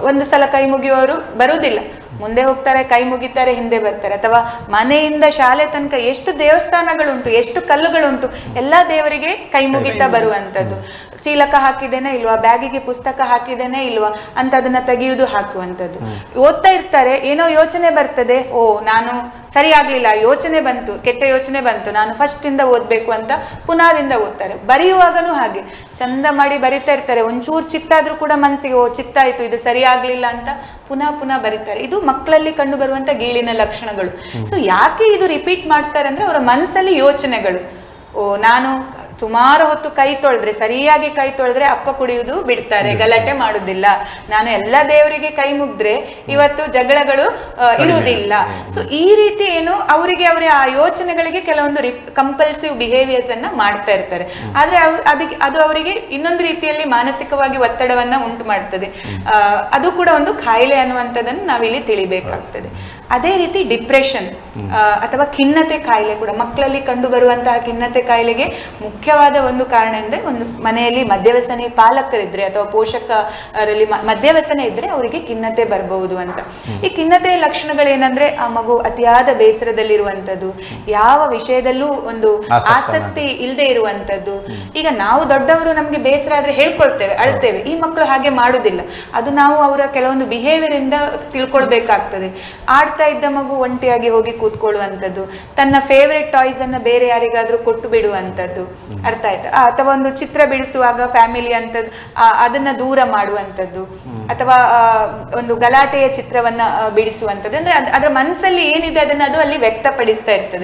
ಒಂದು ಸಲ ಕೈ ಮುಗಿಯುವವರು ಬರುವುದಿಲ್ಲ, ಮುಂದೆ ಹೋಗ್ತಾರೆ, ಕೈ ಮುಗಿತಾರೆ, ಹಿಂದೆ ಬರ್ತಾರೆ. ಅಥವಾ ಮನೆಯಿಂದ ಶಾಲೆ ತನಕ ಎಷ್ಟು ದೇವಸ್ಥಾನಗಳುಂಟು, ಎಷ್ಟು ಕಲ್ಲುಗಳುಂಟು, ಎಲ್ಲಾ ದೇವರಿಗೆ ಕೈ ಮುಗಿತಾ ಬರುವಂಥದ್ದು. ಚೀಲಕ ಹಾಕಿದೇನೆ ಇಲ್ವಾ, ಬ್ಯಾಗಿಗೆ ಪುಸ್ತಕ ಹಾಕಿದೇನೆ ಇಲ್ವಾ ಅಂತ ಅದನ್ನ ತೆಗೆಯುವುದು, ಹಾಕುವಂಥದ್ದು. ಓದ್ತಾ ಇರ್ತಾರೆ, ಏನೋ ಯೋಚನೆ ಬರ್ತದೆ, ಓ ನಾನು ಸರಿ ಆಗ್ಲಿಲ್ಲ, ಯೋಚನೆ ಬಂತು, ಕೆಟ್ಟ ಯೋಚನೆ ಬಂತು, ನಾನು ಫಸ್ಟ್ ಇಂದ ಓದ್ಬೇಕು ಅಂತ ಪುನಾದಿಂದ ಓದ್ತಾರೆ. ಬರೆಯುವಾಗನೂ ಹಾಗೆ ಚಂದ ಮಾಡಿ ಬರಿತಾ ಇರ್ತಾರೆ, ಒಂಚೂರು ಚಿತ್ತಾದ್ರೂ ಕೂಡ ಮನಸ್ಸಿಗೆ ಓ ಚಿತ್ತಾಯ್ತು, ಇದು ಸರಿ ಆಗ್ಲಿಲ್ಲ ಅಂತ ಪುನಃ ಬರೀತಾರೆ. ಇದು ಮಕ್ಕಳಲ್ಲಿ ಕಂಡು ಬರುವಂತ ಗೀಳಿನ ಲಕ್ಷಣಗಳು. ಸೊ ಯಾಕೆ ಇದು ರಿಪೀಟ್ ಮಾಡ್ತಾರೆ ಅಂದ್ರೆ, ಅವರ ಮನಸ್ಸಲ್ಲಿ ಯೋಚನೆಗಳು, ಓ ನಾನು ಸುಮಾರು ಹೊತ್ತು ಕೈ ತೊಳೆದ್ರೆ, ಸರಿಯಾಗಿ ಕೈ ತೊಳೆದ್ರೆ ಅಪ್ಪ ಕುಡಿಯುವುದು ಬಿಡ್ತಾರೆ, ಗಲಾಟೆ ಮಾಡುದಿಲ್ಲ, ನಾನು ಎಲ್ಲ ದೇವರಿಗೆ ಕೈ ಮುಗಿದ್ರೆ ಇವತ್ತು ಜಗಳಗಳು ಇರುವುದಿಲ್ಲ. ಸೊ ಈ ರೀತಿ ಏನು ಅವರಿಗೆ ಆ ಯೋಚನೆಗಳಿಗೆ ಕೆಲವೊಂದು ಕಂಪಲ್ಸಿವ್ ಬಿಹೇವಿಯರ್ಸ್ ಅನ್ನ ಮಾಡ್ತಾ ಇರ್ತಾರೆ. ಆದ್ರೆ ಅದು ಅವರಿಗೆ ಇನ್ನೊಂದು ರೀತಿಯಲ್ಲಿ ಮಾನಸಿಕವಾಗಿ ಒತ್ತಡವನ್ನ ಉಂಟು ಮಾಡ್ತದೆ. ಅದು ಕೂಡ ಒಂದು ಕಾಯಿಲೆ ಅನ್ನುವಂಥದ್ದನ್ನು ನಾವಿಲ್ಲಿ ತಿಳಿಬೇಕಾಗ್ತದೆ. ಅದೇ ರೀತಿ ಡಿಪ್ರೆಷನ್ ಅಥವಾ ಖಿನ್ನತೆ ಕಾಯಿಲೆ ಕೂಡ ಮಕ್ಕಳಲ್ಲಿ ಕಂಡು ಬರುವಂತಹ ಖಿನ್ನತೆ ಕಾಯಿಲೆಗೆ ಮುಖ್ಯವಾದ ಒಂದು ಕಾರಣ ಅಂದ್ರೆ, ಒಂದು ಮನೆಯಲ್ಲಿ ಮದ್ಯವ್ಯಸನಿ ಪಾಲಕರಿದ್ರೆ ಅಥವಾ ಪೋಷಕರಲ್ಲಿ ಮದ್ಯವ್ಯಸನ ಇದ್ರೆ ಅವರಿಗೆ ಖಿನ್ನತೆ ಬರಬಹುದು ಅಂತ. ಈ ಖಿನ್ನತೆಯ ಲಕ್ಷಣಗಳೇನಂದ್ರೆ, ಆ ಮಗು ಅತಿಯಾದ ಬೇಸರದಲ್ಲಿರುವಂಥದ್ದು, ಯಾವ ವಿಷಯದಲ್ಲೂ ಒಂದು ಆಸಕ್ತಿ ಇಲ್ಲದೆ ಇರುವಂಥದ್ದು. ಈಗ ನಾವು ದೊಡ್ಡವರು ನಮ್ಗೆ ಬೇಸರ ಆದ್ರೆ ಹೇಳ್ಕೊಳ್ತೇವೆ, ಅಳ್ತೇವೆ. ಈ ಮಕ್ಕಳು ಹಾಗೆ ಮಾಡುದಿಲ್ಲ. ಅದು ನಾವು ಅವರ ಕೆಲವೊಂದು ಬಿಹೇವಿಯರ್ ಇಂದ ತಿಳ್ಕೊಳ್ಬೇಕಾಗ್ತದೆ. ಆಡ್ತಾ ಇದ್ದ ಮಗು ಒಂಟಿಯಾಗಿ ಹೋಗಿ ಕೂತ್ಕೊಳ್ಳುವಂಥದ್ದು, ತನ್ನ ಫೇವರೆಟ್ ಟಾಯ್ಸ್ ಅನ್ನ ಬೇರೆ ಯಾರಿಗಾದ್ರೂ ಕೊಟ್ಟು ಬಿಡುವಂಥದ್ದು, ಅರ್ಥ ಆಯ್ತಾ? ಅಥವಾ ಒಂದು ಚಿತ್ರ ಬಿಡಿಸುವಾಗ ಫ್ಯಾಮಿಲಿ ಅಂತದ್ದು ಅದನ್ನ ದೂರ ಮಾಡುವಂಥದ್ದು, ಅಥವಾ ಒಂದು ಗಲಾಟೆಯ ಚಿತ್ರವನ್ನ ಬಿಡಿಸುವಂಥದ್ದು. ಅಂದ್ರೆ ಅದರ ಮನಸ್ಸಲ್ಲಿ ಏನಿದೆ ಅದನ್ನ ಅದು ಅಲ್ಲಿ ವ್ಯಕ್ತಪಡಿಸ್ತಾ ಇರ್ತದೆ.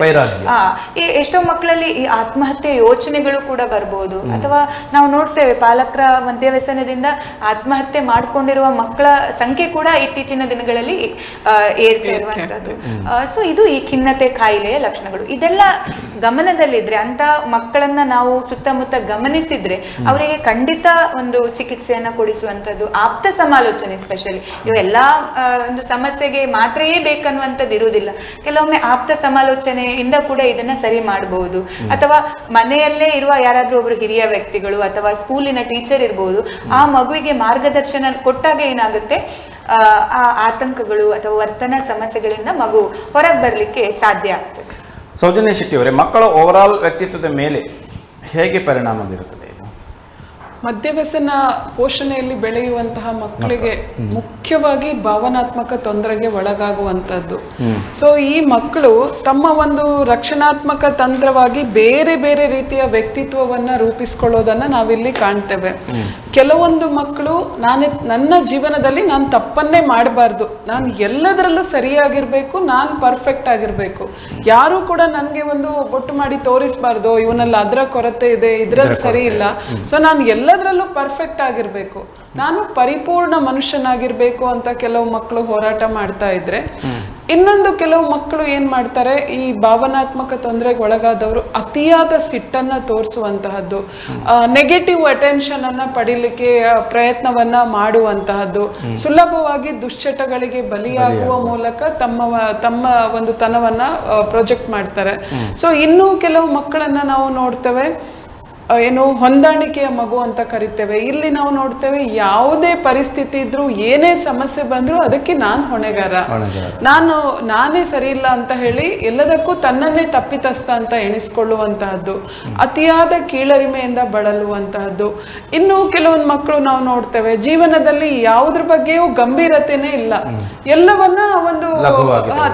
ಎಷ್ಟೋ ಮಕ್ಕಳಲ್ಲಿ ಈ ಆತ್ಮಹತ್ಯೆ ಯೋಚನೆಗಳು ಕೂಡ ಬರ್ಬೋದು. ಅಥವಾ ನಾವು ನೋಡ್ತೇವೆ, ಪಾಲಕರ ಮದ್ಯವ್ಯಸನದಿಂದ ಆತ್ಮಹತ್ಯೆ ಮಾಡ್ಕೊಂಡಿರುವ ಮಕ್ಕಳ ಸಂಖ್ಯೆ ಕೂಡ ಇತ್ತೀಚಿನ ದಿನಗಳಲ್ಲಿ ಏರ್ತಾ ಇರುವಂತದ್ದು. ಸೊ ಇದು ಈ ಖಿನ್ನತೆ ಕಾಯಿಲೆಯ ಲಕ್ಷಣಗಳು. ಇದೆಲ್ಲ ಗಮನದಲ್ಲಿದ್ರೆ, ಅಂತ ಮಕ್ಕಳನ್ನ ನಾವು ಸುತ್ತಮುತ್ತ ಗಮನಿಸಿದ್ರೆ ಅವರಿಗೆ ಖಂಡಿತ ಒಂದು ಚಿಕಿತ್ಸೆಯನ್ನ ಕೊಡಿಸುವಂಥದ್ದು, ಆಪ್ತ ಸಮಾಲೋಚನೆ ಸ್ಪೆಷಲಿ. ಇವೆಲ್ಲಾ ಒಂದು ಸಮಸ್ಯೆಗೆ ಮಾತ್ರೆಯೇ ಬೇಕನ್ನುವಂಥದ್ದು ಇರುವುದಿಲ್ಲ. ಕೆಲವೊಮ್ಮೆ ಆಪ್ತ ಸಮಾಲೋಚನೆಯಿಂದ ಕೂಡ ಇದನ್ನ ಸರಿ ಮಾಡಬಹುದು. ಅಥವಾ ಮನೆಯಲ್ಲೇ ಇರುವ ಯಾರಾದ್ರೂ ಒಬ್ರು ಹಿರಿಯ ವ್ಯಕ್ತಿಗಳು ಅಥವಾ ಸ್ಕೂಲಿನ ಟೀಚರ್ ಇರ್ಬೋದು, ಆ ಮಗುವಿಗೆ ಮಾರ್ಗದರ್ಶನ ಕೊಟ್ಟಾಗ ಏನಾಗುತ್ತೆ, ಆ ಆತಂಕಗಳು ಅಥವಾ ವರ್ತನ ಸಮಸ್ಯೆಗಳಿಂದ ಮಗು ಹೊರಗೆ ಬರಲಿಕ್ಕೆ ಸಾಧ್ಯ ಆಗ್ತದೆ. ಸೌಜನ್ಯ ಶೆಟ್ಟಿ ಅವರೇ, ಮಕ್ಕಳ ಓವರಾಲ್ ವ್ಯಕ್ತಿತ್ವದ ಮೇಲೆ ಹೇಗೆ ಪರಿಣಾಮ ಬೀರುತ್ತದೆ ಇದು? ಮದ್ಯವ್ಯಸನ ಪೋಷಣೆಯಲ್ಲಿ ಬೆಳೆಯುವಂತಹ ಮಕ್ಕಳಿಗೆ ಮುಖ್ಯವಾಗಿ ಭಾವನಾತ್ಮಕ ತೊಂದರೆಗೆ ಒಳಗಾಗುವಂಥದ್ದು. ಸೊ ಈ ಮಕ್ಕಳು ತಮ್ಮ ಒಂದು ರಕ್ಷಣಾತ್ಮಕ ತಂತ್ರವಾಗಿ ಬೇರೆ ಬೇರೆ ರೀತಿಯ ವ್ಯಕ್ತಿತ್ವವನ್ನ ರೂಪಿಸ್ಕೊಳ್ಳೋದನ್ನ ನಾವಿಲ್ಲಿ ಕಾಣ್ತೇವೆ. ಕೆಲವೊಂದು ಮಕ್ಕಳು ನನ್ನ ಜೀವನದಲ್ಲಿ ನಾನು ತಪ್ಪನ್ನೇ ಮಾಡಬಾರ್ದು, ನಾನು ಎಲ್ಲದರಲ್ಲೂ ಸರಿಯಾಗಿರ್ಬೇಕು, ನಾನು ಪರ್ಫೆಕ್ಟ್ ಆಗಿರ್ಬೇಕು, ಯಾರು ಕೂಡ ನನಗೆ ಒಂದು ಬೊಟ್ಟು ಮಾಡಿ ತೋರಿಸ್ಬಾರ್ದು, ಇವನಲ್ಲಿ ಅದರ ಕೊರತೆ ಇದೆ, ಇದ್ರಲ್ಲಿ ಸರಿ ಇಲ್ಲ, ಸೊ ನಾನು ಎಲ್ಲದರಲ್ಲೂ ಪರ್ಫೆಕ್ಟ್ ಆಗಿರ್ಬೇಕು, ನಾನು ಪರಿಪೂರ್ಣ ಮನುಷ್ಯನಾಗಿರ್ಬೇಕು ಅಂತ ಕೆಲವು ಮಕ್ಕಳು ಹೋರಾಟ ಮಾಡ್ತಾ ಇದ್ರೆ, ಇನ್ನೊಂದು ಕೆಲವು ಮಕ್ಕಳು ಏನ್ ಮಾಡ್ತಾರೆ, ಈ ಭಾವನಾತ್ಮಕ ತೊಂದರೆಗೆ ಒಳಗಾದವರು ಅತಿಯಾದ ಸಿಟ್ಟನ್ನ ತೋರಿಸುವಂತಹದ್ದು, ನೆಗೆಟಿವ್ ಅಟೆನ್ಷನ್ ಅನ್ನ ಪಡಿಲಿಕ್ಕೆ ಪ್ರಯತ್ನವನ್ನ ಮಾಡುವಂತಹದ್ದು, ಸುಲಭವಾಗಿ ದುಶ್ಚಟಗಳಿಗೆ ಬಲಿಯಾಗುವ ಮೂಲಕ ತಮ್ಮ ಒಂದು ತನವನ್ನ ಪ್ರೊಜೆಕ್ಟ್ ಮಾಡ್ತಾರೆ. ಸೊ ಇನ್ನೂ ಕೆಲವು ಮಕ್ಕಳನ್ನ ನಾವು ನೋಡ್ತೇವೆ, ಏನು ಹೊಂದಾಣಿಕೆಯ ಮಗು ಅಂತ ಕರಿತೇವೆ. ಇಲ್ಲಿ ನಾವು ನೋಡ್ತೇವೆ, ಯಾವುದೇ ಪರಿಸ್ಥಿತಿ ಇದ್ರೂ, ಏನೇ ಸಮಸ್ಯೆ ಬಂದ್ರು ಅದಕ್ಕೆ ನಾನು ಹೊಣೆಗಾರ, ನಾನೇ ಸರಿ ಇಲ್ಲ ಅಂತ ಹೇಳಿ ಎಲ್ಲದಕ್ಕೂ ತನ್ನನ್ನೇ ತಪ್ಪಿತಸ್ಥ ಅಂತ ಎಣಿಸ್ಕೊಳ್ಳುವಂತಹದ್ದು, ಅತಿಯಾದ ಕೀಳರಿಮೆಯಿಂದ ಬಳಲುವಂತಹದ್ದು. ಇನ್ನು ಕೆಲವೊಂದು ಮಕ್ಕಳು ನಾವು ನೋಡ್ತೇವೆ, ಜೀವನದಲ್ಲಿ ಯಾವುದ್ರ ಬಗ್ಗೆಯೂ ಗಂಭೀರತೆನೇ ಇಲ್ಲ, ಎಲ್ಲವನ್ನ ಒಂದು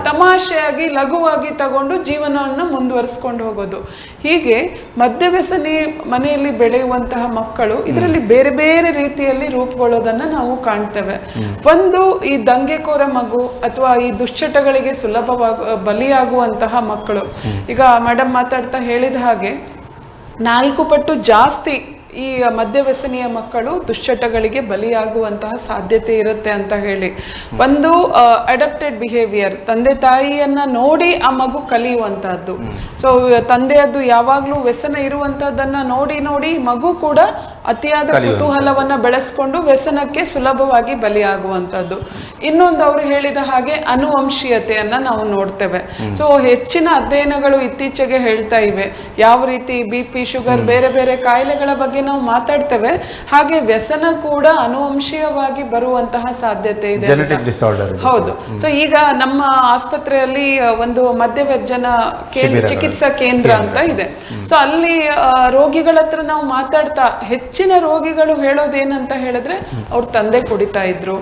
ತಮಾಷೆಯಾಗಿ ಲಘುವಾಗಿ ತಗೊಂಡು ಜೀವನವನ್ನು ಮುಂದುವರಿಸ್ಕೊಂಡು ಹೋಗೋದು. ಹೀಗೆ ಮದ್ಯವ್ಯಸನಿ ಮನೆಯಲ್ಲಿ ಬೆಳೆಯುವಂತಹ ಮಕ್ಕಳು ಇದರಲ್ಲಿ ಬೇರೆ ಬೇರೆ ರೀತಿಯಲ್ಲಿ ರೂಪುಗೊಳ್ಳೋದನ್ನ ನಾವು ಕಾಣ್ತೇವೆ. ಒಂದು ಈ ದಂಗೆಕೋರ ಮಗು ಅಥವಾ ಈ ದುಶ್ಚಟಗಳಿಗೆ ಸುಲಭವಾಗಿ ಬಲಿಯಾಗುವಂತಹ ಮಕ್ಕಳು, ಈಗ ಮೇಡಮ್ ಮಾತಾಡ್ತಾ ಹೇಳಿದ ಹಾಗೆ 4 ಪಟ್ಟು ಜಾಸ್ತಿ ಈ ಮದ್ಯವ್ಯಸನಿಯ ಮಕ್ಕಳು ದುಶ್ಚಟಗಳಿಗೆ ಬಲಿಯಾಗುವಂತಹ ಸಾಧ್ಯತೆ ಇರುತ್ತೆ ಅಂತ ಹೇಳಿ. ಒಂದು ಅಡಾಪ್ಟೆಡ್ ಬಿಹೇವಿಯರ್, ತಂದೆ ತಾಯಿಯನ್ನ ನೋಡಿ ಆ ಮಗು ಕಲಿಯುವಂತಹದ್ದು. ಸೊ ತಂದೆಯದ್ದು ಯಾವಾಗ್ಲೂ ವ್ಯಸನ ಇರುವಂತಹದ್ದನ್ನ ನೋಡಿ ನೋಡಿ ಮಗು ಕೂಡ ಅತಿಯಾದ ಕುತೂಹಲವನ್ನ ಬೆಳೆಸ್ಕೊಂಡು ವ್ಯಸನಕ್ಕೆ ಸುಲಭವಾಗಿ ಬಲಿಯಾಗುವಂತದ್ದು. ಇನ್ನೊಂದು ಅವರು ಹೇಳಿದ ಹಾಗೆ ಅನುವಂಶೀಯತೆಯನ್ನ ನಾವು ನೋಡ್ತೇವೆ. ಸೊ ಹೆಚ್ಚಿನ ಅಧ್ಯಯನಗಳು ಇತ್ತೀಚೆಗೆ ಹೇಳ್ತಾ ಇವೆ, ಯಾವ ರೀತಿ BP, ಶುಗರ್, ಬೇರೆ ಬೇರೆ ಕಾಯಿಲೆಗಳ ಬಗ್ಗೆ ನಾವು ಮಾತಾಡ್ತೇವೆ, ಹಾಗೆ ವ್ಯಸನ ಕೂಡ ಅನುವಂಶೀಯವಾಗಿ ಬರುವಂತಹ ಸಾಧ್ಯತೆ ಇದೆ. ಹೌದು. ಸೊ ಈಗ ನಮ್ಮ ಆಸ್ಪತ್ರೆಯಲ್ಲಿ ಒಂದು ಮದ್ಯವ್ಯಸನ ಚಿಕಿತ್ಸಾ ಕೇಂದ್ರ ಅಂತ ಇದೆ. ಸೊ ಅಲ್ಲಿ ರೋಗಿಗಳ ಹತ್ರ ನಾವು ಮಾತಾಡ್ತಾ, ಹೆಚ್ಚಿನ ರೋಗಿಗಳು ಹೇಳೋದೇನಂತ ಹೇಳಿದ್ರೆ, ಅವ್ರ ತಂದೆ ಕುಡಿತಾ ಇದ್ರು,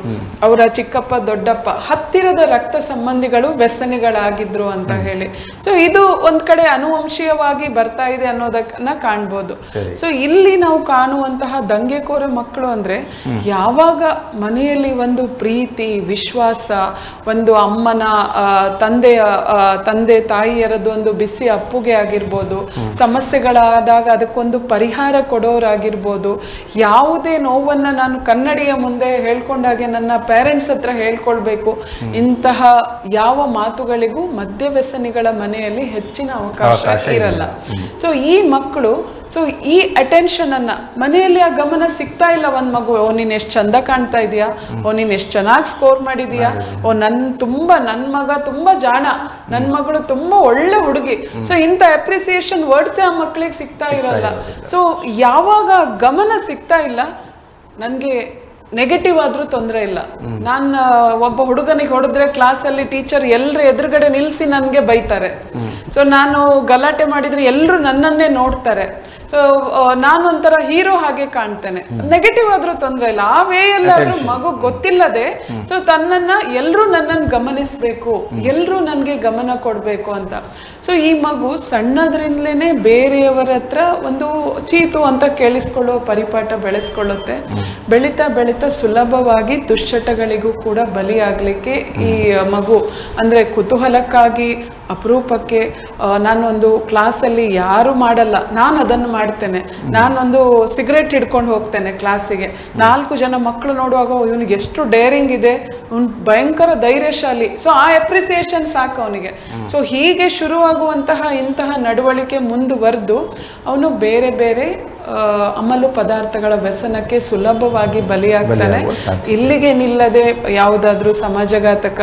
ಅವರ ಚಿಕ್ಕಪ್ಪ ದೊಡ್ಡಪ್ಪ ಹತ್ತಿರದ ರಕ್ತ ಸಂಬಂಧಿಗಳು ವ್ಯಸನಿಗಳಾಗಿದ್ರು ಅಂತ ಹೇಳಿ. ಸೊ ಇದು ಒಂದ್ ಕಡೆ ಅನುವಂಶೀಯವಾಗಿ ಬರ್ತಾ ಇದೆ ಅನ್ನೋದನ್ನ ಕಾಣ್ಬೋದು. ಸೊ ಇಲ್ಲಿ ನಾವು ಕಾಣುವಂತಹ ದಂಗೆಕೋರ ಮಕ್ಕಳು ಅಂದ್ರೆ, ಯಾವಾಗ ಮನೆಯಲ್ಲಿ ಒಂದು ಪ್ರೀತಿ, ವಿಶ್ವಾಸ, ಒಂದು ಅಮ್ಮನ ತಂದೆ ತಾಯಿಯರದ್ದು ಒಂದು ಬಿಸಿ ಅಪ್ಪುಗೆ ಆಗಿರ್ಬೋದು, ಸಮಸ್ಯೆಗಳಾದಾಗ ಅದಕ್ಕೊಂದು ಪರಿಹಾರ ಕೊಡೋರಾಗಿರ್ಬೋದು, ಯಾವುದೇ ನೋವನ್ನ ನಾನು ಕನ್ನಡಿಯ ಮುಂದೆ ಹೇಳ್ಕೊಂಡಾಗೆ ನನ್ನ ಪೇರೆಂಟ್ಸ್ ಹತ್ರ ಹೇಳ್ಕೊಳ್ಬೇಕು, ಇಂತಹ ಯಾವ ಮಾತುಗಳಿಗೂ ಮದ್ಯವ್ಯಸನಿಗಳ ಮನೆಯಲ್ಲಿ ಹೆಚ್ಚಿನ ಅವಕಾಶ ಇರಲ್ಲ. ಸೊ ಈ ಮಕ್ಕಳು ಈ ಅಟೆನ್ಷನ್ ಅನ್ನ ಮನೆಯಲ್ಲಿ ಆ ಗಮನ ಸಿಗ್ತಾ ಇಲ್ಲ. ಒಂದ್ ಮಗು, ನೀನ್ ಎಷ್ಟು ಚಂದ ಕಾಣ್ತಾ ಇದೀಯಾ, ನೀನ್ ಎಷ್ಟು ಚೆನ್ನಾಗಿ ಸ್ಕೋರ್ ಮಾಡಿದೀಯಾ, ನನ್ ಮಗ ತುಂಬಾ ಜಾಣ, ನನ್ ಮಗಳು ತುಂಬಾ ಒಳ್ಳೆ ಹುಡುಗಿ. ಸೊ ಇಂಥ ಅಪ್ರಿಸಿಯೇಷನ್ ವರ್ಡ್ಸ್ ಆ ಮಕ್ಕಳಿಗೆ ಸಿಗ್ತಾ ಇರಲ್ಲ. ಸೊ ಯಾವಾಗ ಗಮನ ಸಿಗ್ತಾ ಇಲ್ಲ, ನನ್ಗೆ ನೆಗೆಟಿವ್ ಆದ್ರೂ ತೊಂದರೆ ಇಲ್ಲ, ನಾನು ಒಬ್ಬ ಹುಡುಗನಿಗೆ ಹೊಡೆದ್ರೆ ಕ್ಲಾಸಲ್ಲಿ ಟೀಚರ್ ಎಲ್ಲರ ಎದುರುಗಡೆ ನಿಲ್ಸಿ ನನ್ಗೆ ಬೈತಾರೆ, ಸೊ ನಾನು ಗಲಾಟೆ ಮಾಡಿದ್ರೆ ಎಲ್ಲರೂ ನನ್ನನ್ನೇ ನೋಡ್ತಾರೆ, ಸೊ ನಾನೊಂಥರ ಹೀರೋ ಹಾಗೆ ಕಾಣ್ತೇನೆ, ನೆಗೆಟಿವ್ ಆದ್ರೂ ತೊಂದರೆ ಇಲ್ಲ, ಆ ವೇ ಎಲ್ಲಾದ್ರೂ ಮಗು ಗೊತ್ತಿಲ್ಲದೆ ಸೊ ಎಲ್ಲರೂ ನನ್ನನ್ನು ಗಮನಿಸ್ಬೇಕು, ಎಲ್ಲರೂ ನನ್ಗೆ ಗಮನ ಕೊಡ್ಬೇಕು ಅಂತ. ಸೊ ಈ ಮಗು ಸಣ್ಣದ್ರಿಂದಲೇ ಬೇರೆಯವರ ಹತ್ರ ಒಂದು ಚೀತು ಅಂತ ಕೇಳಿಸ್ಕೊಳ್ಳೋ ಪರಿಪಾಠ ಬೆಳೆಸ್ಕೊಳ್ಳುತ್ತೆ. ಬೆಳೀತಾ ಬೆಳೀತಾ ಸುಲಭವಾಗಿ ದುಶ್ಚಟಗಳಿಗೂ ಕೂಡ ಬಲಿಯಾಗ್ಲಿಕ್ಕೆ ಈ ಮಗು ಅಂದ್ರೆ ಕುತೂಹಲಕ್ಕಾಗಿ ಅಪರೂಪಕ್ಕೆ ನಾನೊಂದು ಕ್ಲಾಸಲ್ಲಿ ಯಾರು ಮಾಡಲ್ಲ, ನಾನು ಅದನ್ನು ಮಾಡ್ತೇನೆ, ನಾನೊಂದು ಸಿಗರೇಟ್ ಹಿಡ್ಕೊಂಡು ಹೋಗ್ತೇನೆ ಕ್ಲಾಸಿಗೆ, 4 ಜನ ಮಕ್ಕಳು ನೋಡುವಾಗ ಇವನಿಗೆ ಎಷ್ಟು ಡೇರಿಂಗ್ ಇದೆ, ಇವನು ಭಯಂಕರ ಧೈರ್ಯಶಾಲಿ, ಸೊ ಆ ಅಪ್ರಿಸಿಯೇಷನ್ ಸಾಕು ಅವನಿಗೆ. ಸೊ ಹೀಗೆ ಶುರುವಾಗುವಂತಹ ಇಂತಹ ನಡವಳಿಕೆ ಮುಂದುವರೆದು ಅವನು ಬೇರೆ ಬೇರೆ ಅಮಲು ಪದಾರ್ಥಗಳ ವ್ಯಸನಕ್ಕೆ ಸುಲಭವಾಗಿ ಬಲಿಯಾಗ್ತಾನೆ. ಇಲ್ಲಿಗೆ ನಿಲ್ಲದೆ ಯಾವುದಾದ್ರೂ ಸಮಾಜಘಾತಕ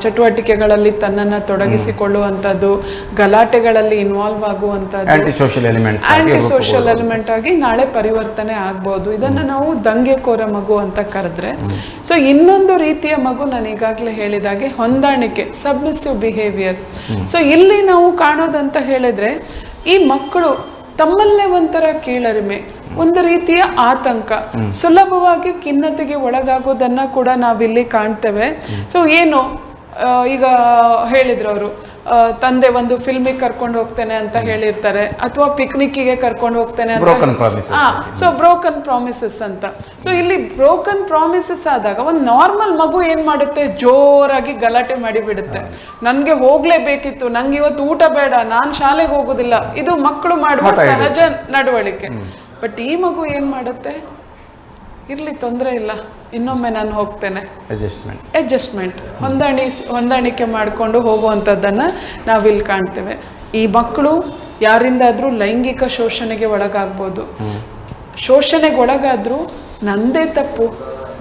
ಚಟುವಟಿಕೆಗಳಲ್ಲಿ ತನ್ನನ್ನು ತೊಡಗಿಸಿಕೊಳ್ಳುವಂಥದ್ದು, ಗಲಾಟೆಗಳಲ್ಲಿ ಇನ್ವಾಲ್ವ್ ಆಗುವಂಥದ್ದು, ಆಂಟಿ ಸೋಷಿಯಲ್ ಎಲಿಮೆಂಟ್ ಆಗಿ ನಾಳೆ ಪರಿವರ್ತನೆ ಆಗ್ಬೋದು. ಇದನ್ನು ನಾವು ದಂಗೆಕೋರ ಮಗು ಅಂತ ಕರೆದ್ರೆ. ಸೊ ಇನ್ನೊಂದು ರೀತಿಯ ಮಗು ನಾನು ಈಗಾಗಲೇ ಹೇಳಿದಾಗೆ ಹೊಂದಾಣಿಕೆ, ಸಬ್ಮಿಸಿವ್ ಬಿಹೇವಿಯರ್ಸ್. ಸೊ ಇಲ್ಲಿ ನಾವು ಕಾಣೋದಂತ ಹೇಳಿದ್ರೆ, ಈ ಮಕ್ಕಳು ತಮ್ಮಲ್ಲೇ ಒಂಥರ ಕೀಳರಿಮೆ, ಒಂದು ರೀತಿಯ ಆತಂಕ, ಸುಲಭವಾಗಿ ಖಿನ್ನತೆಗೆ ಒಳಗಾಗೋದನ್ನ ಕೂಡ ನಾವಿಲ್ಲಿ ಕಾಣ್ತೇವೆ. ಸೊ ಏನು ಈಗ ಹೇಳಿದ್ರು ಅವರು, ತಂದೆ ಒಂದು ಫಿಲ್ಮಿಗೆ ಕರ್ಕೊಂಡು ಹೋಗ್ತೇನೆ ಅಂತ ಹೇಳಿರ್ತಾರೆ, ಅಥವಾ ಪಿಕ್ನಿಕ್ಕಿಗೆ ಕರ್ಕೊಂಡು ಹೋಗ್ತೇನೆ ಅಂತ. ಸೊ ಬ್ರೋಕನ್ ಪ್ರಾಮಿಸಸ್ ಅಂತ. ಸೊ ಇಲ್ಲಿ ಬ್ರೋಕನ್ ಪ್ರಾಮಿಸಸ್ ಆದಾಗ ಒಂದು ನಾರ್ಮಲ್ ಮಗು ಏನ್ ಮಾಡುತ್ತೆ, ಜೋರಾಗಿ ಗಲಾಟೆ ಮಾಡಿ ಬಿಡುತ್ತೆ. ನನ್ಗೆ ಹೋಗ್ಲೇಬೇಕಿತ್ತು, ನಂಗೆ ಇವತ್ತು ಊಟ ಬೇಡ, ನಾನ್ ಶಾಲೆಗೆ ಹೋಗುದಿಲ್ಲ. ಇದು ಮಕ್ಕಳು ಮಾಡುವ ಸಹಜ ನಡವಳಿಕೆ. ಬಟ್ ಈ ಮಗು ಏನ್ ಮಾಡುತ್ತೆ, ಇರ್ಲಿ ತೊಂದರೆ ಇಲ್ಲ, ಇನ್ನೊಮ್ಮೆ ನಾನು ಹೋಗ್ತೇನೆ, ಅಡ್ಜಸ್ಟ್ಮೆಂಟ್ ಹೊಂದಾಣಿಕೆ ಮಾಡಿಕೊಂಡು ಹೋಗುವಂಥದ್ದನ್ನು ನಾವಿಲ್ಲಿ ಕಾಣ್ತೇವೆ. ಈ ಮಕ್ಕಳು ಯಾರಿಂದಾದ್ರೂ ಲೈಂಗಿಕ ಶೋಷಣೆಗೆ ಒಳಗಾಗ್ಬೋದು. ಶೋಷಣೆಗೆ ಒಳಗಾದ್ರೂ ನಂದೇ ತಪ್ಪು,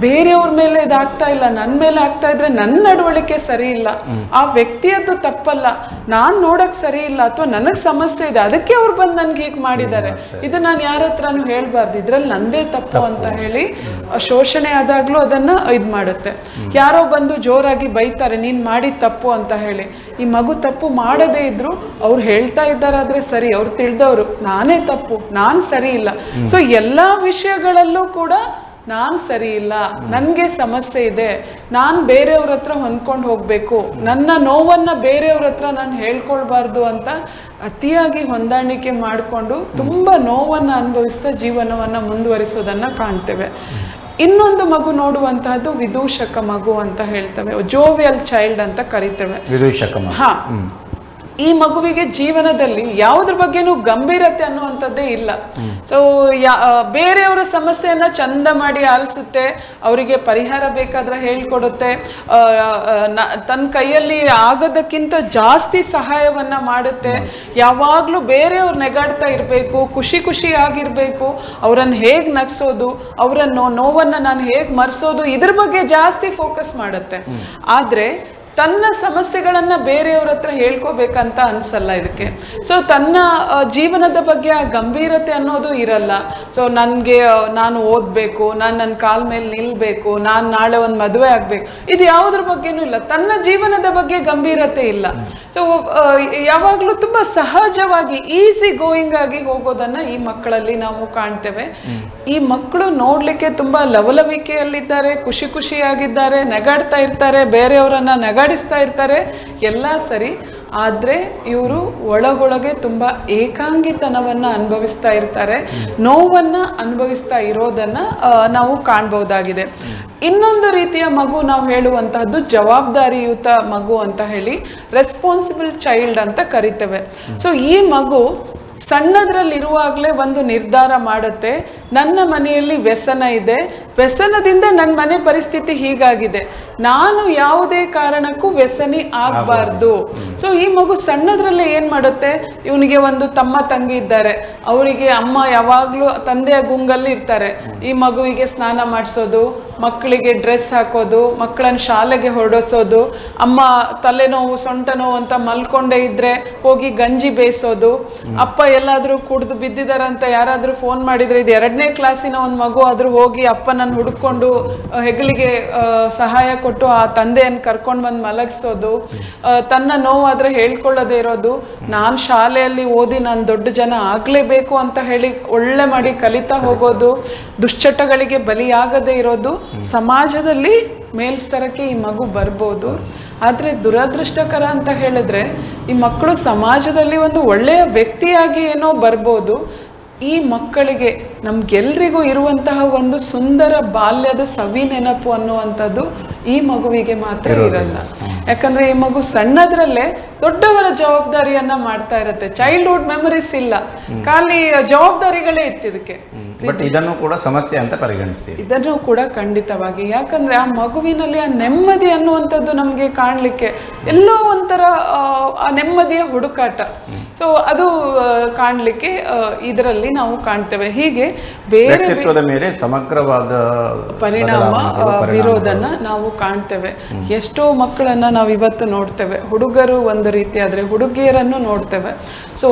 ಬೇರೆಯವ್ರ ಮೇಲೆ ಇದಾಗ್ತಾ ಇಲ್ಲ, ನನ್ನ ಮೇಲೆ ಆಗ್ತಾ ಇದ್ರೆ ನನ್ನ ನಡವಳಿಕೆ ಸರಿ ಇಲ್ಲ, ಆ ವ್ಯಕ್ತಿಯದ್ದು ತಪ್ಪಲ್ಲ, ನಾನ್ ನೋಡಕ್ ಸರಿ ಇಲ್ಲ, ಅಥವಾ ನನಗ್ ಸಮಸ್ಯೆ ಇದೆ, ಅದಕ್ಕೆ ಅವ್ರು ಬಂದು ನನ್ಗೆ ಹೀಗೆ ಮಾಡಿದ್ದಾರೆ, ಇದು ನಾನು ಯಾರ ಹತ್ರನೂ ಹೇಳ್ಬಾರ್ದು, ಇದ್ರಲ್ಲಿ ನಂದೇ ತಪ್ಪು ಅಂತ ಹೇಳಿ ಶೋಷಣೆ ಆದಾಗ್ಲೂ ಅದನ್ನ ಇದ್ ಮಾಡುತ್ತೆ. ಯಾರೋ ಬಂದು ಜೋರಾಗಿ ಬೈತಾರೆ, ನೀನ್ ಮಾಡಿದ ತಪ್ಪು ಅಂತ ಹೇಳಿ. ಈ ಮಗು ತಪ್ಪು ಮಾಡದೇ ಇದ್ರು ಅವ್ರು ಹೇಳ್ತಾ ಇದ್ದಾರಾದ್ರೆ ಸರಿ, ಅವ್ರು ತಿಳಿದವ್ರು ನಾನೇ ತಪ್ಪು, ನಾನ್ ಸರಿ ಇಲ್ಲ. ಸೊ ಎಲ್ಲಾ ವಿಷಯಗಳಲ್ಲೂ ಕೂಡ ನಾನ್ ಸರಿ ಇಲ್ಲ, ನನ್ಗೆ ಸಮಸ್ಯೆ ಇದೆ, ನಾನ್ ಬೇರೆಯವ್ರ ಹತ್ರ ಹೊಂದ್ಕೊಂಡು ಹೋಗ್ಬೇಕು, ನನ್ನ ನೋವನ್ನ ಬೇರೆಯವ್ರ ಹತ್ರ ನಾನು ಹೇಳ್ಕೊಳ್ಬಾರ್ದು ಅಂತ ಅತಿಯಾಗಿ ಹೊಂದಾಣಿಕೆ ಮಾಡಿಕೊಂಡು ತುಂಬಾ ನೋವನ್ನ ಅನುಭವಿಸ್ತಾ ಜೀವನವನ್ನ ಮುಂದುವರಿಸೋದನ್ನ ಕಾಣ್ತೇವೆ. ಇನ್ನೊಂದು ಮಗು ನೋಡುವಂತಹದ್ದು ವಿದೂಷಕ ಮಗು ಅಂತ ಹೇಳ್ತೇವೆ, ಜೋವಿಯಲ್ ಚೈಲ್ಡ್ ಅಂತ ಕರಿತೇವೆ. ಹಾ, ಈ ಮಗುವಿಗೆ ಜೀವನದಲ್ಲಿ ಯಾವುದ್ರ ಬಗ್ಗೆನೂ ಗಂಭೀರತೆ ಅನ್ನುವಂಥದ್ದೇ ಇಲ್ಲ. ಸೊ ಬೇರೆಯವರ ಸಮಸ್ಯೆಯನ್ನ ಚಂದ ಮಾಡಿ ಆಲಿಸುತ್ತೆ, ಅವರಿಗೆ ಪರಿಹಾರ ಬೇಕಾದ್ರೆ ಹೇಳ್ಕೊಡುತ್ತೆ, ತನ್ನ ಕೈಯಲ್ಲಿ ಆಗೋದಕ್ಕಿಂತ ಜಾಸ್ತಿ ಸಹಾಯವನ್ನ ಮಾಡುತ್ತೆ. ಯಾವಾಗ್ಲೂ ಬೇರೆಯವ್ರು ನೆಗಾಡ್ತಾ ಇರಬೇಕು, ಖುಷಿ ಆಗಿರ್ಬೇಕು, ಅವರನ್ನು ಹೇಗ್ ನಗ್ಸೋದು, ಅವರ ನೋವನ್ನ ನಾನು ಹೇಗ್ ಮರ್ಸೋದು, ಇದ್ರ ಬಗ್ಗೆ ಜಾಸ್ತಿ ಫೋಕಸ್ ಮಾಡುತ್ತೆ. ಆದ್ರೆ ತನ್ನ ಸಮಸ್ಯೆಗಳನ್ನ ಬೇರೆಯವ್ರ ಹತ್ರ ಹೇಳ್ಕೋಬೇಕಂತ ಅನ್ಸಲ್ಲ ಇದಕ್ಕೆ. ಸೊ ತನ್ನ ಜೀವನದ ಬಗ್ಗೆ ಆ ಗಂಭೀರತೆ ಅನ್ನೋದು ಇರಲ್ಲ. ಸೊ ನಾನು ಓದ್ಬೇಕು, ನನ್ನ ಕಾಲ್ ಮೇಲೆ ನಿಲ್ಬೇಕು, ನಾನು ನಾಳೆ ಒಂದು ಮದುವೆ ಆಗ್ಬೇಕು, ಇದು ಯಾವುದ್ರ ಬಗ್ಗೆನೂ ಇಲ್ಲ. ತನ್ನ ಜೀವನದ ಬಗ್ಗೆ ಗಂಭೀರತೆ ಇಲ್ಲ. ಸೊ ಯಾವಾಗ್ಲೂ ತುಂಬಾ ಸಹಜವಾಗಿ ಈಸಿ ಗೋಯಿಂಗ್ ಆಗಿ ಹೋಗೋದನ್ನ ಈ ಮಕ್ಕಳಲ್ಲಿ ನಾವು ಕಾಣ್ತೇವೆ. ಈ ಮಕ್ಕಳು ನೋಡ್ಲಿಕ್ಕೆ ತುಂಬಾ ಲವಲವಿಕೆಯಲ್ಲಿದ್ದಾರೆ, ಖುಷಿಯಾಗಿದ್ದಾರೆ, ನಗಾಡ್ತಾ ಇರ್ತಾರೆ, ಬೇರೆಯವರನ್ನ ನಗಾಡಿಸ್ತಾ ಇರ್ತಾರೆ, ಎಲ್ಲ ಸರಿ. ಆದ್ರೆ ಇವರು ಒಳಗೊಳಗೆ ತುಂಬಾ ಏಕಾಂಗಿತನವನ್ನ ಅನುಭವಿಸ್ತಾ ಇರ್ತಾರೆ, ನೋವನ್ನ ಅನುಭವಿಸ್ತಾ ಇರೋದನ್ನ ನಾವು ಕಾಣ್ಬಹುದಾಗಿದೆ. ಇನ್ನೊಂದು ರೀತಿಯ ಮಗು ನಾವು ಹೇಳುವಂತಹದ್ದು ಜವಾಬ್ದಾರಿಯುತ ಮಗು ಅಂತ ಹೇಳಿ, ರೆಸ್ಪಾನ್ಸಿಬಲ್ ಚೈಲ್ಡ್ ಅಂತ ಕರಿತೇವೆ. ಸೊ ಈ ಮಗು ಸಣ್ಣದ್ರಲ್ಲಿರುವಾಗಲೇ ಒಂದು ನಿರ್ಧಾರ ಮಾಡುತ್ತೆ, ನನ್ನ ಮನೆಯಲ್ಲಿ ವ್ಯಸನ ಇದೆ, ವ್ಯಸನದಿಂದ ನನ್ನ ಮನೆ ಪರಿಸ್ಥಿತಿ ಹೀಗಾಗಿದೆ, ನಾನು ಯಾವುದೇ ಕಾರಣಕ್ಕೂ ವ್ಯಸನಿ ಆಗಬಾರ್ದು. ಸೊ ಈ ಮಗು ಸಣ್ಣದ್ರಲ್ಲೇ ಏನ್ ಮಾಡುತ್ತೆ, ಇವನಿಗೆ ಒಂದು ತಮ್ಮ ತಂಗಿ ಇದ್ದಾರೆ, ಅವರಿಗೆ ಅಮ್ಮ ಯಾವಾಗ್ಲೂ ತಂದೆಯ ಗುಂಗಲ್ಲಿ ಇರ್ತಾರೆ. ಈ ಮಗುವಿಗೆ ಸ್ನಾನ ಮಾಡಿಸೋದು, ಮಕ್ಕಳಿಗೆ ಡ್ರೆಸ್ ಹಾಕೋದು, ಮಕ್ಕಳನ್ನ ಶಾಲೆಗೆ ಹೊರಡಿಸೋದು, ಅಮ್ಮ ತಲೆನೋವು ಸೊಂಟ ನೋವು ಅಂತ ಮಲ್ಕೊಂಡೇ ಇದ್ರೆ ಹೋಗಿ ಗಂಜಿ ಬೇಯಿಸೋದು, ಅಪ್ಪ ಎಲ್ಲಾದ್ರೂ ಕುಡ್ದು ಬಿದ್ದಿದಾರಂತ ಯಾರಾದ್ರೂ ಫೋನ್ ಮಾಡಿದ್ರೆ, ಇದು 2ನೇ ಕ್ಲಾಸಿನ ಒಂದು ಮಗು ಆದ್ರೂ ಹೋಗಿ ಅಪ್ಪನನ್ನು ಹುಡುಕೊಂಡು ಹೆಗಲಿಗೆ ಸಹಾಯ ಕೊಟ್ಟು ಆ ತಂದೆಯನ್ನು ಕರ್ಕೊಂಡು ಬಂದು ಮಲಗಿಸೋದು, ತನ್ನ ನೋವಾದ್ರೆ ಹೇಳ್ಕೊಳ್ಳೋದೇ ಇರೋದು, ನಾನು ಶಾಲೆಯಲ್ಲಿ ಓದಿ ನಾನು ದೊಡ್ಡ ಜನ ಆಗ್ಲೇಬೇಕು ಅಂತ ಹೇಳಿ ಒಳ್ಳೆ ಮಾಡಿ ಕಲಿತಾ ಹೋಗೋದು, ದುಶ್ಚಟಗಳಿಗೆ ಬಲಿಯಾಗದೇ ಇರೋದು, ಸಮಾಜದಲ್ಲಿ ಮೇಲ್ಸ್ತರಕ್ಕೆ ಈ ಮಗು ಬರ್ಬೋದು. ಆದರೆ ದುರದೃಷ್ಟಕರ ಅಂತ ಹೇಳಿದ್ರೆ, ಈ ಮಕ್ಕಳು ಸಮಾಜದಲ್ಲಿ ಒಂದು ಒಳ್ಳೆಯ ವ್ಯಕ್ತಿಯಾಗಿ ಏನೋ ಬರ್ಬೋದು, ಈ ಮಕ್ಕಳಿಗೆ ನಮ್ಗೆಲ್ರಿಗೂ ಇರುವಂತಹ ಒಂದು ಸುಂದರ ಬಾಲ್ಯದ ಸವಿ ನೆನಪು ಅನ್ನುವಂಥದ್ದು ಈ ಮಗುವಿಗೆ ಮಾತ್ರ ಇರಲ್ಲ. ಯಾಕಂದ್ರೆ ಈ ಮಗು ಸಣ್ಣದ್ರಲ್ಲೇ ದೊಡ್ಡವರ ಜವಾಬ್ದಾರಿಯನ್ನ ಮಾಡ್ತಾ ಇರತ್ತೆ, ಚೈಲ್ಡ್ಹುಡ್ ಮೆಮರೀಸ್ ಇಲ್ಲ, ಖಾಲಿ ಜವಾಬ್ದಾರಿಗಳೇ ಇತ್ತಿದಕ್ಕೆ. ಬಟ್ ಇದನ್ನು ಕೂಡ ಸಮಸ್ಯೆ ಅಂತ ಪರಿಗಣಿಸ್ತೀವಿ. ಇದನ್ನು ಕೂಡ ಖಂಡಿತವಾಗಿ, ಯಾಕಂದ್ರೆ ಆ ಮಗುವಿನಲ್ಲಿ ಆ ನೆಮ್ಮದಿ ಅನ್ನುವಂಥದ್ದು ನಮ್ಗೆ ಕಾಣ್ಲಿಕ್ಕೆ ಎಲ್ಲೋ ಒಂಥರ ಆ ನೆಮ್ಮದಿಯ ಹುಡುಕಾಟ. ಸೊ ಅದು ಕಾಣ್ಲಿಕ್ಕೆ ಇದರಲ್ಲಿ ನಾವು ಕಾಣ್ತೇವೆ. ಹೀಗೆ ಬೇರೆ ಮೇಲೆ ಸಮಗ್ರವಾದ ಪರಿಣಾಮ ಬೀರೋದನ್ನ ನಾವು ಕಾಣ್ತೇವೆ. ಎಷ್ಟೋ ಮಕ್ಕಳನ್ನ ನಾವು ಇವತ್ತು ನೋಡ್ತೇವೆ, ಹುಡುಗರು ಒಂದು ಒಂದು ರೀತಿ ಆದರೆ ಹುಡುಗಿಯರನ್ನು ನೋಡ್ತೇವೆ. ಸೊ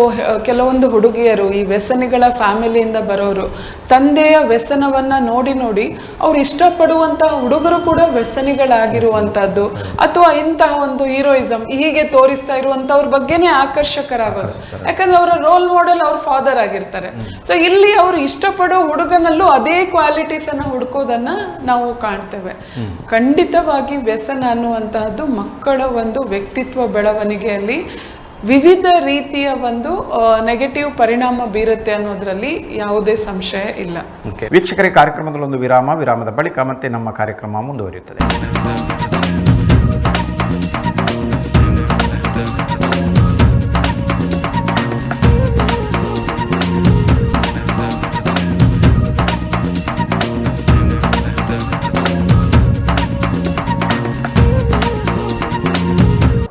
ಕೆಲವೊಂದು ಹುಡುಗಿಯರು ಈ ವ್ಯಸನಿಗಳ ಫ್ಯಾಮಿಲಿಯಿಂದ ಬರೋರು ತಂದೆಯ ವ್ಯಸನವನ್ನು ನೋಡಿ ನೋಡಿ ಅವ್ರು ಇಷ್ಟಪಡುವಂತಹ ಹುಡುಗರು ಕೂಡ ವ್ಯಸನಿಗಳಾಗಿರುವಂಥದ್ದು, ಅಥವಾ ಇಂತಹ ಒಂದು ಹೀರೋಯಿಸಮ್ ಹೀಗೆ ತೋರಿಸ್ತಾ ಇರುವಂಥವ್ರ ಬಗ್ಗೆನೇ ಆಕರ್ಷಕರಾಗೋದು. ಯಾಕಂದ್ರೆ ಅವರ ರೋಲ್ ಮಾಡೆಲ್ ಅವ್ರ ಫಾದರ್ ಆಗಿರ್ತಾರೆ. ಸೊ ಇಲ್ಲಿ ಅವರು ಇಷ್ಟಪಡೋ ಹುಡುಗನಲ್ಲೂ ಅದೇ ಕ್ವಾಲಿಟೀಸ್ ಅನ್ನ ಹುಡುಕೋದನ್ನ ನಾವು ಕಾಣ್ತೇವೆ. ಖಂಡಿತವಾಗಿ ವ್ಯಸನ ಅನ್ನುವಂತಹದ್ದು ಮಕ್ಕಳ ಒಂದು ವ್ಯಕ್ತಿತ್ವ ಬೆಳವಣಿಗೆಯಲ್ಲಿ ವಿವಿಧ ರೀತಿಯ ಒಂದು ನೆಗೆಟಿವ್ ಪರಿಣಾಮ ಬೀರುತ್ತೆ ಅನ್ನೋದ್ರಲ್ಲಿ ಯಾವುದೇ ಸಂಶಯ ಇಲ್ಲ. ವೀಕ್ಷಕರೇ, ಕಾರ್ಯಕ್ರಮದಲ್ಲಿ ಒಂದು ವಿರಾಮದ ಬಳಿಕ ಮತ್ತೆ ನಮ್ಮ ಕಾರ್ಯಕ್ರಮ ಮುಂದುವರಿಯುತ್ತದೆ.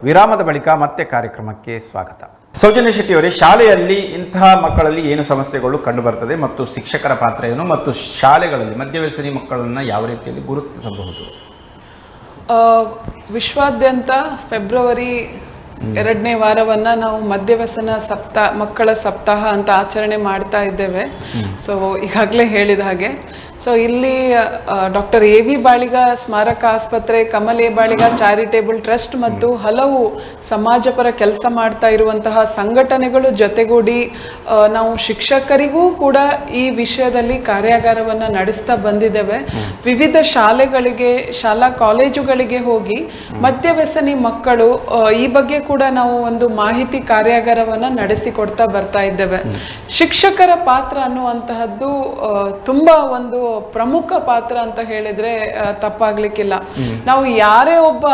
ವಿರಾಮದ ಬಳಿಕ ಮತ್ತೆ ಕಾರ್ಯಕ್ರಮಕ್ಕೆ ಸ್ವಾಗತ. ಸೌಜನ್ಯ ಶೆಟ್ಟಿ ಅವರೇ, ಶಾಲೆಯಲ್ಲಿ ಇಂತಹ ಮಕ್ಕಳಲ್ಲಿ ಏನು ಸಮಸ್ಯೆಗಳು ಕಂಡುಬರ್ತದೆ ಮತ್ತು ಶಿಕ್ಷಕರ ಪಾತ್ರ ಏನು, ಮತ್ತು ಶಾಲೆಗಳಲ್ಲಿ ಮದ್ಯವ್ಯಸನಿ ಮಕ್ಕಳನ್ನು ಯಾವ ರೀತಿಯಲ್ಲಿ ಗುರುತಿಸಬಹುದು? ವಿಶ್ವಾದ್ಯಂತ ಫೆಬ್ರವರಿ 2ನೇ ವಾರವನ್ನು ನಾವು ಮದ್ಯವ್ಯಸನ ಮಕ್ಕಳ ಸಪ್ತಾಹ ಅಂತ ಆಚರಣೆ ಮಾಡ್ತಾ ಇದ್ದೇವೆ. ಸೊ ಈಗಾಗಲೇ ಹೇಳಿದ ಹಾಗೆ ಇಲ್ಲಿ ಡಾಕ್ಟರ್ ಎ.ವಿ. ಬಾಳಿಗ ಸ್ಮಾರಕ ಆಸ್ಪತ್ರೆ, Kamal A. Baliga charitable trust ಮತ್ತು ಹಲವು ಸಮಾಜಪರ ಕೆಲಸ ಮಾಡ್ತಾ ಇರುವಂತಹ ಸಂಘಟನೆಗಳು ಜೊತೆಗೂಡಿ ನಾವು ಶಿಕ್ಷಕರಿಗೂ ಕೂಡ ಈ ವಿಷಯದಲ್ಲಿ ಕಾರ್ಯಾಗಾರವನ್ನು ನಡೆಸ್ತಾ ಬಂದಿದ್ದೇವೆ. ವಿವಿಧ ಶಾಲೆಗಳಿಗೆ, ಶಾಲಾ ಕಾಲೇಜುಗಳಿಗೆ ಹೋಗಿ ಮದ್ಯವ್ಯಸನಿ ಮಕ್ಕಳು ಈ ಬಗ್ಗೆ ಕೂಡ ನಾವು ಒಂದು ಮಾಹಿತಿ ಕಾರ್ಯಾಗಾರವನ್ನು ನಡೆಸಿಕೊಡ್ತಾ ಬರ್ತಾ ಇದ್ದೇವೆ. ಶಿಕ್ಷಕರ ಪಾತ್ರ ಅನ್ನುವಂತಹದ್ದು ತುಂಬಾ ಒಂದು ಪ್ರಮುಖ ಪಾತ್ರ ಅಂತ ಹೇಳಿದ್ರೆ ತಪ್ಪಾಗ್ಲಿಕ್ಕಿಲ್ಲ. ನಾವು ಯಾರೇ ಒಬ್ಬ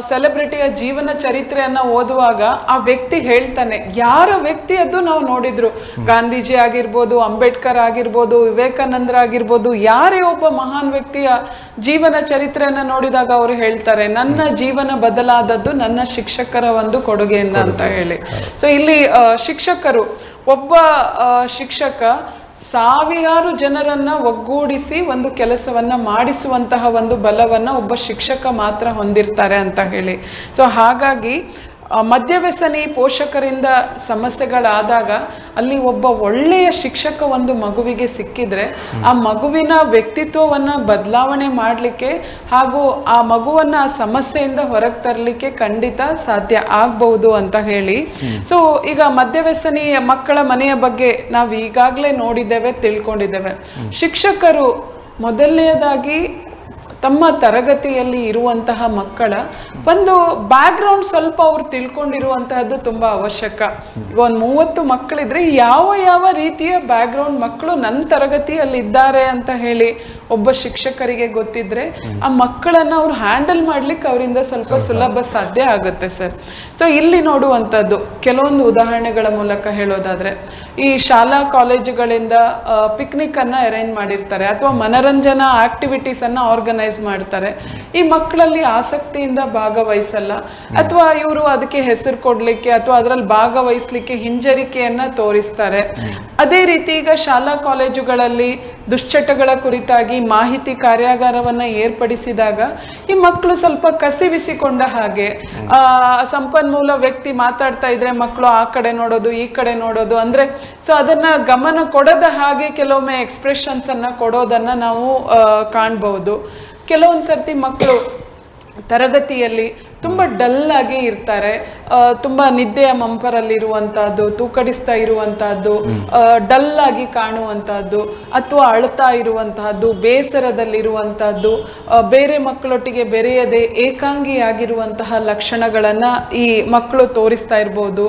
ಸೆಲೆಬ್ರಿಟಿಯ ಜೀವನ ಚರಿತ್ರೆಯನ್ನ ಓದುವಾಗ ಆ ವ್ಯಕ್ತಿ ಹೇಳ್ತಾನೆ, ಯಾರ ವ್ಯಕ್ತಿಯದ್ದು ನಾವು ನೋಡಿದ್ರು, ಗಾಂಧೀಜಿ ಆಗಿರ್ಬೋದು, ಅಂಬೇಡ್ಕರ್ ಆಗಿರ್ಬೋದು, ವಿವೇಕಾನಂದ್ರ ಆಗಿರ್ಬೋದು, ಯಾರೇ ಒಬ್ಬ ಮಹಾನ್ ವ್ಯಕ್ತಿಯ ಜೀವನ ಚರಿತ್ರೆಯನ್ನ ನೋಡಿದಾಗ ಅವರು ಹೇಳ್ತಾರೆ, ನನ್ನ ಜೀವನ ಬದಲಾದದ್ದು ನನ್ನ ಶಿಕ್ಷಕರ ಒಂದು ಕೊಡುಗೆಯಿಂದ ಅಂತ ಹೇಳಿ. ಸೊ ಇಲ್ಲಿ ಶಿಕ್ಷಕರು, ಒಬ್ಬ ಶಿಕ್ಷಕ ಸಾವಿರಾರು ಜನರನ್ನ ಒಗ್ಗೂಡಿಸಿ ಒಂದು ಕೆಲಸವನ್ನ ಮಾಡಿಸುವಂತಹ ಒಂದು ಬಲವನ್ನ ಒಬ್ಬ ಶಿಕ್ಷಕ ಮಾತ್ರ ಹೊಂದಿರ್ತಾರೆ ಅಂತ ಹೇಳಿ. ಸೊ ಹಾಗಾಗಿ ಮದ್ಯವ್ಯಸನಿ ಪೋಷಕರಿಂದ ಸಮಸ್ಯೆಗಳಾದಾಗ ಅಲ್ಲಿ ಒಬ್ಬ ಒಳ್ಳೆಯ ಶಿಕ್ಷಕ ಒಂದು ಮಗುವಿಗೆ ಸಿಕ್ಕಿದ್ರೆ ಆ ಮಗುವಿನ ವ್ಯಕ್ತಿತ್ವವನ್ನ ಬದಲಾವಣೆ ಮಾಡಲಿಕ್ಕೆ ಹಾಗೂ ಆ ಮಗುವನ್ನ ಆ ಸಮಸ್ಯೆಯಿಂದ ಹೊರಗೆ ತರಲಿಕ್ಕೆ ಖಂಡಿತ ಸಾಧ್ಯ ಆಗ್ಬಹುದು ಅಂತ ಹೇಳಿ. ಸೊ ಈಗ ಮದ್ಯವ್ಯಸನಿ ಮಕ್ಕಳ ಮನೆಯ ಬಗ್ಗೆ ನಾವು ಈಗಾಗಲೇ ನೋಡಿದ್ದೇವೆ, ತಿಳ್ಕೊಂಡಿದ್ದೇವೆ. ಶಿಕ್ಷಕರು ಮೊದಲನೆಯದಾಗಿ ತಮ್ಮ ತರಗತಿಯಲ್ಲಿ ಇರುವಂತಹ ಮಕ್ಕಳ ಒಂದು ಬ್ಯಾಕ್ಗ್ರೌಂಡ್ ಸ್ವಲ್ಪ ಅವ್ರು ತಿಳ್ಕೊಂಡಿರುವಂತಹದ್ದು ತುಂಬಾ ಅವಶ್ಯಕ. ಈಗ ಒಂದು 30 ಮಕ್ಕಳಿದ್ರೆ ಯಾವ ರೀತಿಯ ಬ್ಯಾಕ್ಗ್ರೌಂಡ್ ಮಕ್ಕಳು ನನ್ನ ತರಗತಿಯಲ್ಲಿ ಇದ್ದಾರೆ ಅಂತ ಹೇಳಿ ಒಬ್ಬ ಶಿಕ್ಷಕರಿಗೆ ಗೊತ್ತಿದ್ರೆ ಆ ಮಕ್ಕಳನ್ನ ಅವ್ರು ಹ್ಯಾಂಡಲ್ ಮಾಡ್ಲಿಕ್ಕೆ ಅವರಿಂದ ಸ್ವಲ್ಪ ಸುಲಭ ಸಾಧ್ಯ ಆಗುತ್ತೆ ಸರ್. ಸೊ ಇಲ್ಲಿ ನೋಡುವಂಥದ್ದು ಕೆಲವೊಂದು ಉದಾಹರಣೆಗಳ ಮೂಲಕ ಹೇಳೋದಾದ್ರೆ, ಈ ಶಾಲಾ ಕಾಲೇಜುಗಳಿಂದ ಪಿಕ್ನಿಕ್ ಅನ್ನ ಅರೇಂಜ್ ಮಾಡಿರ್ತಾರೆ ಅಥವಾ ಮನರಂಜನಾ ಆಕ್ಟಿವಿಟೀಸ್ ಅನ್ನ ಆರ್ಗನೈಸ್ ಮಾಡ್ತಾರೆ. ಈ ಮಕ್ಕಳಲ್ಲಿ ಆಸಕ್ತಿಯಿಂದ ಭಾಗವಹಿಸಲ್ಲ, ಅಥವಾ ಇವರು ಅದಕ್ಕೆ ಹೆಸರು ಕೊಡ್ಲಿಕ್ಕೆ ಅಥವಾ ಅದರಲ್ಲಿ ಭಾಗವಹಿಸ್ಲಿಕ್ಕೆ ಹಿಂಜರಿಕೆಯನ್ನ ತೋರಿಸ್ತಾರೆ. ಅದೇ ರೀತಿ ಈಗ ಶಾಲಾ ಕಾಲೇಜುಗಳಲ್ಲಿ ದುಶ್ಚಟಗಳ ಕುರಿತಾಗಿ ಮಾಹಿತಿ ಕಾರ್ಯಾಗಾರವನ್ನ ಏರ್ಪಡಿಸಿದಾಗ ಈ ಮಕ್ಕಳು ಸ್ವಲ್ಪ ಕಸಿವಿಸಿಕೊಂಡ ಹಾಗೆ, ಸಂಪನ್ಮೂಲ ವ್ಯಕ್ತಿ ಮಾತಾಡ್ತಾ ಇದ್ರೆ ಮಕ್ಕಳು ಆ ಕಡೆ ನೋಡೋದು, ಈ ಕಡೆ ನೋಡೋದು, ಅಂದ್ರೆ ಸೊ ಅದನ್ನ ಗಮನ ಕೊಡದ ಹಾಗೆ ಕೆಲವೊಮ್ಮೆ ಎಕ್ಸ್ಪ್ರೆಷನ್ಸ್ ಅನ್ನ ಕೊಡೋದನ್ನ ನಾವು ಕಾಣ್ಬಹುದು. ಕೆಲವೊಂದು ಸರ್ತಿ ಮಕ್ಕಳು ತರಗತಿಯಲ್ಲಿ ತುಂಬ ಡಲ್ ಆಗಿ ಇರ್ತಾರೆ, ತುಂಬ ನಿದ್ದೆಯ ಮಂಪರಲ್ಲಿರುವಂತಹದ್ದು, ತೂಕಡಿಸ್ತಾ ಇರುವಂತಹದ್ದು, ಡಲ್ ಆಗಿ ಕಾಣುವಂತಹದ್ದು, ಅಥವಾ ಅಳ್ತಾ ಇರುವಂತಹದ್ದು, ಬೇಸರದಲ್ಲಿರುವಂತಹದ್ದು, ಬೇರೆ ಮಕ್ಕಳೊಟ್ಟಿಗೆ ಬೆರೆಯದೆ ಏಕಾಂಗಿಯಾಗಿರುವಂತಹ ಲಕ್ಷಣಗಳನ್ನ ಈ ಮಕ್ಕಳು ತೋರಿಸ್ತಾ ಇರ್ಬೋದು.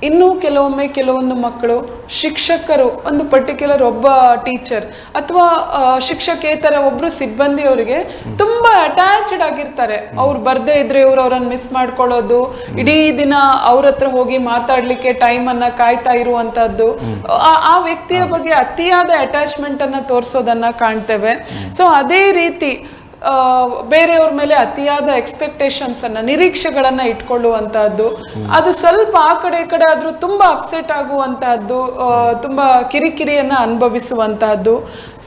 ಇನ್ನೂ ಕೆಲವೊಂದು ಮಕ್ಕಳು ಶಿಕ್ಷಕರು, ಒಂದು ಪರ್ಟಿಕ್ಯುಲರ್ ಒಬ್ಬ ಟೀಚರ್ ಅಥವಾ ಶಿಕ್ಷಕೇತರ ಒಬ್ರು ಸಿಬ್ಬಂದಿಯವರಿಗೆ ತುಂಬಾ ಅಟ್ಯಾಚ್ಡ್ ಆಗಿರ್ತಾರೆ. ಅವ್ರು ಬರ್ದೇ ಇದ್ರೆ ಇವ್ರು ಅವ್ರನ್ನ ಮಿಸ್ ಮಾಡ್ಕೊಳ್ಳೋದು, ಇಡೀ ದಿನ ಅವ್ರ ಹತ್ರ ಹೋಗಿ ಮಾತಾಡ್ಲಿಕ್ಕೆ ಟೈಮ್ ಅನ್ನ ಕಾಯ್ತಾ ಇರುವಂತಹದ್ದು, ಆ ವ್ಯಕ್ತಿಯ ಬಗ್ಗೆ ಅತಿಯಾದ ಅಟ್ಯಾಚ್ಮೆಂಟ್ ಅನ್ನ ತೋರಿಸೋದನ್ನ ಕಾಣ್ತೇವೆ. ಸೊ ಅದೇ ರೀತಿ ಬೇರೆಯವ್ರ ಮೇಲೆ ಅತಿಯಾದ ಎಕ್ಸ್ಪೆಕ್ಟೇಷನ್ಸ್ ಅನ್ನ, ನಿರೀಕ್ಷೆಗಳನ್ನ ಇಟ್ಕೊಳ್ಳುವಂತಹದ್ದು, ಅದು ಸ್ವಲ್ಪ ಆ ಕಡೆ ಈ ಕಡೆ ಆದ್ರೂ ತುಂಬಾ ಅಪ್ಸೆಟ್ ಆಗುವಂತಹದ್ದು, ತುಂಬಾ ಕಿರಿಕಿರಿಯನ್ನ ಅನುಭವಿಸುವಂತಹದ್ದು,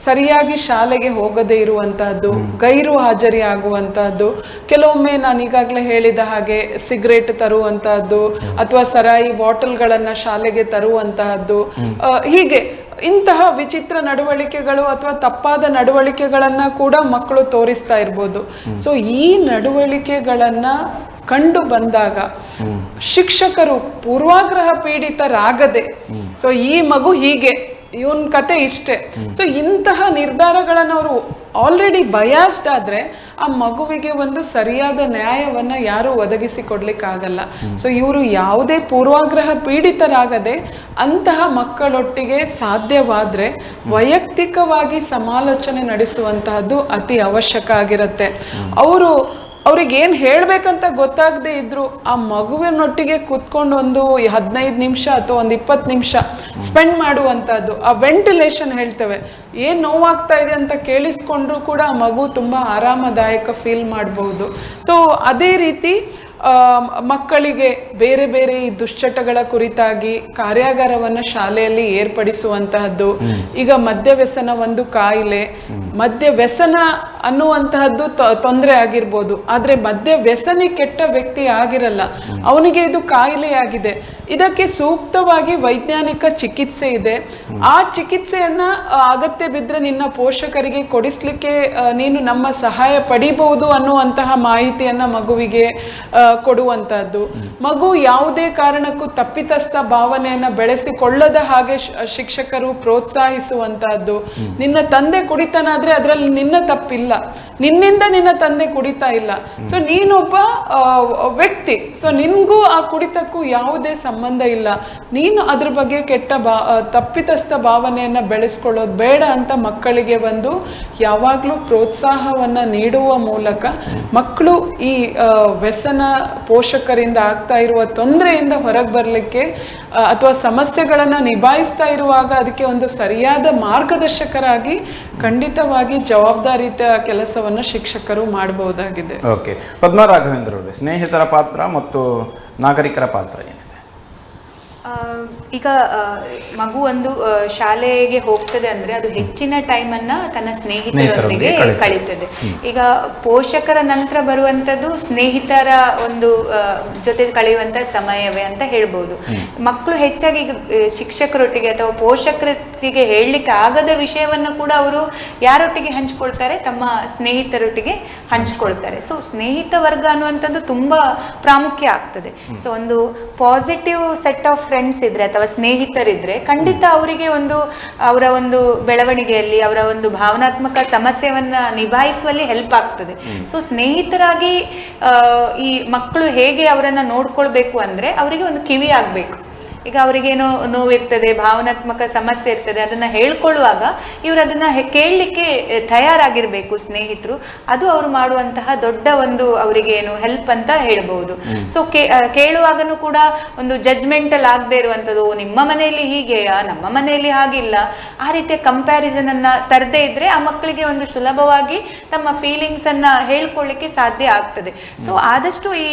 ಸರಿಯಾಗಿ ಶಾಲೆಗೆ ಹೋಗದೇ ಇರುವಂತಹದ್ದು, ಗೈರು ಹಾಜರಿ ಆಗುವಂತಹದ್ದು, ಕೆಲವೊಮ್ಮೆ ನಾನು ಈಗಾಗಲೇ ಹೇಳಿದ ಹಾಗೆ ಸಿಗರೇಟ್ ತರುವಂತಹದ್ದು ಅಥವಾ ಸರಾಯಿ ಬಾಟಲ್ಗಳನ್ನ ಶಾಲೆಗೆ ತರುವಂತಹದ್ದು, ಹೀಗೆ ಇಂತಹ ವಿಚಿತ್ರ ನಡವಳಿಕೆಗಳು ಅಥವಾ ತಪ್ಪಾದ ನಡವಳಿಕೆಗಳನ್ನ ಕೂಡ ಮಕ್ಕಳು ತೋರಿಸ್ತಾ ಇರ್ಬೋದು. ಸೊ ಈ ನಡವಳಿಕೆಗಳನ್ನ ಕಂಡು ಬಂದಾಗ ಶಿಕ್ಷಕರು ಪೂರ್ವಾಗ್ರಹ ಪೀಡಿತರಾಗದೆ, ಸೊ ಈ ಮಗು ಹೀಗೆ, ಇವನ್ ಕತೆ ಇಷ್ಟೇ, ಸೊ ಇಂತಹ ನಿರ್ಧಾರಗಳನ್ನು ಅವರು ಆಲ್ರೆಡಿ ಬಯಾಸ್ಡ್ ಆದ್ರೆ ಆ ಮಗುವಿಗೆ ಒಂದು ಸರಿಯಾದ ನ್ಯಾಯವನ್ನ ಯಾರು ಒದಗಿಸಿಕೊಡ್ಲಿಕ್ಕಾಗಲ್ಲ. ಸೊ ಇವರು ಯಾವುದೇ ಪೂರ್ವಾಗ್ರಹ ಪೀಡಿತರಾಗದೆ ಅಂತಹ ಮಕ್ಕಳೊಟ್ಟಿಗೆ ಸಾಧ್ಯವಾದ್ರೆ ವೈಯಕ್ತಿಕವಾಗಿ ಸಮಾಲೋಚನೆ ನಡೆಸುವಂತಹದ್ದು ಅತಿ ಅವಶ್ಯಕ ಆಗಿರುತ್ತೆ. ಅವ್ರಿಗೆ ಏನ್ ಹೇಳ್ಬೇಕಂತ ಗೊತ್ತಾಗದೆ ಇದ್ರು ಆ ಮಗುವಿನೊಟ್ಟಿಗೆ ಕುತ್ಕೊಂಡು ಒಂದು 15 ನಿಮಿಷ ಅಥವಾ ಒಂದು 20 ನಿಮಿಷ ಸ್ಪೆಂಡ್ ಮಾಡುವಂತಹದ್ದು, ಆ ವೆಂಟಿಲೇಷನ್ ಹೇಳ್ತೇವೆ, ಏನ್ ನೋವಾಗ್ತಾ ಇದೆ ಅಂತ ಕೇಳಿಸ್ಕೊಂಡ್ರು ಕೂಡ ಆ ಮಗು ತುಂಬಾ ಆರಾಮದಾಯಕ ಫೀಲ್ ಮಾಡಬಹುದು. ಸೊ ಅದೇ ರೀತಿ ಮಕ್ಕಳಿಗೆ ಬೇರೆ ಬೇರೆ ಈ ದುಶ್ಚಟಗಳ ಕುರಿತಾಗಿ ಕಾರ್ಯಾಗಾರವನ್ನ ಶಾಲೆಯಲ್ಲಿ ಏರ್ಪಡಿಸುವಂತಹದ್ದು. ಈಗ ಮದ್ಯ ವ್ಯಸನ ಒಂದು ಕಾಯಿಲೆ, ಮದ್ಯ ವ್ಯಸನ ಅನ್ನುವಂತಹದ್ದು ತೊಂದರೆ ಆಗಿರ್ಬೋದು, ಆದ್ರೆ ಮದ್ಯ ವ್ಯಸನಿ ಕೆಟ್ಟ ವ್ಯಕ್ತಿ ಆಗಿರಲ್ಲ, ಅವನಿಗೆ ಇದು ಕಾಯಿಲೆಯಾಗಿದೆ. ಇದಕ್ಕೆ ಸೂಕ್ತವಾಗಿ ವೈಜ್ಞಾನಿಕ ಚಿಕಿತ್ಸೆ ಇದೆ. ಆ ಚಿಕಿತ್ಸೆಯನ್ನ ಅಗತ್ಯ ಬಿದ್ದರೆ ನಿನ್ನ ಪೋಷಕರಿಗೆ ಕೊಡಿಸ್ಲಿಕ್ಕೆ ನೀನು ನಮ್ಮ ಸಹಾಯ ಪಡಿಬಹುದು ಅನ್ನುವಂತಹ ಮಾಹಿತಿಯನ್ನ ಮಗುವಿಗೆ ಕೊಡುವಂತಹದ್ದು. ಮಗು ಯಾವುದೇ ಕಾರಣಕ್ಕೂ ತಪ್ಪಿತಸ್ಥ ಭಾವನೆಯನ್ನ ಬೆಳೆಸಿಕೊಳ್ಳದ ಹಾಗೆ ಶಿಕ್ಷಕರು ಪ್ರೋತ್ಸಾಹಿಸುವಂತಹದ್ದು. ನಿನ್ನ ತಂದೆ ಕುಡಿತಾನಾದ್ರೆ ಅದರಲ್ಲಿ ನಿನ್ನ ತಪ್ಪಿಲ್ಲ, ನಿನ್ನಿಂದ ನಿನ್ನ ತಂದೆ ಕುಡಿತಾ ಇಲ್ಲ, ಸೊ ನೀನೊಬ್ಬ ವ್ಯಕ್ತಿ, ಸೊ ನಿನ್ಗೂ ಆ ಕುಡಿತಕ್ಕೂ ಯಾವುದೇ ಸಂಬಂಧ ಇಲ್ಲ, ನೀನು ಅದ್ರ ಬಗ್ಗೆ ಕೆಟ್ಟ ತಪ್ಪಿತಸ್ಥ ಭಾವನೆಯನ್ನ ಬೆಳೆಸ್ಕೊಳ್ಳೋದು ಬೇಡ ಅಂತ ಮಕ್ಕಳಿಗೆ ಒಂದು ಯಾವಾಗ್ಲೂ ಪ್ರೋತ್ಸಾಹವನ್ನ ನೀಡುವ ಮೂಲಕ ಮಕ್ಕಳು ಈ ವ್ಯಸನ ಪೋಷಕರಿಂದ ಆಗ್ತಾ ಇರುವ ತೊಂದರೆಯಿಂದ ಹೊರಗೆ ಬರಲಿಕ್ಕೆ ಅಥವಾ ಸಮಸ್ಯೆಗಳನ್ನ ನಿಭಾಯಿಸ್ತಾ ಇರುವಾಗ ಅದಕ್ಕೆ ಒಂದು ಸರಿಯಾದ ಮಾರ್ಗದರ್ಶಕರಾಗಿ ಖಂಡಿತವಾಗಿ ಜವಾಬ್ದಾರಿತ ಕೆಲಸವನ್ನು ಶಿಕ್ಷಕರು ಮಾಡಬಹುದಾಗಿದೆ. ಓಕೆ, ಪದ್ಮಾ ರಾಘವೇಂದ್ರ ಅವರೇ, ಸ್ನೇಹಿತರ ಪಾತ್ರ ಮತ್ತು ನಾಗರಿಕರ ಪಾತ್ರ ಏನಿದೆ? ಈಗ ಮಗು ಒಂದು ಶಾಲೆಗೆ ಹೋಗ್ತದೆ ಅಂದ್ರೆ ಅದು ಹೆಚ್ಚಿನ ಟೈಮನ್ನ ತನ್ನ ಸ್ನೇಹಿತರೊಂದಿಗೆ ಕಳೀತದೆ. ಈಗ ಪೋಷಕರ ನಂತರ ಬರುವಂತದ್ದು ಸ್ನೇಹಿತರ ಒಂದು ಜೊತೆ ಕಳೆಯುವಂತ ಸಮಯವೇ ಅಂತ ಹೇಳ್ಬೋದು. ಮಕ್ಕಳು ಹೆಚ್ಚಾಗಿ ಶಿಕ್ಷಕರೊಟ್ಟಿಗೆ ಅಥವಾ ಪೋಷಕರಿಗೆ ಹೇಳಲಿಕ್ಕೆ ಆಗದ ವಿಷಯವನ್ನ ಕೂಡ ಅವರು ಯಾರೊಟ್ಟಿಗೆ ಹಂಚ್ಕೊಳ್ತಾರೆ? ತಮ್ಮ ಸ್ನೇಹಿತರೊಟ್ಟಿಗೆ ಹಂಚ್ಕೊಳ್ತಾರೆ. ಸೊ ಸ್ನೇಹಿತ ವರ್ಗ ಅನ್ನುವಂಥದ್ದು ತುಂಬಾ ಪ್ರಾಮುಖ್ಯ ಆಗ್ತದೆ. ಸೊ ಒಂದು ಪಾಸಿಟಿವ್ ಸೆಟ್ ಆಫ್ ಫ್ರೆಂಡ್ಸ್ ಇದ್ರೆ ಅಥವಾ ಸ್ನೇಹಿತರಿದ್ರೆ ಖಂಡಿತ ಅವರಿಗೆ ಅವರ ಒಂದು ಬೆಳವಣಿಗೆಯಲ್ಲಿ, ಅವರ ಒಂದು ಭಾವನಾತ್ಮಕ ಸಮಸ್ಯೆಯನ್ನ ನಿಭಾಯಿಸುವಲ್ಲಿ ಹೆಲ್ಪ್ ಆಗ್ತದೆ. ಸೊ ಸ್ನೇಹಿತರಾಗಿ ಈ ಮಕ್ಕಳು ಹೇಗೆ ಅವರನ್ನ ನೋಡ್ಕೊಳ್ಬೇಕು ಅಂದ್ರೆ ಅವರಿಗೆ ಒಂದು ಕಿವಿ ಆಗ್ಬೇಕು. ಈಗ ಅವರಿಗೇನೋ ನೋವಿರ್ತದೆ, ಭಾವನಾತ್ಮಕ ಸಮಸ್ಯೆ ಇರ್ತದೆ, ಅದನ್ನ ಹೇಳ್ಕೊಳ್ಳುವಾಗ ಇವರು ಅದನ್ನ ಕೇಳಲಿಕ್ಕೆ ತಯಾರಾಗಿರ್ಬೇಕು ಸ್ನೇಹಿತರು. ಅದು ಅವರು ಮಾಡುವಂತಹ ದೊಡ್ಡ ಒಂದು ಅವರಿಗೆ ಏನು ಹೆಲ್ಪ್ ಅಂತ ಹೇಳ್ಬಹುದು. ಸೊ ಕೇಳುವಾಗನು ಕೂಡ ಒಂದು ಜಡ್ಜ್ಮೆಂಟಲ್ ಆಗದೆ ಇರುವಂಥದ್ದು, ನಿಮ್ಮ ಮನೆಯಲ್ಲಿ ಹೀಗೆಯಾ, ನಮ್ಮ ಮನೆಯಲ್ಲಿ ಹಾಗಿಲ್ಲ, ಆ ರೀತಿಯ ಕಂಪ್ಯಾರಿಸನ್ ಅನ್ನ ತರದೇ ಇದ್ರೆ ಆ ಮಕ್ಕಳಿಗೆ ಒಂದು ಸುಲಭವಾಗಿ ತಮ್ಮ ಫೀಲಿಂಗ್ಸ್ ಅನ್ನ ಹೇಳ್ಕೊಳ್ಳಿಕ್ಕೆ ಸಾಧ್ಯ ಆಗ್ತದೆ. ಸೊ ಆದಷ್ಟು ಈ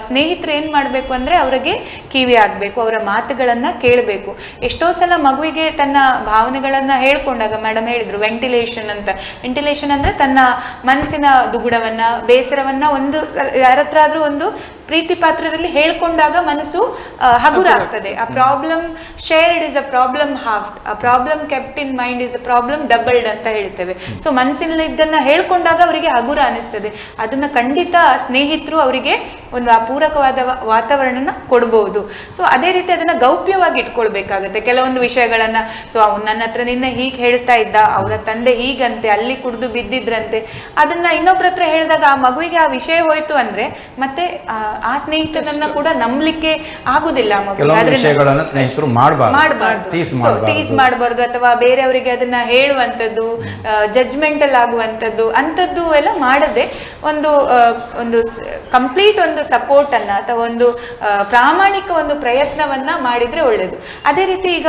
ಸ್ನೇಹಿತರು ಏನ್ ಮಾಡ್ಬೇಕು ಅಂದ್ರೆ ಅವರಿಗೆ ಕಿವಿ ಆಗ್ಬೇಕು, ಅವರ ಮಾತುಗಳನ್ನ ಕೇಳಬೇಕು. ಎಷ್ಟೋ ಸಲ ಮಗುವಿಗೆ ತನ್ನ ಭಾವನೆಗಳನ್ನ ಹೇಳ್ಕೊಂಡಾಗ ಮೇಡಮ್ ಹೇಳಿದ್ರು ವೆಂಟಿಲೇಷನ್ ಅಂತ. ವೆಂಟಿಲೇಷನ್ ಅಂದ್ರೆ ತನ್ನ ಮನಸ್ಸಿನ ದುಗುಡವನ್ನ, ಬೇಸರವನ್ನ ಒಂದು ಯಾರತ್ರ ಆದ್ರೂ ಒಂದು ಪ್ರೀತಿ ಪಾತ್ರರಲ್ಲಿ ಹೇಳ್ಕೊಂಡಾಗ ಮನಸ್ಸು ಹಗುರ ಆಗ್ತದೆ. A problem shared is a problem halved, a problem kept in mind is a problem doubled ಅಂತ ಹೇಳ್ತೇವೆ. ಸೊ ಮನಸ್ಸಿನಲ್ಲಿ ಇದನ್ನ ಹೇಳ್ಕೊಂಡಾಗ ಅವರಿಗೆ ಹಗುರ ಅನಿಸ್ತದೆ. ಅದನ್ನ ಖಂಡಿತ ಸ್ನೇಹಿತರು ಅವರಿಗೆ ಒಂದು ಅಪೂರಕವಾದ ವಾತಾವರಣನ ಕೊಡಬಹುದು. ಸೊ ಅದೇ ರೀತಿ ಅದನ್ನ ಗೌಪ್ಯವಾಗಿ ಇಟ್ಕೊಳ್ಬೇಕಾಗತ್ತೆ ಕೆಲವೊಂದು ವಿಷಯಗಳನ್ನ. ಸೊ ಅವ್ನು ನನ್ನ ಹತ್ರ ನಿನ್ನೆ ಹೀಗೆ ಹೇಳ್ತಾ ಇದ್ದ, ಅವರ ತಂದೆ ಹೀಗಂತೆ, ಅಲ್ಲಿ ಕುಡಿದು ಬಿದ್ದಿದ್ರಂತೆ, ಅದನ್ನ ಇನ್ನೊಬ್ರ ಹತ್ರ ಹೇಳಿದಾಗ ಆ ಮಗುವಿಗೆ ಆ ವಿಷಯ ಹೋಯ್ತು ಅಂದ್ರೆ ಮತ್ತೆ ಆ ಸ್ನೇಹಿತರನ್ನ ಕೂಡ ನಂಬಲಿಕ್ಕೆ ಆಗುದಿಲ್ಲ. ಟೀಸ್ ಮಾಡಬಾರ್ದು ಅಥವಾ ಬೇರೆಯವರಿಗೆ ಅದನ್ನ ಹೇಳುವಂಥದ್ದು, ಜಡ್ಜ್ಮೆಂಟಲ್ ಆಗುವಂಥದ್ದು, ಅಂಥದ್ದು ಎಲ್ಲ ಮಾಡದೆ ಒಂದು ಕಂಪ್ಲೀಟ್ ಒಂದು ಸಪೋರ್ಟ್ ಅನ್ನ ಅಥವಾ ಒಂದು ಪ್ರಾಮಾಣಿಕ ಒಂದು ಪ್ರಯತ್ನವನ್ನ ಮಾಡಿದ್ರೆ ಒಳ್ಳೇದು. ಅದೇ ರೀತಿ ಈಗ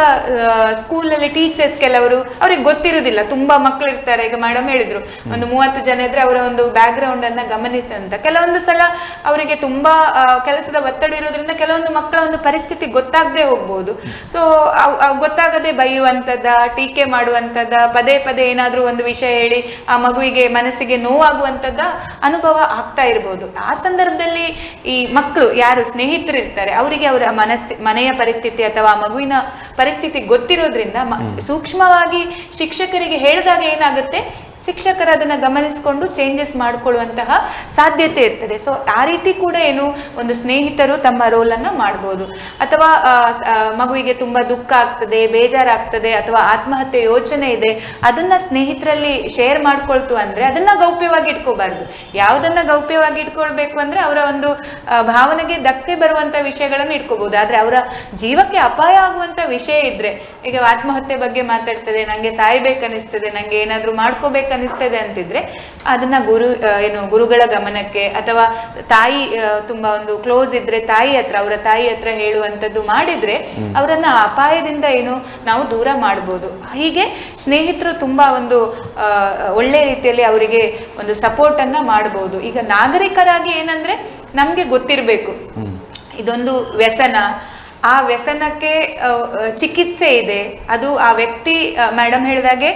ಸ್ಕೂಲಲ್ಲಿ ಟೀಚರ್ಸ್ ಕೆಲವರು ಅವ್ರಿಗೆ ಗೊತ್ತಿರುವುದಿಲ್ಲ, ತುಂಬಾ ಮಕ್ಕಳು ಇರ್ತಾರೆ. ಈಗ ಮೇಡಮ್ ಹೇಳಿದ್ರು ಒಂದು 30 ಜನ ಇದ್ರೆ ಅವರ ಒಂದು ಬ್ಯಾಕ್ ಗ್ರೌಂಡ್ ಅನ್ನ ಗಮನಿಸಿ ಅಂತ. ಕೆಲವೊಂದು ಸಲ ಅವರಿಗೆ ತುಂಬಾ ಕೆಲಸದ ಒತ್ತಡ ಇರೋದ್ರಿಂದ ಕೆಲವೊಂದು ಮಕ್ಕಳ ಒಂದು ಪರಿಸ್ಥಿತಿ ಗೊತ್ತಾಗದೆ ಹೋಗ್ಬೋದು. ಸೊ ಗೊತ್ತಾಗದೆ ಬೈಯುವಂಥದ್ದ, ಟೀಕೆ ಮಾಡುವಂಥದ್ದ, ಪದೇ ಪದೇ ಏನಾದ್ರೂ ಒಂದು ವಿಷಯ ಹೇಳಿ ಆ ಮಗುವಿಗೆ ಮನಸ್ಸಿಗೆ ನೋವಾಗುವಂಥದ್ದ ಅನುಭವ ಆಗ್ತಾ ಇರ್ಬೋದು. ಆ ಸಂದರ್ಭದಲ್ಲಿ ಈ ಮಕ್ಕಳು ಯಾರು ಸ್ನೇಹಿತರು ಇರ್ತಾರೆ ಅವರಿಗೆ ಅವರ ಮನೆಯ ಪರಿಸ್ಥಿತಿ ಅಥವಾ ಆ ಮಗುವಿನ ಪರಿಸ್ಥಿತಿ ಗೊತ್ತಿರೋದ್ರಿಂದ ಸೂಕ್ಷ್ಮವಾಗಿ ಶಿಕ್ಷಕರಿಗೆ ಹೇಳಿದಾಗ ಏನಾಗುತ್ತೆ, ಶಿಕ್ಷಕರು ಅದನ್ನ ಗಮನಿಸಿಕೊಂಡು ಚೇಂಜಸ್ ಮಾಡಿಕೊಳ್ಳುವಂತಹ ಸಾಧ್ಯತೆ ಇರ್ತದೆ. ಸೊ ಆ ರೀತಿ ಕೂಡ ಏನು ಒಂದು ಸ್ನೇಹಿತರು ತಮ್ಮ ರೋಲನ್ನು ಮಾಡ್ಬೋದು. ಅಥವಾ ಮಗುವಿಗೆ ತುಂಬಾ ದುಃಖ ಆಗ್ತದೆ, ಬೇಜಾರಾಗ್ತದೆ, ಅಥವಾ ಆತ್ಮಹತ್ಯೆ ಯೋಚನೆ ಇದೆ, ಅದನ್ನ ಸ್ನೇಹಿತರಲ್ಲಿ ಶೇರ್ ಮಾಡ್ಕೊಳ್ತು ಅಂದ್ರೆ ಅದನ್ನ ಗೌಪ್ಯವಾಗಿ ಇಟ್ಕೋಬಾರ್ದು. ಯಾವುದನ್ನ ಗೌಪ್ಯವಾಗಿ ಇಟ್ಕೊಳ್ಬೇಕು ಅಂದ್ರೆ ಅವರ ಒಂದು ಭಾವನೆಗೆ ಧಕ್ಕೆ ಬರುವಂತ ವಿಷಯಗಳನ್ನು ಇಟ್ಕೋಬಹುದು. ಆದ್ರೆ ಅವರ ಜೀವಕ್ಕೆ ಅಪಾಯ ಆಗುವಂತ ವಿಷಯ ಇದ್ರೆ, ಈಗ ಆತ್ಮಹತ್ಯೆ ಬಗ್ಗೆ ಮಾತಾಡ್ತದೆ, ನಂಗೆ ಸಾಯ್ಬೇಕನ್ನಿಸ್ತದೆ, ನಂಗೆ ಏನಾದ್ರೂ ಮಾಡ್ಕೋಬೇಕು ಅನಿಸ್ತದೆ ಅಂತಿದ್ರೆ ಅದನ್ನ ಗುರುಗಳ ಗಮನಕ್ಕೆ ಅಥವಾ ತಾಯಿ ತುಂಬಾ ಒಂದು ಕ್ಲೋಸ್ ಇದ್ರೆ ಅವರ ತಾಯಿ ಹತ್ರ ಹೇಳುವಂಥದ್ದು ಮಾಡಿದ್ರೆ ಅವರನ್ನ ಅಪಾಯದಿಂದ ನಾವು ದೂರ ಮಾಡ್ಬೋದು. ಹೀಗೆ ಸ್ನೇಹಿತರು ತುಂಬಾ ಒಂದು ಒಳ್ಳೆ ರೀತಿಯಲ್ಲಿ ಅವರಿಗೆ ಒಂದು ಸಪೋರ್ಟ್ ಅನ್ನ ಮಾಡ್ಬೋದು. ಈಗ ನಾಗರಿಕರಾಗಿ ಏನಂದ್ರೆ ನಮ್ಗೆ ಗೊತ್ತಿರ್ಬೇಕು ಇದೊಂದು ವ್ಯಸನ, ಆ ವ್ಯಸನಕ್ಕೆ ಚಿಕಿತ್ಸೆ ಇದೆ. ಅದು ಆ ವ್ಯಕ್ತಿ, ಮೇಡಮ್ ಹೇಳಿದಾಗೆ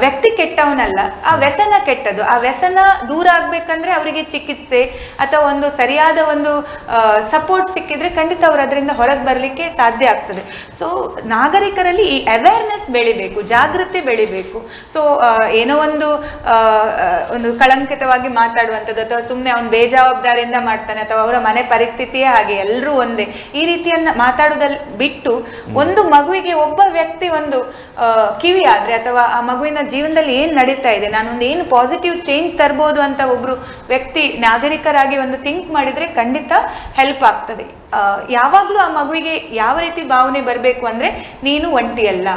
ವ್ಯಕ್ತಿ ಕೆಟ್ಟವನಲ್ಲ, ಆ ವ್ಯಸನ ಕೆಟ್ಟದು. ಆ ವ್ಯಸನ ದೂರ ಆಗ್ಬೇಕಂದ್ರೆ ಅವರಿಗೆ ಚಿಕಿತ್ಸೆ ಅಥವಾ ಒಂದು ಸರಿಯಾದ ಒಂದು ಸಪೋರ್ಟ್ ಸಿಕ್ಕಿದ್ರೆ ಖಂಡಿತ ಅವರು ಅದರಿಂದ ಹೊರಗೆ ಬರಲಿಕ್ಕೆ ಸಾಧ್ಯ ಆಗ್ತದೆ. ಸೊ ನಾಗರಿಕರಲ್ಲಿ ಈ ಅವೇರ್ನೆಸ್ ಬೆಳಿಬೇಕು, ಜಾಗೃತಿ ಬೆಳಿಬೇಕು. ಸೊ ಏನೋ ಒಂದು ಕಳಂಕಿತವಾಗಿ ಮಾತಾಡುವಂಥದ್ದು ಅಥವಾ ಸುಮ್ಮನೆ ಅವನು ಬೇಜವಾಬ್ದಾರಿಯಿಂದ ಮಾಡ್ತಾನೆ ಅಥವಾ ಅವರ ಮನೆ ಪರಿಸ್ಥಿತಿಯೇ ಹಾಗೆ ಎಲ್ಲರೂ ಒಂದೇ, ಈ ರೀತಿಯನ್ನ ಮಾತಾಡೋದಲ್ಲಿ ಬಿಟ್ಟು ಒಂದು ಮಗುವಿಗೆ ಒಬ್ಬ ವ್ಯಕ್ತಿ ಒಂದು ಕಿವಿ ಆದ್ರೆ ಅಥವಾ ಆ ಮಗುವಿನ ಜೀವನದಲ್ಲಿ ಏನ್ ನಡೀತಾ ಇದೆ, ನಾನೊಂದು ಏನು ಪಾಸಿಟಿವ್ ಚೇಂಜ್ ತರ್ಬೋದು ಅಂತ ಒಬ್ರು ವ್ಯಕ್ತಿ ನಾಗರಿಕರಾಗಿ ಒಂದು ಥಿಂಕ್ ಮಾಡಿದ್ರೆ ಖಂಡಿತ ಹೆಲ್ಪ್ ಆಗ್ತದೆ. ಯಾವಾಗ್ಲೂ ಆ ಮಗುವಿಗೆ ಯಾವ ರೀತಿ ಭಾವನೆ ಬರಬೇಕು ಅಂದ್ರೆ ನೀನು ಒಂಟಿಯಲ್ಲ,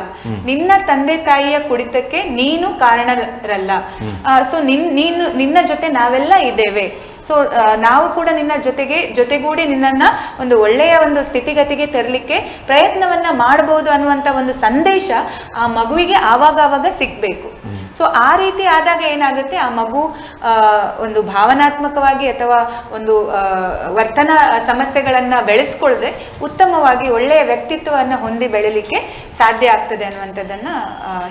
ನಿನ್ನ ತಂದೆ ತಾಯಿಯ ಕುಡಿತಕ್ಕೆ ನೀನು ಕಾರಣರಲ್ಲ, ಸೊ ನಿನ್ನ ಜೊತೆ ನಾವೆಲ್ಲ ಇದ್ದೇವೆ, ಸೊ ನಾವು ಕೂಡ ನಿನ್ನ ಜೊತೆಗೂಡಿ ನಿನ್ನನ್ನ ಒಂದು ಒಳ್ಳೆಯ ಒಂದು ಸ್ಥಿತಿಗತಿಗೆ ತರಲಿಕ್ಕೆ ಪ್ರಯತ್ನವನ್ನ ಮಾಡಬಹುದು ಅನ್ನುವಂತ ಒಂದು ಸಂದೇಶ ಆ ಮಗುವಿಗೆ ಆವಾಗ ಸಿಗ್ಬೇಕು. ಸೊ ಆ ರೀತಿ ಆದಾಗ ಏನಾಗುತ್ತೆ, ಆ ಮಗು ಒಂದು ಭಾವನಾತ್ಮಕವಾಗಿ ಅಥವಾ ಒಂದು ವರ್ತನ ಸಮಸ್ಯೆಗಳನ್ನ ಬೆಳೆಸ್ಕೊಳ್ಳದೆ ಉತ್ತಮವಾಗಿ ಒಳ್ಳೆಯ ವ್ಯಕ್ತಿತ್ವವನ್ನು ಹೊಂದಿ ಬೆಳಿಲಿಕ್ಕೆ ಸಾಧ್ಯ ಆಗ್ತದೆ ಅನ್ನುವಂಥದ್ದನ್ನ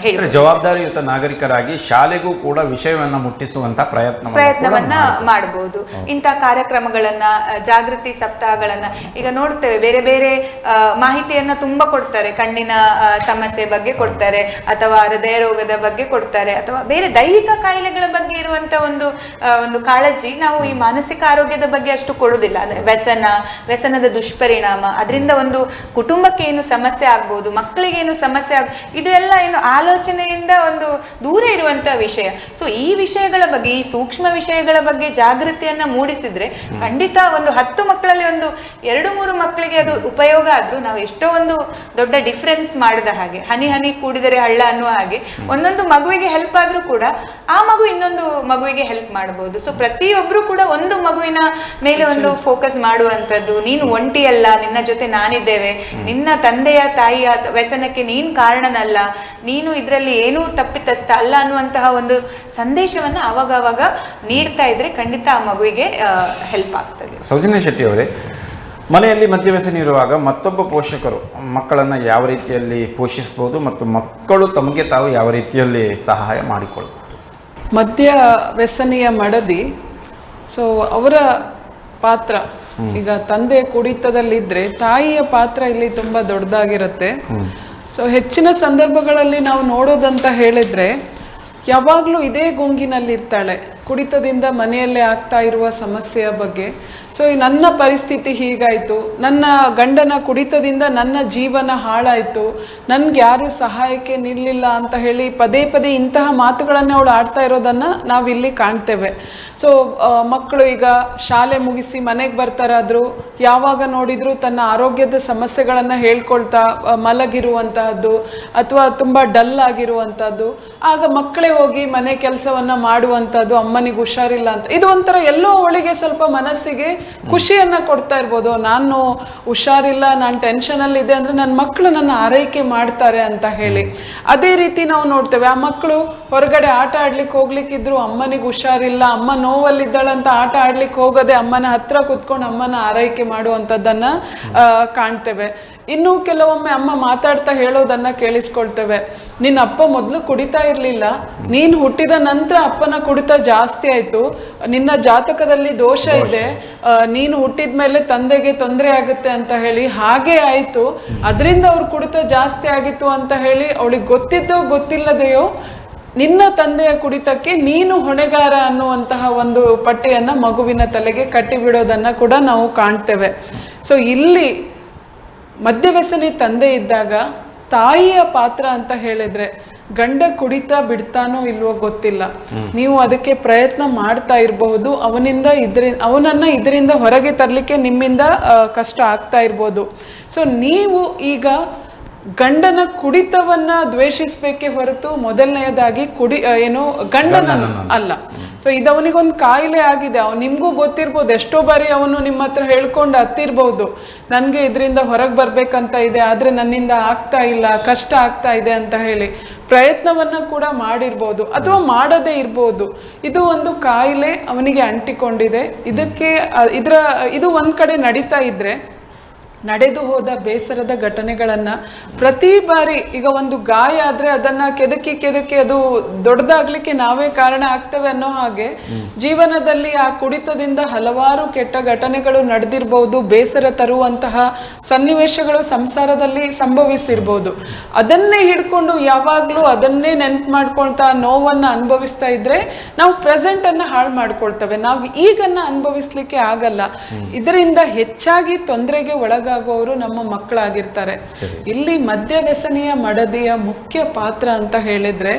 ಹೇಳಿ ಜವಾಬ್ದಾರಿಯುತ ನಾಗರಿಕರಾಗಿ ಶಾಲೆಗೂ ಕೂಡ ವಿಷಯವನ್ನ ಮುಟ್ಟಿಸುವಂತ ಪ್ರಯತ್ನವನ್ನ ಮಾಡಬಹುದು. ಇಂಥ ಕಾರ್ಯಕ್ರಮಗಳನ್ನ, ಜಾಗೃತಿ ಸಪ್ತಾಹಗಳನ್ನ ಈಗ ನೋಡ್ತೇವೆ, ಬೇರೆ ಬೇರೆ ಮಾಹಿತಿಯನ್ನ ತುಂಬಾ ಕೊಡ್ತಾರೆ. ಕಣ್ಣಿನ ಸಮಸ್ಯೆ ಬಗ್ಗೆ ಕೊಡ್ತಾರೆ, ಅಥವಾ ಹೃದಯ ರೋಗದ ಬಗ್ಗೆ ಕೊಡ್ತಾರೆ, ಅಥವಾ ಬೇರೆ ದೈಹಿಕ ಕಾಯಿಲೆಗಳ ಬಗ್ಗೆ ಇರುವಂತ ಒಂದು ಕಾಳಜಿ ನಾವು ಈ ಮಾನಸಿಕ ಆರೋಗ್ಯದ ಬಗ್ಗೆ ಅಷ್ಟು ಕೊಡುವುದಿಲ್ಲ. ಅಂದ್ರೆ ವ್ಯಸನದ ದುಷ್ಪರಿಣಾಮ, ಅದರಿಂದ ಒಂದು ಕುಟುಂಬಕ್ಕೆ ಏನು ಸಮಸ್ಯೆ ಆಗ್ಬಹುದು, ಮಕ್ಕಳಿಗೆ ಏನು ಸಮಸ್ಯೆ ಇದು ಎಲ್ಲ ಏನು ಆಲೋಚನೆಯಿಂದ ಒಂದು ದೂರ ಇರುವಂತ ವಿಷಯ. ಸೊ ಈ ವಿಷಯಗಳ ಬಗ್ಗೆ, ಈ ಸೂಕ್ಷ್ಮ ವಿಷಯಗಳ ಬಗ್ಗೆ ಜಾಗೃತಿಯನ್ನ ಮೂಡಿಸಿದ್ರೆ ಖಂಡಿತ ಒಂದು 10 ಮಕ್ಕಳಲ್ಲಿ ಒಂದು 2-3 ಮಕ್ಕಳಿಗೆ ಅದು ಉಪಯೋಗ ಆದ್ರೂ ನಾವು ಎಷ್ಟೋ ಒಂದು ದೊಡ್ಡ ಡಿಫ್ರೆನ್ಸ್ ಮಾಡಿದ ಹಾಗೆ, ಹನಿ ಹನಿ ಕೂಡಿದರೆ ಹಳ್ಳ ಅನ್ನುವ ಹಾಗೆ ಒಂದೊಂದು ಮಗುವಿಗೆ ಹೆಲ್ಪ್ ಆದ್ರೂ ಕೂಡ ಆ ಮಗು ಇನ್ನೊಂದು ಮಗುವಿಗೆ ಹೆಲ್ಪ್ ಮಾಡಬಹುದು. ಸೊ ಪ್ರತಿಯೊಬ್ರು ಕೂಡ ಒಂದು ಮಗುವಿನ ಮೇಲೆ ಒಂದು ಫೋಕಸ್ ಮಾಡುವಂಥದ್ದು, ನೀನು ಒಂಟಿಯಲ್ಲ, ನಿನ್ನ ಜೊತೆ ನಾನಿದ್ದೇವೆ, ನಿನ್ನ ತಂದೆಯ ತಾಯಿಯ ವ್ಯಸನಕ್ಕೆ ನೀನ್ ಕಾರಣನಲ್ಲ, ನೀನು ಇದರಲ್ಲಿ ಏನೂ ತಪ್ಪಿತಸ್ಥ ಅಲ್ಲ ಅನ್ನುವಂತಹ ಒಂದು ಸಂದೇಶವನ್ನ ಅವಾಗ ನೀಡ್ತಾ ಇದ್ರೆ ಖಂಡಿತ ಆ ಮಗುವಿಗೆ ಹೆಲ್ಪ್ ಆಗ್ತದೆ. ಸೌಜನ್ಯ ಶೆಟ್ಟಿ ಅವರೇ, ಮನೆಯಲ್ಲಿ ಮದ್ಯವ್ಯಸನ ಇರುವಾಗ ಮತ್ತೊಬ್ಬ ಪೋಷಕರು ಮಕ್ಕಳನ್ನು ಯಾವ ರೀತಿಯಲ್ಲಿ ಪೋಷಿಸಬಹುದು ಮತ್ತು ಮಕ್ಕಳು ತಮಗೆ ತಾವು ಯಾವ ರೀತಿಯಲ್ಲಿ ಸಹಾಯ ಮಾಡಿಕೊಳ್ಳಬಹುದು? ಮದ್ಯ ವ್ಯಸನಿಯ ಮಡದಿ, ಸೊ ಅವರ ಪಾತ್ರ, ಈಗ ತಂದೆ ಕುಡಿತದಲ್ಲಿದ್ರೆ ತಾಯಿಯ ಪಾತ್ರ ಇಲ್ಲಿ ತುಂಬಾ ದೊಡ್ಡದಾಗಿರುತ್ತೆ. ಸೊ ಹೆಚ್ಚಿನ ಸಂದರ್ಭಗಳಲ್ಲಿ ನಾವು ನೋಡೋದಂತ ಹೇಳಿದ್ರೆ ಯಾವಾಗಲೂ ಇದೇ ಗುಂಗಿನಲ್ಲಿ ಇರ್ತಾಳೆ, ಕುಡಿತದಿಂದ ಮನೆಯಲ್ಲೇ ಆಗ್ತಾ ಇರುವ ಸಮಸ್ಯೆಯ ಬಗ್ಗೆ ಸೊ ನನ್ನ ಪರಿಸ್ಥಿತಿ ಹೀಗಾಯಿತು, ನನ್ನ ಗಂಡನ ಕುಡಿತದಿಂದ ನನ್ನ ಜೀವನ ಹಾಳಾಯಿತು, ನನ್ಗೆ ಯಾರು ಸಹಾಯಕ್ಕೆ ನಿಲ್ಲಿಲ್ಲ ಅಂತ ಹೇಳಿ ಪದೇ ಪದೇ ಇಂತಹ ಮಾತುಗಳನ್ನೇ ಅವಳು ಆಡ್ತಾ ಇರೋದನ್ನು ನಾವಿಲ್ಲಿ ಕಾಣ್ತೇವೆ. ಸೊ ಮಕ್ಕಳು ಈಗ ಶಾಲೆ ಮುಗಿಸಿ ಮನೆಗೆ ಬರ್ತಾರಾದರೂ ಯಾವಾಗ ನೋಡಿದರೂ ತನ್ನ ಆರೋಗ್ಯದ ಸಮಸ್ಯೆಗಳನ್ನು ಹೇಳ್ಕೊಳ್ತಾ ಮಲಗಿರುವಂತಹದ್ದು ಅಥವಾ ತುಂಬ ಡಲ್ ಆಗಿರುವಂಥದ್ದು. ಆಗ ಮಕ್ಕಳೇ ಹೋಗಿ ಮನೆ ಕೆಲಸವನ್ನು ಮಾಡುವಂಥದ್ದು, ಅಮ್ಮನಿಗೆ ಹುಷಾರಿಲ್ಲ ಅಂತ. ಇದು ಒಂಥರ ಎಲ್ಲೋ ಅವಳಿಗೆ ಸ್ವಲ್ಪ ಮನಸ್ಸಿಗೆ ಖುಷಿಯನ್ನು ಕೊಡ್ತಾ ಇರ್ಬೋದು. ನಾನು ಹುಷಾರಿಲ್ಲ, ನಾನು ಟೆನ್ಷನಲ್ಲಿದೆ ಅಂದರೆ ನನ್ನ ಮಕ್ಕಳು ನನ್ನ ಆರೈಕೆ ಮಾಡ್ತಾರೆ ಅಂತ ಹೇಳಿ. ಅದೇ ರೀತಿ ನಾವು ನೋಡ್ತೇವೆ, ಆ ಮಕ್ಕಳು ಹೊರಗಡೆ ಆಟ ಆಡ್ಲಿಕ್ಕೆ ಹೋಗ್ಲಿಕ್ಕಿದ್ರು ಅಮ್ಮನಿಗೆ ಹುಷಾರಿಲ್ಲ, ಅಮ್ಮ ನೋವಲ್ಲಿದ್ದಾಳಂತ ಆಟ ಆಡ್ಲಿಕ್ಕೆ ಹೋಗದೆ ಅಮ್ಮನ ಹತ್ರ ಕುತ್ಕೊಂಡು ಅಮ್ಮನ ಆರೈಕೆ ಮಾಡುವಂಥದ್ದನ್ನು ಕಾಣ್ತೇವೆ. ಇನ್ನು ಕೆಲವೊಮ್ಮೆ ಅಮ್ಮ ಮಾತಾಡ್ತಾ ಹೇಳೋದನ್ನ ಕೇಳಿಸ್ಕೊಳ್ತೇವೆ, ನಿನ್ನ ಅಪ್ಪ ಮೊದಲು ಕುಡಿತಾ ಇರಲಿಲ್ಲ, ನೀನು ಹುಟ್ಟಿದ ನಂತರ ಅಪ್ಪನ ಕುಡಿತ ಜಾಸ್ತಿ ಆಯಿತು, ನಿನ್ನ ಜಾತಕದಲ್ಲಿ ದೋಷ ಇದೆ, ನೀನು ಹುಟ್ಟಿದ ಮೇಲೆ ತಂದೆಗೆ ತೊಂದರೆ ಆಗುತ್ತೆ ಅಂತ ಹೇಳಿ ಹಾಗೆ ಆಯಿತು, ಅದರಿಂದ ಅವ್ರ ಕುಡಿತ ಜಾಸ್ತಿ ಆಗಿತ್ತು ಅಂತ ಹೇಳಿ ಅವಳಿಗೆ ಗೊತ್ತಿದ್ದೋ ಗೊತ್ತಿಲ್ಲದೆಯೋ ನಿನ್ನ ತಂದೆಯ ಕುಡಿತಕ್ಕೆ ನೀನು ಹೊಣೆಗಾರ ಅನ್ನುವಂತಹ ಒಂದು ಪಟ್ಟಿಯನ್ನ ಮಗುವಿನ ತಲೆಗೆ ಕಟ್ಟಿಬಿಡೋದನ್ನ ಕೂಡ ನಾವು ಕಾಣ್ತೇವೆ. ಸೊ ಇಲ್ಲಿ ಮದ್ಯವ್ಯಸನಿ ತಂದೆ ಇದ್ದಾಗ ತಾಯಿಯ ಪಾತ್ರ ಅಂತ ಹೇಳಿದ್ರೆ, ಗಂಡ ಕುಡಿತ ಬಿಡ್ತಾನೋ ಇಲ್ವೋ ಗೊತ್ತಿಲ್ಲ, ನೀವು ಅದಕ್ಕೆ ಪ್ರಯತ್ನ ಮಾಡ್ತಾ ಇರಬಹುದು, ಅವನನ್ನ ಇದರಿಂದ ಹೊರಗೆ ತರಲಿಕ್ಕೆ ನಿಮ್ಮಿಂದ ಕಷ್ಟ ಆಗ್ತಾ ಇರ್ಬೋದು. ಸೊ ನೀವು ಈಗ ಗಂಡನ ಕುಡಿತವನ್ನ ದ್ವೇಷಿಸ್ಬೇಕೇ ಹೊರತು ಮೊದಲನೆಯದಾಗಿ ಗಂಡನನ್ನು ಅಲ್ಲ. ಸೊ ಇದವನಿಗೊಂದು ಕಾಯಿಲೆ ಆಗಿದೆ, ನಿಮ್ಗೂ ಗೊತ್ತಿರ್ಬೋದು, ಎಷ್ಟೋ ಬಾರಿ ಅವನು ನಿಮ್ಮ ಹತ್ರ ಹೇಳ್ಕೊಂಡು ಹತ್ತಿರ್ಬೋದು, ನನಗೆ ಇದರಿಂದ ಹೊರಗೆ ಬರ್ಬೇಕಂತ ಇದೆ, ಆದ್ರೆ ನನ್ನಿಂದ ಆಗ್ತಾ ಇಲ್ಲ, ಕಷ್ಟ ಆಗ್ತಾ ಇದೆ ಅಂತ ಹೇಳಿ ಪ್ರಯತ್ನವನ್ನ ಕೂಡ ಮಾಡಿರ್ಬೋದು ಅಥವಾ ಮಾಡದೇ ಇರ್ಬೋದು. ಇದು ಒಂದು ಕಾಯಿಲೆ ಅವನಿಗೆ ಅಂಟಿಕೊಂಡಿದೆ. ಇದು ಒಂದ್ ಕಡೆ ನಡೀತಾ ಇದ್ರೆ ನಡೆದು ಹೋದ ಬೇಸರದ ಘಟನೆಗಳನ್ನ ಪ್ರತಿ ಬಾರಿ, ಈಗ ಒಂದು ಗಾಯ ಆದ್ರೆ ಅದನ್ನ ಕೆದಕಿ ಅದು ದೊಡ್ಡದಾಗ್ಲಿಕ್ಕೆ ನಾವೇ ಕಾರಣ ಆಗ್ತೇವೆ ಅನ್ನೋ ಹಾಗೆ ಜೀವನದಲ್ಲಿ ಆ ಕುಡಿತದಿಂದ ಹಲವಾರು ಕೆಟ್ಟ ಘಟನೆಗಳು ನಡೆದಿರ್ಬಹುದು, ಬೇಸರ ತರುವಂತಹ ಸನ್ನಿವೇಶಗಳು ಸಂಸಾರದಲ್ಲಿ ಸಂಭವಿಸಿರ್ಬೋದು. ಅದನ್ನೇ ಹಿಡ್ಕೊಂಡು ಯಾವಾಗ್ಲೂ ಅದನ್ನೇ ನೆನ್ಪು ಮಾಡ್ಕೊಳ್ತಾ ನೋವನ್ನ ಅನುಭವಿಸ್ತಾ ಇದ್ರೆ ನಾವು ಪ್ರೆಸೆಂಟ್ ಅನ್ನ ಹಾಳು ಮಾಡ್ಕೊಳ್ತೇವೆ, ನಾವು ಈಗನ್ನ ಅನುಭವಿಸ್ಲಿಕ್ಕೆ ಆಗಲ್ಲ. ಇದರಿಂದ ಹೆಚ್ಚಾಗಿ ತೊಂದರೆಗೆ ಒಳಗಾಗುವವರು ನಮ್ಮ ಮಕ್ಕಳಾಗಿರ್ತಾರೆ. ಇಲ್ಲಿ ಮದ್ಯವ್ಯಸನಿಯ ಮಡದಿಯ ಮುಖ್ಯ ಪಾತ್ರ ಅಂತ ಹೇಳಿದ್ರೆ,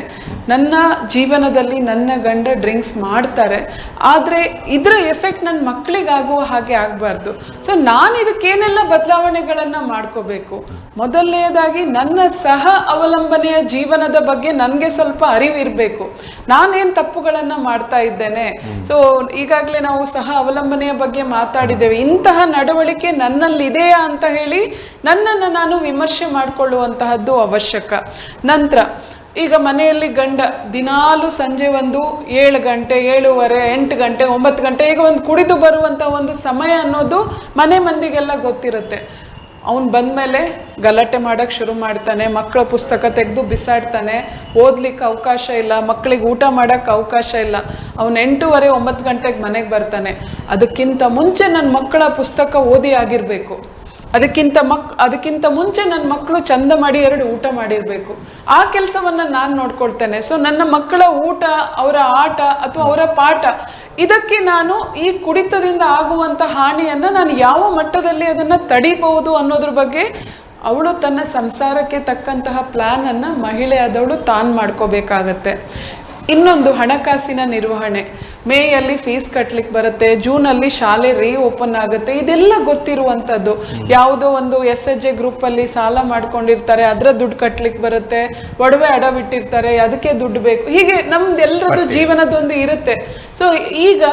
ನನ್ನ ಜೀವನದಲ್ಲಿ ನನ್ನ ಗಂಡ ಡ್ರಿಂಕ್ಸ್ ಮಾಡ್ತಾರೆ, ಆದ್ರೆ ಇದರ ಎಫೆಕ್ಟ್ ನನ್ನ ಮಕ್ಕಳಿಗಾಗುವ ಹಾಗೆ ಆಗ್ಬಾರ್ದು. ಸೊ ನಾನು ಇದಕ್ಕೇನೆಲ್ಲ ಬದಲಾವಣೆಗಳನ್ನ ಮಾಡ್ಕೋಬೇಕು? ಮೊದಲನೆಯದಾಗಿ ನನ್ನ ಸಹ ಅವಲಂಬನೆಯ ಜೀವನದ ಬಗ್ಗೆ ನನಗೆ ಸ್ವಲ್ಪ ಅರಿವಿರ್ಬೇಕು, ನಾನೇನ್ ತಪ್ಪುಗಳನ್ನ ಮಾಡ್ತಾ ಇದ್ದೇನೆ. ಸೊ ಈಗಾಗಲೇ ನಾವು ಸಹ ಅವಲಂಬನೆಯ ಬಗ್ಗೆ ಮಾತಾಡಿದ್ದೇವೆ. ಇಂತಹ ನಡವಳಿಕೆ ನನ್ನಲ್ಲಿ ಇದೆಯಾ ಅಂತ ಹೇಳಿ ನನ್ನನ್ನು ನಾನು ವಿಮರ್ಶೆ ಮಾಡಿಕೊಳ್ಳುವಂತಹದ್ದು ಅವಶ್ಯಕ. ನಂತರ ಈಗ ಮನೆಯಲ್ಲಿ ಗಂಡ ದಿನಾಲು ಸಂಜೆ ಒಂದು 7 ಗಂಟೆ 7:30 8 ಗಂಟೆ 9 ಗಂಟೆ ಈಗ ಒಂದು ಕುಡಿದು ಬರುವಂತ ಒಂದು ಸಮಯ ಅನ್ನೋದು ಮನೆ ಮಂದಿಗೆಲ್ಲ ಗೊತ್ತಿರುತ್ತೆ. ಅವನು ಬಂದ್ಮೇಲೆ ಗಲಾಟೆ ಮಾಡಕ್ ಶುರು ಮಾಡ್ತಾನೆ, ಮಕ್ಕಳ ಪುಸ್ತಕ ತೆಗೆದು ಬಿಸಾಡ್ತಾನೆ, ಓದ್ಲಿಕ್ಕೆ ಅವಕಾಶ ಇಲ್ಲ, ಮಕ್ಕಳಿಗೆ ಊಟ ಮಾಡಕ್ ಅವಕಾಶ ಇಲ್ಲ. ಅವನು 8:30 9 ಗಂಟೆಗೆ ಮನೆಗೆ ಬರ್ತಾನೆ. ಅದಕ್ಕಿಂತ ಮುಂಚೆ ನನ್ನ ಮಕ್ಕಳ ಪುಸ್ತಕ ಓದಿ ಆಗಿರ್ಬೇಕು, ಅದಕ್ಕಿಂತ ಮುಂಚೆ ನನ್ನ ಮಕ್ಕಳು ಚಂದ ಮಾಡಿ 2 ಊಟ ಮಾಡಿರ್ಬೇಕು. ಆ ಕೆಲಸವನ್ನ ನಾನು ನೋಡ್ಕೊಳ್ತೇನೆ. ಸೊ ನನ್ನ ಮಕ್ಕಳ ಊಟ, ಅವರ ಆಟ ಅಥವಾ ಅವರ ಪಾಠ, ಇದಕ್ಕೆ ನಾನು ಈ ಕುಡಿತದಿಂದ ಆಗುವಂತ ಹಾನಿಯನ್ನ ನಾನು ಯಾವ ಮಟ್ಟದಲ್ಲಿ ಅದನ್ನ ತಡಿಬಹುದು ಅನ್ನೋದ್ರ ಬಗ್ಗೆ ಅವಳು ತನ್ನ ಸಂಸಾರಕ್ಕೆ ತಕ್ಕಂತಹ ಪ್ಲಾನ್ ಅನ್ನ ಮಹಿಳೆಯಾದವಳು ತಾನು ಮಾಡ್ಕೋಬೇಕಾಗತ್ತೆ. ಇನ್ನೊಂದು ಹಣಕಾಸಿನ ನಿರ್ವಹಣೆ. ಮೇಯಲ್ಲಿ ಫೀಸ್ ಕಟ್ಲಿಕ್ಕೆ ಬರುತ್ತೆ, ಜೂನಲ್ಲಿ ಶಾಲೆ ಓಪನ್ ಆಗುತ್ತೆ, ಇದೆಲ್ಲ ಗೊತ್ತಿರುವಂಥದ್ದು. ಯಾವುದೋ ಒಂದು SHG ಗ್ರೂಪಲ್ಲಿ ಸಾಲ ಮಾಡ್ಕೊಂಡಿರ್ತಾರೆ, ಅದರ ದುಡ್ಡು ಕಟ್ಲಿಕ್ಕೆ ಬರುತ್ತೆ, ಒಡವೆ ಅಡವಿಟ್ಟಿರ್ತಾರೆ, ಅದಕ್ಕೆ ದುಡ್ಡು ಬೇಕು, ಹೀಗೆ ನಮ್ದೆಲ್ಲರದ್ದು ಜೀವನದೊಂದು ಇರುತ್ತೆ. ಸೊ ಈಗ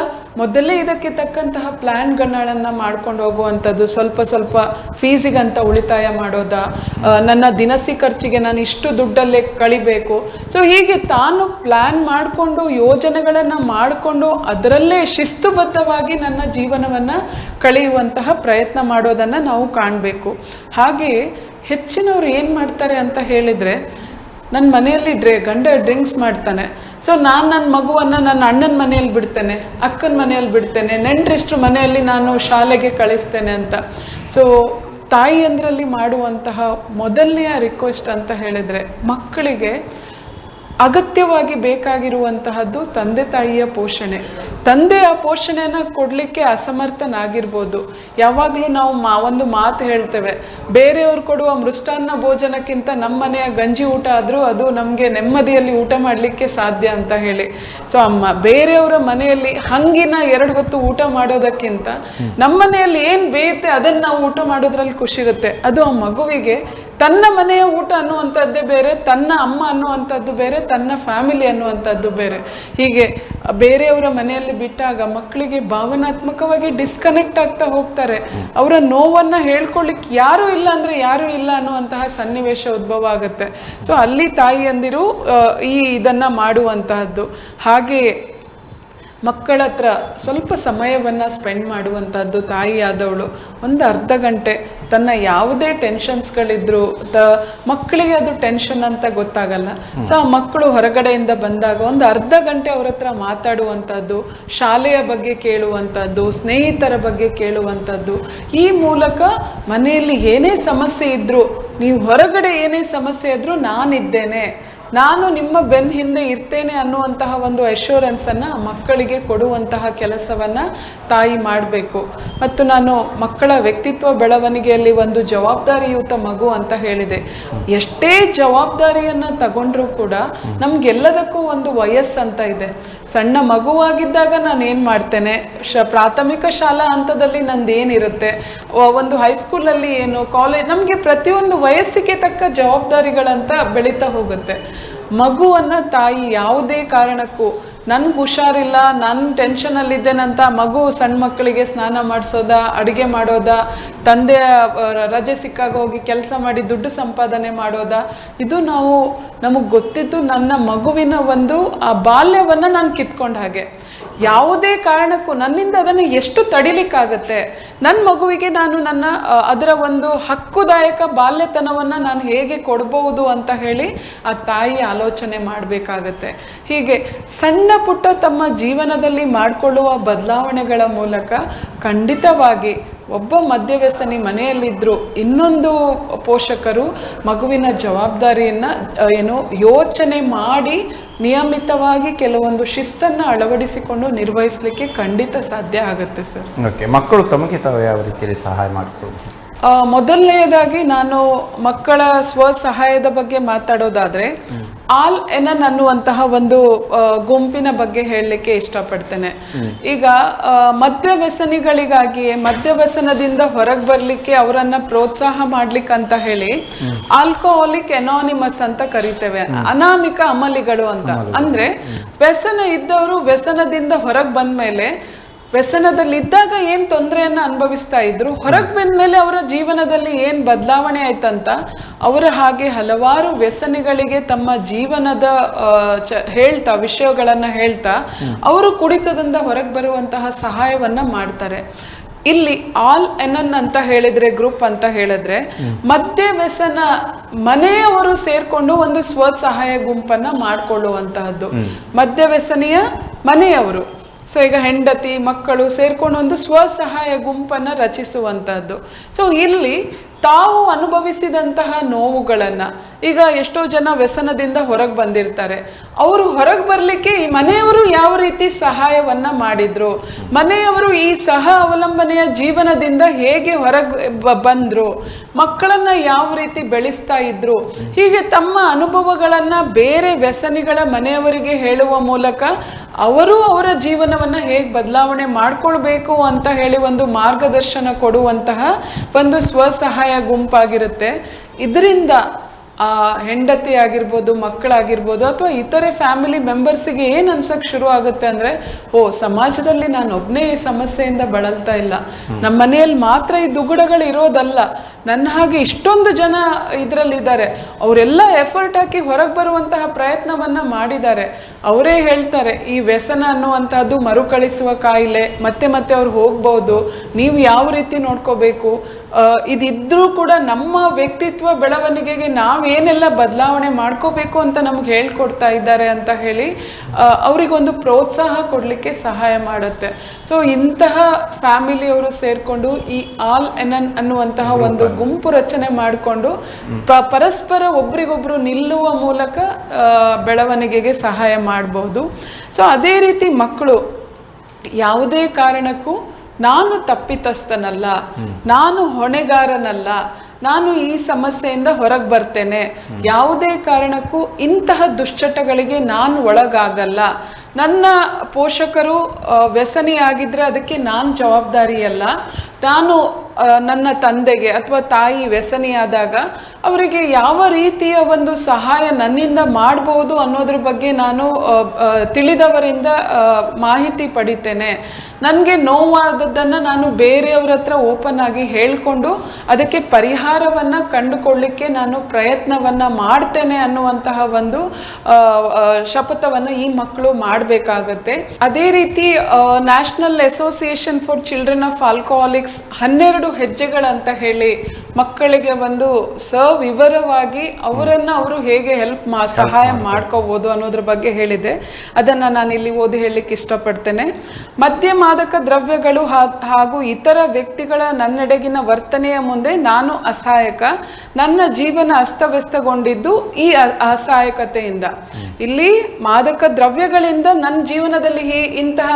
ಮೊದಲೇ ಇದಕ್ಕೆ ತಕ್ಕಂತಹ ಪ್ಲ್ಯಾನ್ಗಳನ್ನ ಮಾಡ್ಕೊಂಡು ಹೋಗುವಂಥದ್ದು, ಸ್ವಲ್ಪ ಫೀಸಿಗಂತ ಉಳಿತಾಯ ಮಾಡೋದ, ನನ್ನ ದಿನಸಿ ಖರ್ಚಿಗೆ ನಾನು ಇಷ್ಟು ದುಡ್ಡಲ್ಲೇ ಕಳಿಬೇಕು. ಸೊ ಹೀಗೆ ತಾನು ಪ್ಲ್ಯಾನ್ ಮಾಡಿಕೊಂಡು ಯೋಜನೆಗಳನ್ನು ಮಾಡಿಕೊಂಡು ಅದರಲ್ಲೇ ಶಿಸ್ತುಬದ್ಧವಾಗಿ ನನ್ನ ಜೀವನವನ್ನು ಕಳೆಯುವಂತಹ ಪ್ರಯತ್ನ ಮಾಡೋದನ್ನು ನಾವು ಕಾಣಬೇಕು. ಹಾಗೆಯೇ ಹೆಚ್ಚಿನವರು ಏನು ಮಾಡ್ತಾರೆ ಅಂತ ಹೇಳಿದರೆ, ನನ್ನ ಮನೆಯಲ್ಲಿ ಗಂಡ ಡ್ರಿಂಕ್ಸ್ ಮಾಡ್ತಾನೆ, ಸೊ ನಾನು ನನ್ನ ಮಗುವನ್ನು ನನ್ನ ಅಣ್ಣನ ಮನೆಯಲ್ಲಿ ಬಿಡ್ತೇನೆ, ಅಕ್ಕನ ಮನೆಯಲ್ಲಿ ಬಿಡ್ತೇನೆ, ನೆಂಟರಿಷ್ಟ್ರ ಮನೆಯಲ್ಲಿ ನಾನು ಶಾಲೆಗೆ ಕಳಿಸ್ತೇನೆ ಅಂತ. ಸೊ ತಾಯಿಯಂದ್ರಲ್ಲಿ ಮಾಡುವಂತಹ ಮೊದಲನೆಯ ರಿಕ್ವೆಸ್ಟ್ ಅಂತ ಹೇಳಿದರೆ, ಮಕ್ಕಳಿಗೆ ಅಗತ್ಯವಾಗಿ ಬೇಕಾಗಿರುವಂತಹದ್ದು ತಂದೆ ತಾಯಿಯ ಪೋಷಣೆ. ತಂದೆ ಆ ಪೋಷಣೆಯನ್ನು ಕೊಡಲಿಕ್ಕೆ ಅಸಮರ್ಥನಾಗಿರ್ಬೋದು. ಯಾವಾಗಲೂ ನಾವು ಒಂದು ಮಾತು ಹೇಳ್ತೇವೆ, ಬೇರೆಯವ್ರು ಕೊಡುವ ಮೃಷ್ಟಾನ್ನ ಭೋಜನಕ್ಕಿಂತ ನಮ್ಮ ಮನೆಯ ಗಂಜಿ ಊಟ ಆದರೂ ಅದು ನಮಗೆ ನೆಮ್ಮದಿಯಲ್ಲಿ ಊಟ ಮಾಡಲಿಕ್ಕೆ ಸಾಧ್ಯ ಅಂತ ಹೇಳಿ. ಸೊ ಬೇರೆಯವರ ಮನೆಯಲ್ಲಿ ಹಂಗಿನ 2 ಹೊತ್ತು ಊಟ ಮಾಡೋದಕ್ಕಿಂತ ನಮ್ಮ ಮನೆಯಲ್ಲಿ ಏನು ಬೇಯುತ್ತೆ ಅದನ್ನು ನಾವು ಊಟ ಮಾಡೋದ್ರಲ್ಲಿ ಖುಷಿ ಇರುತ್ತೆ. ಅದು ಆ ಮಗುವಿಗೆ ತನ್ನ ಮನೆಯ ಊಟ ಅನ್ನುವಂಥದ್ದೇ ಬೇರೆ, ತನ್ನ ಅಮ್ಮ ಅನ್ನುವಂಥದ್ದು ಬೇರೆ, ತನ್ನ ಫ್ಯಾಮಿಲಿ ಅನ್ನುವಂಥದ್ದು ಬೇರೆ. ಹೀಗೆ ಬೇರೆಯವರ ಮನೆಯಲ್ಲಿ ಬಿಟ್ಟಾಗ ಮಕ್ಕಳಿಗೆ ಭಾವನಾತ್ಮಕವಾಗಿ ಡಿಸ್ಕನೆಕ್ಟ್ ಆಗ್ತಾ ಹೋಗ್ತಾರೆ. ಅವರ ನೋವನ್ನು ಹೇಳ್ಕೊಳ್ಳಿಕ್ಕೆ ಯಾರೂ ಇಲ್ಲ ಅಂದರೆ ಯಾರೂ ಇಲ್ಲ ಅನ್ನುವಂತಹ ಸನ್ನಿವೇಶ ಉದ್ಭವ ಆಗುತ್ತೆ. ಸೊ ಅಲ್ಲಿ ತಾಯಿಯಂದಿರು ಇದನ್ನು ಮಾಡುವಂತಹದ್ದು. ಹಾಗೆಯೇ ಮಕ್ಕಳ ಹತ್ರ ಸ್ವಲ್ಪ ಸಮಯವನ್ನು ಸ್ಪೆಂಡ್ ಮಾಡುವಂಥದ್ದು. ತಾಯಿಯಾದವಳು ಒಂದು ಅರ್ಧ ಗಂಟೆ ತನ್ನ ಯಾವುದೇ ಟೆನ್ಷನ್ಸ್ಗಳಿದ್ರು ಮಕ್ಕಳಿಗೆ ಅದು ಟೆನ್ಷನ್ ಅಂತ ಗೊತ್ತಾಗಲ್ಲ. ಸೊ ಆ ಮಕ್ಕಳು ಹೊರಗಡೆಯಿಂದ ಬಂದಾಗ ಒಂದು ಅರ್ಧ ಗಂಟೆ ಅವ್ರ ಹತ್ರ ಮಾತಾಡುವಂಥದ್ದು, ಶಾಲೆಯ ಬಗ್ಗೆ ಕೇಳುವಂಥದ್ದು, ಸ್ನೇಹಿತರ ಬಗ್ಗೆ ಕೇಳುವಂಥದ್ದು. ಈ ಮೂಲಕ ಮನೆಯಲ್ಲಿ ಏನೇ ಸಮಸ್ಯೆ ಇದ್ದರೂ, ನೀವು ಹೊರಗಡೆ ಏನೇ ಸಮಸ್ಯೆ ಇದ್ದರೂ ನಾನಿದ್ದೇನೆ, ನಾನು ನಿಮ್ಮ ಬೆನ್ನ ಹಿಂದೆ ಇರ್ತೇನೆ ಅನ್ನುವಂತಹ ಒಂದು ಅಶ್ಯೂರೆನ್ಸನ್ನು ಮಕ್ಕಳಿಗೆ ಕೊಡುವಂತಹ ಕೆಲಸವನ್ನು ತಾಯಿ ಮಾಡಬೇಕು. ಮತ್ತು ನಾನು ಮಕ್ಕಳ ವ್ಯಕ್ತಿತ್ವ ಬೆಳವಣಿಗೆಯಲ್ಲಿ ಒಂದು ಜವಾಬ್ದಾರಿಯುತ ಮಗು ಅಂತ ಹೇಳಿದೆ. ಎಷ್ಟೇ ಜವಾಬ್ದಾರಿಯನ್ನು ತಗೊಂಡ್ರೂ ಕೂಡ ನಮಗೆಲ್ಲದಕ್ಕೂ ಒಂದು ವಯಸ್ಸಂತ ಇದೆ. ಸಣ್ಣ ಮಗುವಾಗಿದ್ದಾಗ ನಾನು ಏನು ಮಾಡ್ತೇನೆ, ಪ್ರಾಥಮಿಕ ಶಾಲಾ ಹಂತದಲ್ಲಿ ನಂದು ಏನಿರುತ್ತೆ, ಒಂದು ಹೈಸ್ಕೂಲಲ್ಲಿ ಏನು, ಕಾಲೇಜ್, ನಮಗೆ ಪ್ರತಿಯೊಂದು ವಯಸ್ಸಿಗೆ ತಕ್ಕ ಜವಾಬ್ದಾರಿಗಳಂತ ಬೆಳೀತಾ ಹೋಗುತ್ತೆ. ಮಗುವನ್ನು ತಾಯಿ ಯಾವುದೇ ಕಾರಣಕ್ಕೂ ನನ್ಗೆ ಹುಷಾರಿಲ್ಲ, ನಾನು ಟೆನ್ಷನಲ್ಲಿದ್ದೇನಂತ ಮಗು ಸಣ್ಣ ಮಕ್ಕಳಿಗೆ ಸ್ನಾನ ಮಾಡಿಸೋದ, ಅಡುಗೆ ಮಾಡೋದ, ತಂದೆಯ ರಜೆ ಸಿಕ್ಕಾಗ ಹೋಗಿ ಕೆಲಸ ಮಾಡಿ ದುಡ್ಡು ಸಂಪಾದನೆ ಮಾಡೋದ, ಇದು ನಮಗೆ ಗೊತ್ತಿದ್ದು ನನ್ನ ಮಗುವಿನ ಒಂದು ಆ ಬಾಲ್ಯವನ್ನು ನಾನು ಕಿತ್ಕೊಂಡ ಹಾಗೆ. ಯಾವುದೇ ಕಾರಣಕ್ಕೂ ನನ್ನಿಂದ ಅದನ್ನು ಎಷ್ಟು ತಡಿಲಿಕ್ಕಾಗತ್ತೆ, ನನ್ನ ಮಗುವಿಗೆ ನಾನು ಅದರ ಒಂದು ಹಕ್ಕುದಾಯಕ ಬಾಲ್ಯತನವನ್ನು ನಾನು ಹೇಗೆ ಕೊಡ್ಬೋದು ಅಂತ ಹೇಳಿ ಆ ತಾಯಿ ಆಲೋಚನೆ ಮಾಡಬೇಕಾಗತ್ತೆ. ಹೀಗೆ ಸಣ್ಣ ಪುಟ್ಟ ತಮ್ಮ ಜೀವನದಲ್ಲಿ ಮಾಡಿಕೊಳ್ಳುವ ಬದಲಾವಣೆಗಳ ಮೂಲಕ ಖಂಡಿತವಾಗಿ ಒಬ್ಬ ಮದ್ಯವ್ಯಸನಿ ಮನೆಯಲ್ಲಿದ್ದರೂ ಇನ್ನೊಂದು ಪೋಷಕರು ಮಗುವಿನ ಜವಾಬ್ದಾರಿಯನ್ನು ಯೋಚನೆ ಮಾಡಿ ನಿಯಮಿತವಾಗಿ ಕೆಲವೊಂದು ಶಿಸ್ತನ್ನು ಅಳವಡಿಸಿಕೊಂಡು ನಿರ್ವಹಿಸಲಿಕ್ಕೆ ಖಂಡಿತ ಸಾಧ್ಯ ಆಗುತ್ತೆ ಸರ್. ಓಕೆ, ಮಕ್ಕಳು ತಮಗೆ ತಾವು ಯಾವ ರೀತಿಯಲ್ಲಿ ಸಹಾಯ ಮಾಡಿಕೊಳ್ಳಬಹುದು? ಮೊದಲನೆಯದಾಗಿ ನಾನು ಮಕ್ಕಳ ಸ್ವಸಹಾಯದ ಬಗ್ಗೆ ಮಾತಾಡೋದಾದ್ರೆ ಆಲ್ ಎನನ್ ಅನ್ನುವಂತಹ ಒಂದು ಗುಂಪಿನ ಬಗ್ಗೆ ಹೇಳಲಿಕ್ಕೆ ಇಷ್ಟಪಡ್ತೇನೆ. ಈಗ ಮದ್ಯವ್ಯಸನಿಗಳಿಗಾಗಿಯೇ ಮದ್ಯವ್ಯಸನದಿಂದ ಹೊರಗೆ ಬರ್ಲಿಕ್ಕೆ ಅವರನ್ನ ಪ್ರೋತ್ಸಾಹ ಮಾಡ್ಲಿಕ್ಕೆ ಅಂತ ಹೇಳಿ ಆಲ್ಕೋಹಾಲಿಕ್ ಅನಾನಿಮಸ್ ಅಂತ ಕರಿತೇವೆ, ಅನಾಮಿಕ ಅಮಲಿಗಳು ಅಂತ. ಅಂದ್ರೆ ವ್ಯಸನ ಇದ್ದವರು ವ್ಯಸನದಿಂದ ಹೊರಗೆ ಬಂದ್ಮೇಲೆ ವ್ಯಸನದಲ್ಲಿದ್ದಾಗ ಏನು ತೊಂದರೆಯನ್ನು ಅನುಭವಿಸ್ತಾ ಇದ್ರು, ಹೊರಗೆ ಬಂದ ಮೇಲೆ ಅವರ ಜೀವನದಲ್ಲಿ ಏನು ಬದಲಾವಣೆ ಆಯ್ತಂತ ಅವರ ಹಾಗೆ ಹಲವಾರು ವ್ಯಸನಿಗಳಿಗೆ ತಮ್ಮ ಜೀವನದ ವಿಷಯಗಳನ್ನು ಹೇಳ್ತಾ ಅವರು ಕುಡಿತದಿಂದ ಹೊರಗೆ ಬರುವಂತಹ ಸಹಾಯವನ್ನ ಮಾಡ್ತಾರೆ. ಇಲ್ಲಿ ಆಲ್ ಎನನ್ ಅಂತ ಹೇಳಿದ್ರೆ, ಗ್ರೂಪ್ ಅಂತ ಹೇಳಿದ್ರೆ, ಮದ್ಯ ವ್ಯಸನ ಮನೆಯವರು ಸೇರ್ಕೊಂಡು ಒಂದು ಸ್ವಸಹಾಯ ಗುಂಪನ್ನ ಮಾಡ್ಕೊಳ್ಳುವಂತಹದ್ದು. ಮದ್ಯ ವ್ಯಸನಿಯ ಮನೆಯವರು, ಸೊ ಈಗ ಹೆಂಡತಿ ಮಕ್ಕಳು ಸೇರ್ಕೊಂಡು ಒಂದು ಸ್ವಸಹಾಯ ಗುಂಪನ್ನು ರಚಿಸುವಂತಹದ್ದು. ಸೊ ಇಲ್ಲಿ ತಾವು ಅನುಭವಿಸಿದಂತಹ ನೋವುಗಳನ್ನು, ಈಗ ಎಷ್ಟೋ ಜನ ವ್ಯಸನದಿಂದ ಹೊರಗೆ ಬಂದಿರ್ತಾರೆ, ಅವರು ಹೊರಗೆ ಬರಲಿಕ್ಕೆ ಈ ಮನೆಯವರು ಯಾವ ರೀತಿ ಸಹಾಯವನ್ನ ಮಾಡಿದ್ರು, ಮನೆಯವರು ಈ ಸಹ ಅವಲಂಬನೆಯ ಜೀವನದಿಂದ ಹೇಗೆ ಹೊರಗೆ ಬಂದ್ರು, ಮಕ್ಕಳನ್ನ ಯಾವ ರೀತಿ ಬೆಳೆಸ್ತಾ ಇದ್ರು, ಹೀಗೆ ತಮ್ಮ ಅನುಭವಗಳನ್ನ ಬೇರೆ ವ್ಯಸನಿಗಳ ಮನೆಯವರಿಗೆ ಹೇಳುವ ಮೂಲಕ ಅವರು ಅವರ ಜೀವನವನ್ನ ಹೇಗೆ ಬದಲಾವಣೆ ಮಾಡ್ಕೊಳ್ಬೇಕು ಅಂತ ಹೇಳಿ ಒಂದು ಮಾರ್ಗದರ್ಶನ ಕೊಡುವಂತಹ ಒಂದು ಸ್ವಸಹಾಯ ಗುಂಪಾಗಿರುತ್ತೆ. ಇದರಿಂದ ಆ ಹೆಂಡತಿ ಆಗಿರ್ಬೋದು, ಮಕ್ಕಳಾಗಿರ್ಬೋದು, ಅಥವಾ ಇತರೆ ಫ್ಯಾಮಿಲಿ ಮೆಂಬರ್ಸಿಗೆ ಏನು ಅನ್ಸಕ್ಕೆ ಶುರು ಆಗುತ್ತೆ ಅಂದರೆ, ಸಮಾಜದಲ್ಲಿ ನಾನು ಒಬ್ಬನೇ ಈ ಸಮಸ್ಯೆಯಿಂದ ಬಳಲ್ತಾ ಇಲ್ಲ, ನಮ್ಮ ಮನೆಯಲ್ಲಿ ಮಾತ್ರ ಈ ದುಗುಡಗಳು ಇರೋದಲ್ಲ, ನನ್ನ ಹಾಗೆ ಇಷ್ಟೊಂದು ಜನ ಇದರಲ್ಲಿದ್ದಾರೆ, ಅವರೆಲ್ಲ ಎಫರ್ಟ್ ಹಾಕಿ ಹೊರಗೆ ಬರುವಂತಹ ಪ್ರಯತ್ನವನ್ನ ಮಾಡಿದ್ದಾರೆ. ಅವರೇ ಹೇಳ್ತಾರೆ, ಈ ವ್ಯಸನ ಅನ್ನುವಂಥದ್ದು ಮರುಕಳಿಸುವ ಕಾಯಿಲೆ, ಮತ್ತೆ ಮತ್ತೆ ಅವ್ರು ಹೋಗ್ಬೋದು, ನೀವು ಯಾವ ರೀತಿ ನೋಡ್ಕೋಬೇಕು, ಇದಿದ್ರೂ ಕೂಡ ನಮ್ಮ ವ್ಯಕ್ತಿತ್ವ ಬೆಳವಣಿಗೆಗೆ ನಾವೇನೆಲ್ಲ ಬದಲಾವಣೆ ಮಾಡ್ಕೋಬೇಕು ಅಂತ ನಮ್ಗೆ ಹೇಳ್ಕೊಡ್ತಾ ಇದ್ದಾರೆ ಅಂತ ಹೇಳಿ ಅವರಿಗೊಂದು ಪ್ರೋತ್ಸಾಹ ಕೊಡಲಿಕ್ಕೆ ಸಹಾಯ ಮಾಡುತ್ತೆ. ಸೊ ಇಂತಹ ಫ್ಯಾಮಿಲಿಯವರು ಸೇರಿಕೊಂಡು ಈ ಆಲ್ ಎನನ್ ಅನ್ನುವಂತಹ ಒಂದು ಗುಂಪು ರಚನೆ ಮಾಡಿಕೊಂಡು ಪರಸ್ಪರ ಒಬ್ರಿಗೊಬ್ರು ನಿಲ್ಲುವ ಮೂಲಕ ಬೆಳವಣಿಗೆಗೆ ಸಹಾಯ ಮಾಡಬಹುದು. ಸೊ ಅದೇ ರೀತಿ ಮಕ್ಕಳು ಯಾವುದೇ ಕಾರಣಕ್ಕೂ ನಾನು ತಪ್ಪಿತಸ್ಥನಲ್ಲ, ನಾನು ಹೊಣೆಗಾರನಲ್ಲ, ನಾನು ಈ ಸಮಸ್ಯೆಯಿಂದ ಹೊರಗೆ ಬರ್ತೇನೆ, ಯಾವುದೇ ಕಾರಣಕ್ಕೂ ಇಂತಹ ದುಶ್ಚಟಗಳಿಗೆ ನಾನು ಒಳಗಾಗಲ್ಲ, ನನ್ನ ಪೋಷಕರು ವ್ಯಸನಿಯಾಗಿದ್ದರೆ ಅದಕ್ಕೆ ನಾನು ಜವಾಬ್ದಾರಿಯಲ್ಲ, ನಾನು ನನ್ನ ತಂದೆಗೆ ಅಥವಾ ತಾಯಿ ವ್ಯಸನಿಯಾದಾಗ ಅವರಿಗೆ ಯಾವ ರೀತಿಯ ಒಂದು ಸಹಾಯ ನನ್ನಿಂದ ಮಾಡ್ಬೋದು ಅನ್ನೋದ್ರ ಬಗ್ಗೆ ನಾನು ತಿಳಿದವರಿಂದ ಮಾಹಿತಿ ಪಡಿತೇನೆ. ನನಗೆ ನೋವಾದದ್ದನ್ನು ನಾನು ಬೇರೆಯವ್ರ ಹತ್ರ ಓಪನ್ ಆಗಿ ಹೇಳಿಕೊಂಡು ಅದಕ್ಕೆ ಪರಿಹಾರವನ್ನು ಕಂಡುಕೊಳ್ಳಿಕ್ಕೆ ನಾನು ಪ್ರಯತ್ನವನ್ನು ಮಾಡ್ತೇನೆ ಅನ್ನುವಂತಹ ಒಂದು ಶಪಥವನ್ನು ಈ ಮಕ್ಕಳು ಮಾಡಬೇಕಾಗತ್ತೆ. ಅದೇ ರೀತಿ national association for children of alcoholics 12 ಹೆಜ್ಜೆಗಳಂತ ಹೇಳಿ ಮಕ್ಕಳಿಗೆ ಒಂದು ಸವಿವರವಾಗಿ ಅವರನ್ನು ಅವರು ಹೇಗೆ ಸಹಾಯ ಮಾಡ್ಕೋಬಹುದು ಅನ್ನೋದ್ರ ಬಗ್ಗೆ ಹೇಳಿದೆ. ಅದನ್ನು ನಾನು ಇಲ್ಲಿ ಓದಿ ಹೇಳಲಿಕ್ಕೆ ಇಷ್ಟಪಡ್ತೇನೆ. ಮದ್ಯ ಮಾದಕ ದ್ರವ್ಯಗಳು ಹಾಗೂ ಇತರ ವ್ಯಕ್ತಿಗಳ ನನ್ನೆಡೆಗಿನ ವರ್ತನೆಯ ಮುಂದೆ ನಾನು ಅಸಹಾಯಕ, ನನ್ನ ಜೀವನ ಅಸ್ತವ್ಯಸ್ತಗೊಂಡಿದ್ದು ಈ ಅಸಹಾಯಕತೆಯಿಂದ. ಇಲ್ಲಿ ಮಾದಕ ದ್ರವ್ಯಗಳಿಂದ ನನ್ನ ಜೀವನದಲ್ಲಿ ಇಂತಹ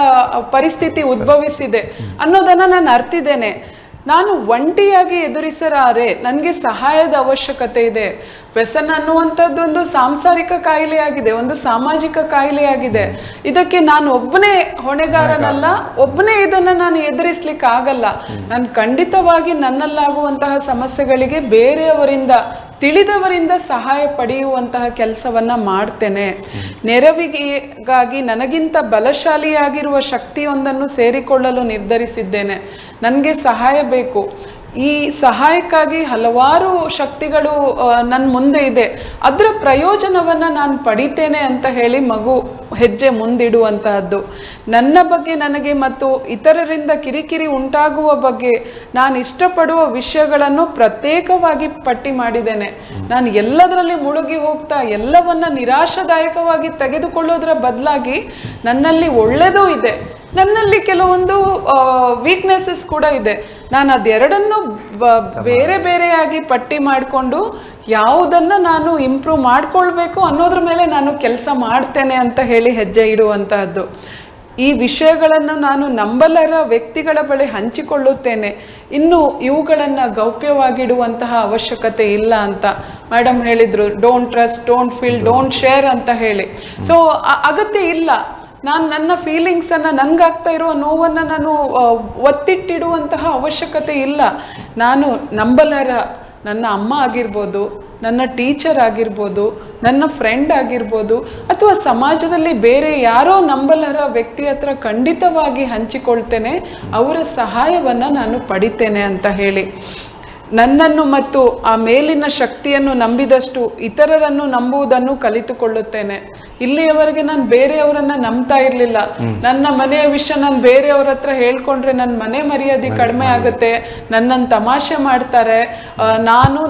ಪರಿಸ್ಥಿತಿ ಉದ್ಭವಿಸಿದೆ ಅನ್ನೋದನ್ನ ನಾನು ಅರ್ತಿದ್ದೇನೆ. ನಾನು ಒಂಟಿಯಾಗಿ ಎದುರಿಸಲಾರೆ, ನನಗೆ ಸಹಾಯದ ಅವಶ್ಯಕತೆ ಇದೆ. ವ್ಯಸನ ಅನ್ನುವಂಥದ್ದು ಒಂದು ಸಾಂಸಾರಿಕ ಕಾಯಿಲೆಯಾಗಿದೆ, ಒಂದು ಸಾಮಾಜಿಕ ಕಾಯಿಲೆಯಾಗಿದೆ. ಇದಕ್ಕೆ ನಾನು ಒಬ್ಬನೇ ಹೊಣೆಗಾರನಲ್ಲ, ಒಬ್ಬನೇ ಇದನ್ನು ನಾನು ಎದುರಿಸ್ಲಿಕ್ಕೆ ಆಗಲ್ಲ. ನಾನು ಖಂಡಿತವಾಗಿ ನನ್ನಲ್ಲಾಗುವಂತಹ ಸಮಸ್ಯೆಗಳಿಗೆ ಬೇರೆಯವರಿಂದ, ತಿಳಿದವರಿಂದ ಸಹಾಯ ಪಡೆಯುವಂತಹ ಕೆಲಸವನ್ನ ಮಾಡ್ತೇನೆ. ನೆರವಿಗಾಗಿ ನನಗಿಂತ ಬಲಶಾಲಿಯಾಗಿರುವ ಶಕ್ತಿಯೊಂದನ್ನು ಸೇರಿಕೊಳ್ಳಲು ನಿರ್ಧರಿಸಿದ್ದೇನೆ. ನನಗೆ ಸಹಾಯ ಬೇಕು. ಈ ಸಹಾಯಕ್ಕಾಗಿ ಹಲವಾರು ಶಕ್ತಿಗಳು ನನ್ನ ಮುಂದೆ ಇದೆ, ಅದರ ಪ್ರಯೋಜನವನ್ನು ನಾನು ಪಡಿತೇನೆ ಅಂತ ಹೇಳಿ ಮಗು ಹೆಜ್ಜೆ ಮುಂದಿಡುವಂತಹದ್ದು. ನನ್ನ ಬಗ್ಗೆ ನನಗೆ ಮತ್ತು ಇತರರಿಂದ ಕಿರಿಕಿರಿ ಉಂಟಾಗುವ ಬಗ್ಗೆ ನಾನು ಇಷ್ಟಪಡುವ ವಿಷಯಗಳನ್ನು ಪ್ರತ್ಯೇಕವಾಗಿ ಪಟ್ಟಿ ಮಾಡಿದ್ದೇನೆ. ನಾನು ಎಲ್ಲದರಲ್ಲಿ ಮುಳುಗಿ ಹೋಗ್ತಾ ಎಲ್ಲವನ್ನ ನಿರಾಶಾದಾಯಕವಾಗಿ ತೆಗೆದುಕೊಳ್ಳೋದ್ರ ಬದಲಾಗಿ ನನ್ನಲ್ಲಿ ಒಳ್ಳೆಯದೂ ಇದೆ, ನನ್ನಲ್ಲಿ ಕೆಲವೊಂದು ವೀಕ್ನೆಸಸ್ ಕೂಡ ಇದೆ. ನಾನು ಅದೆರಡನ್ನು ಬೇರೆ ಬೇರೆಯಾಗಿ ಪಟ್ಟಿ ಮಾಡಿಕೊಂಡು ಯಾವುದನ್ನು ನಾನು ಇಂಪ್ರೂವ್ ಮಾಡ್ಕೊಳ್ಬೇಕು ಅನ್ನೋದ್ರ ಮೇಲೆ ನಾನು ಕೆಲಸ ಮಾಡ್ತೇನೆ ಅಂತ ಹೇಳಿ ಹೆಜ್ಜೆ ಇಡುವಂತಹದ್ದು. ಈ ವಿಷಯಗಳನ್ನು ನಾನು ನಂಬಲರ ವ್ಯಕ್ತಿಗಳ ಬಳಿ ಹಂಚಿಕೊಳ್ಳುತ್ತೇನೆ. ಇನ್ನು ಇವುಗಳನ್ನು ಗೌಪ್ಯವಾಗಿಡುವಂತಹ ಅವಶ್ಯಕತೆ ಇಲ್ಲ ಅಂತ ಮೇಡಮ್ ಹೇಳಿದ್ರು. Don't trust, don't feel, don't share ಅಂತ ಹೇಳಿ. ಸೊ ಅಗತ್ಯ ಇಲ್ಲ. ನಾನು ನನ್ನ ಫೀಲಿಂಗ್ಸನ್ನು, ನನಗಾಗ್ತಾ ಇರುವ ನೋವನ್ನು ನಾನು ಒತ್ತಿಟ್ಟಿಡುವಂತಹ ಅವಶ್ಯಕತೆ ಇಲ್ಲ. ನಾನು ನಂಬಲರ ನನ್ನ ಅಮ್ಮ ಆಗಿರ್ಬೋದು, ನನ್ನ ಟೀಚರ್ ಆಗಿರ್ಬೋದು, ನನ್ನ ಫ್ರೆಂಡ್ ಆಗಿರ್ಬೋದು, ಅಥವಾ ಸಮಾಜದಲ್ಲಿ ಬೇರೆ ಯಾರೋ ನಂಬಲರ ವ್ಯಕ್ತಿ ಹತ್ರ ಖಂಡಿತವಾಗಿ ಹಂಚಿಕೊಳ್ತೇನೆ, ಅವರ ಸಹಾಯವನ್ನು ನಾನು ಪಡಿತೇನೆ ಅಂತ ಹೇಳಿ. ನನ್ನನ್ನು ಮತ್ತು ಆ ಮೇಲಿನ ಶಕ್ತಿಯನ್ನು ನಂಬಿದಷ್ಟು ಇತರರನ್ನು ನಂಬುವುದನ್ನು ಕಲಿತುಕೊಳ್ಳುತ್ತೇನೆ. ಇಲ್ಲಿಯವರೆಗೆ ನಾನು ಬೇರೆಯವರನ್ನ ನಂಬ್ತಾ ಇರಲಿಲ್ಲ. ನನ್ನ ಮನೆಯ ವಿಷಯ ನಾನು ಬೇರೆಯವ್ರ ಹತ್ರ ಹೇಳ್ಕೊಂಡ್ರೆ ನನ್ನ ಮನೆ ಮರ್ಯಾದೆ ಕಡಿಮೆ ಆಗುತ್ತೆ, ನನ್ನನ್ನು ತಮಾಷೆ ಮಾಡ್ತಾರೆ,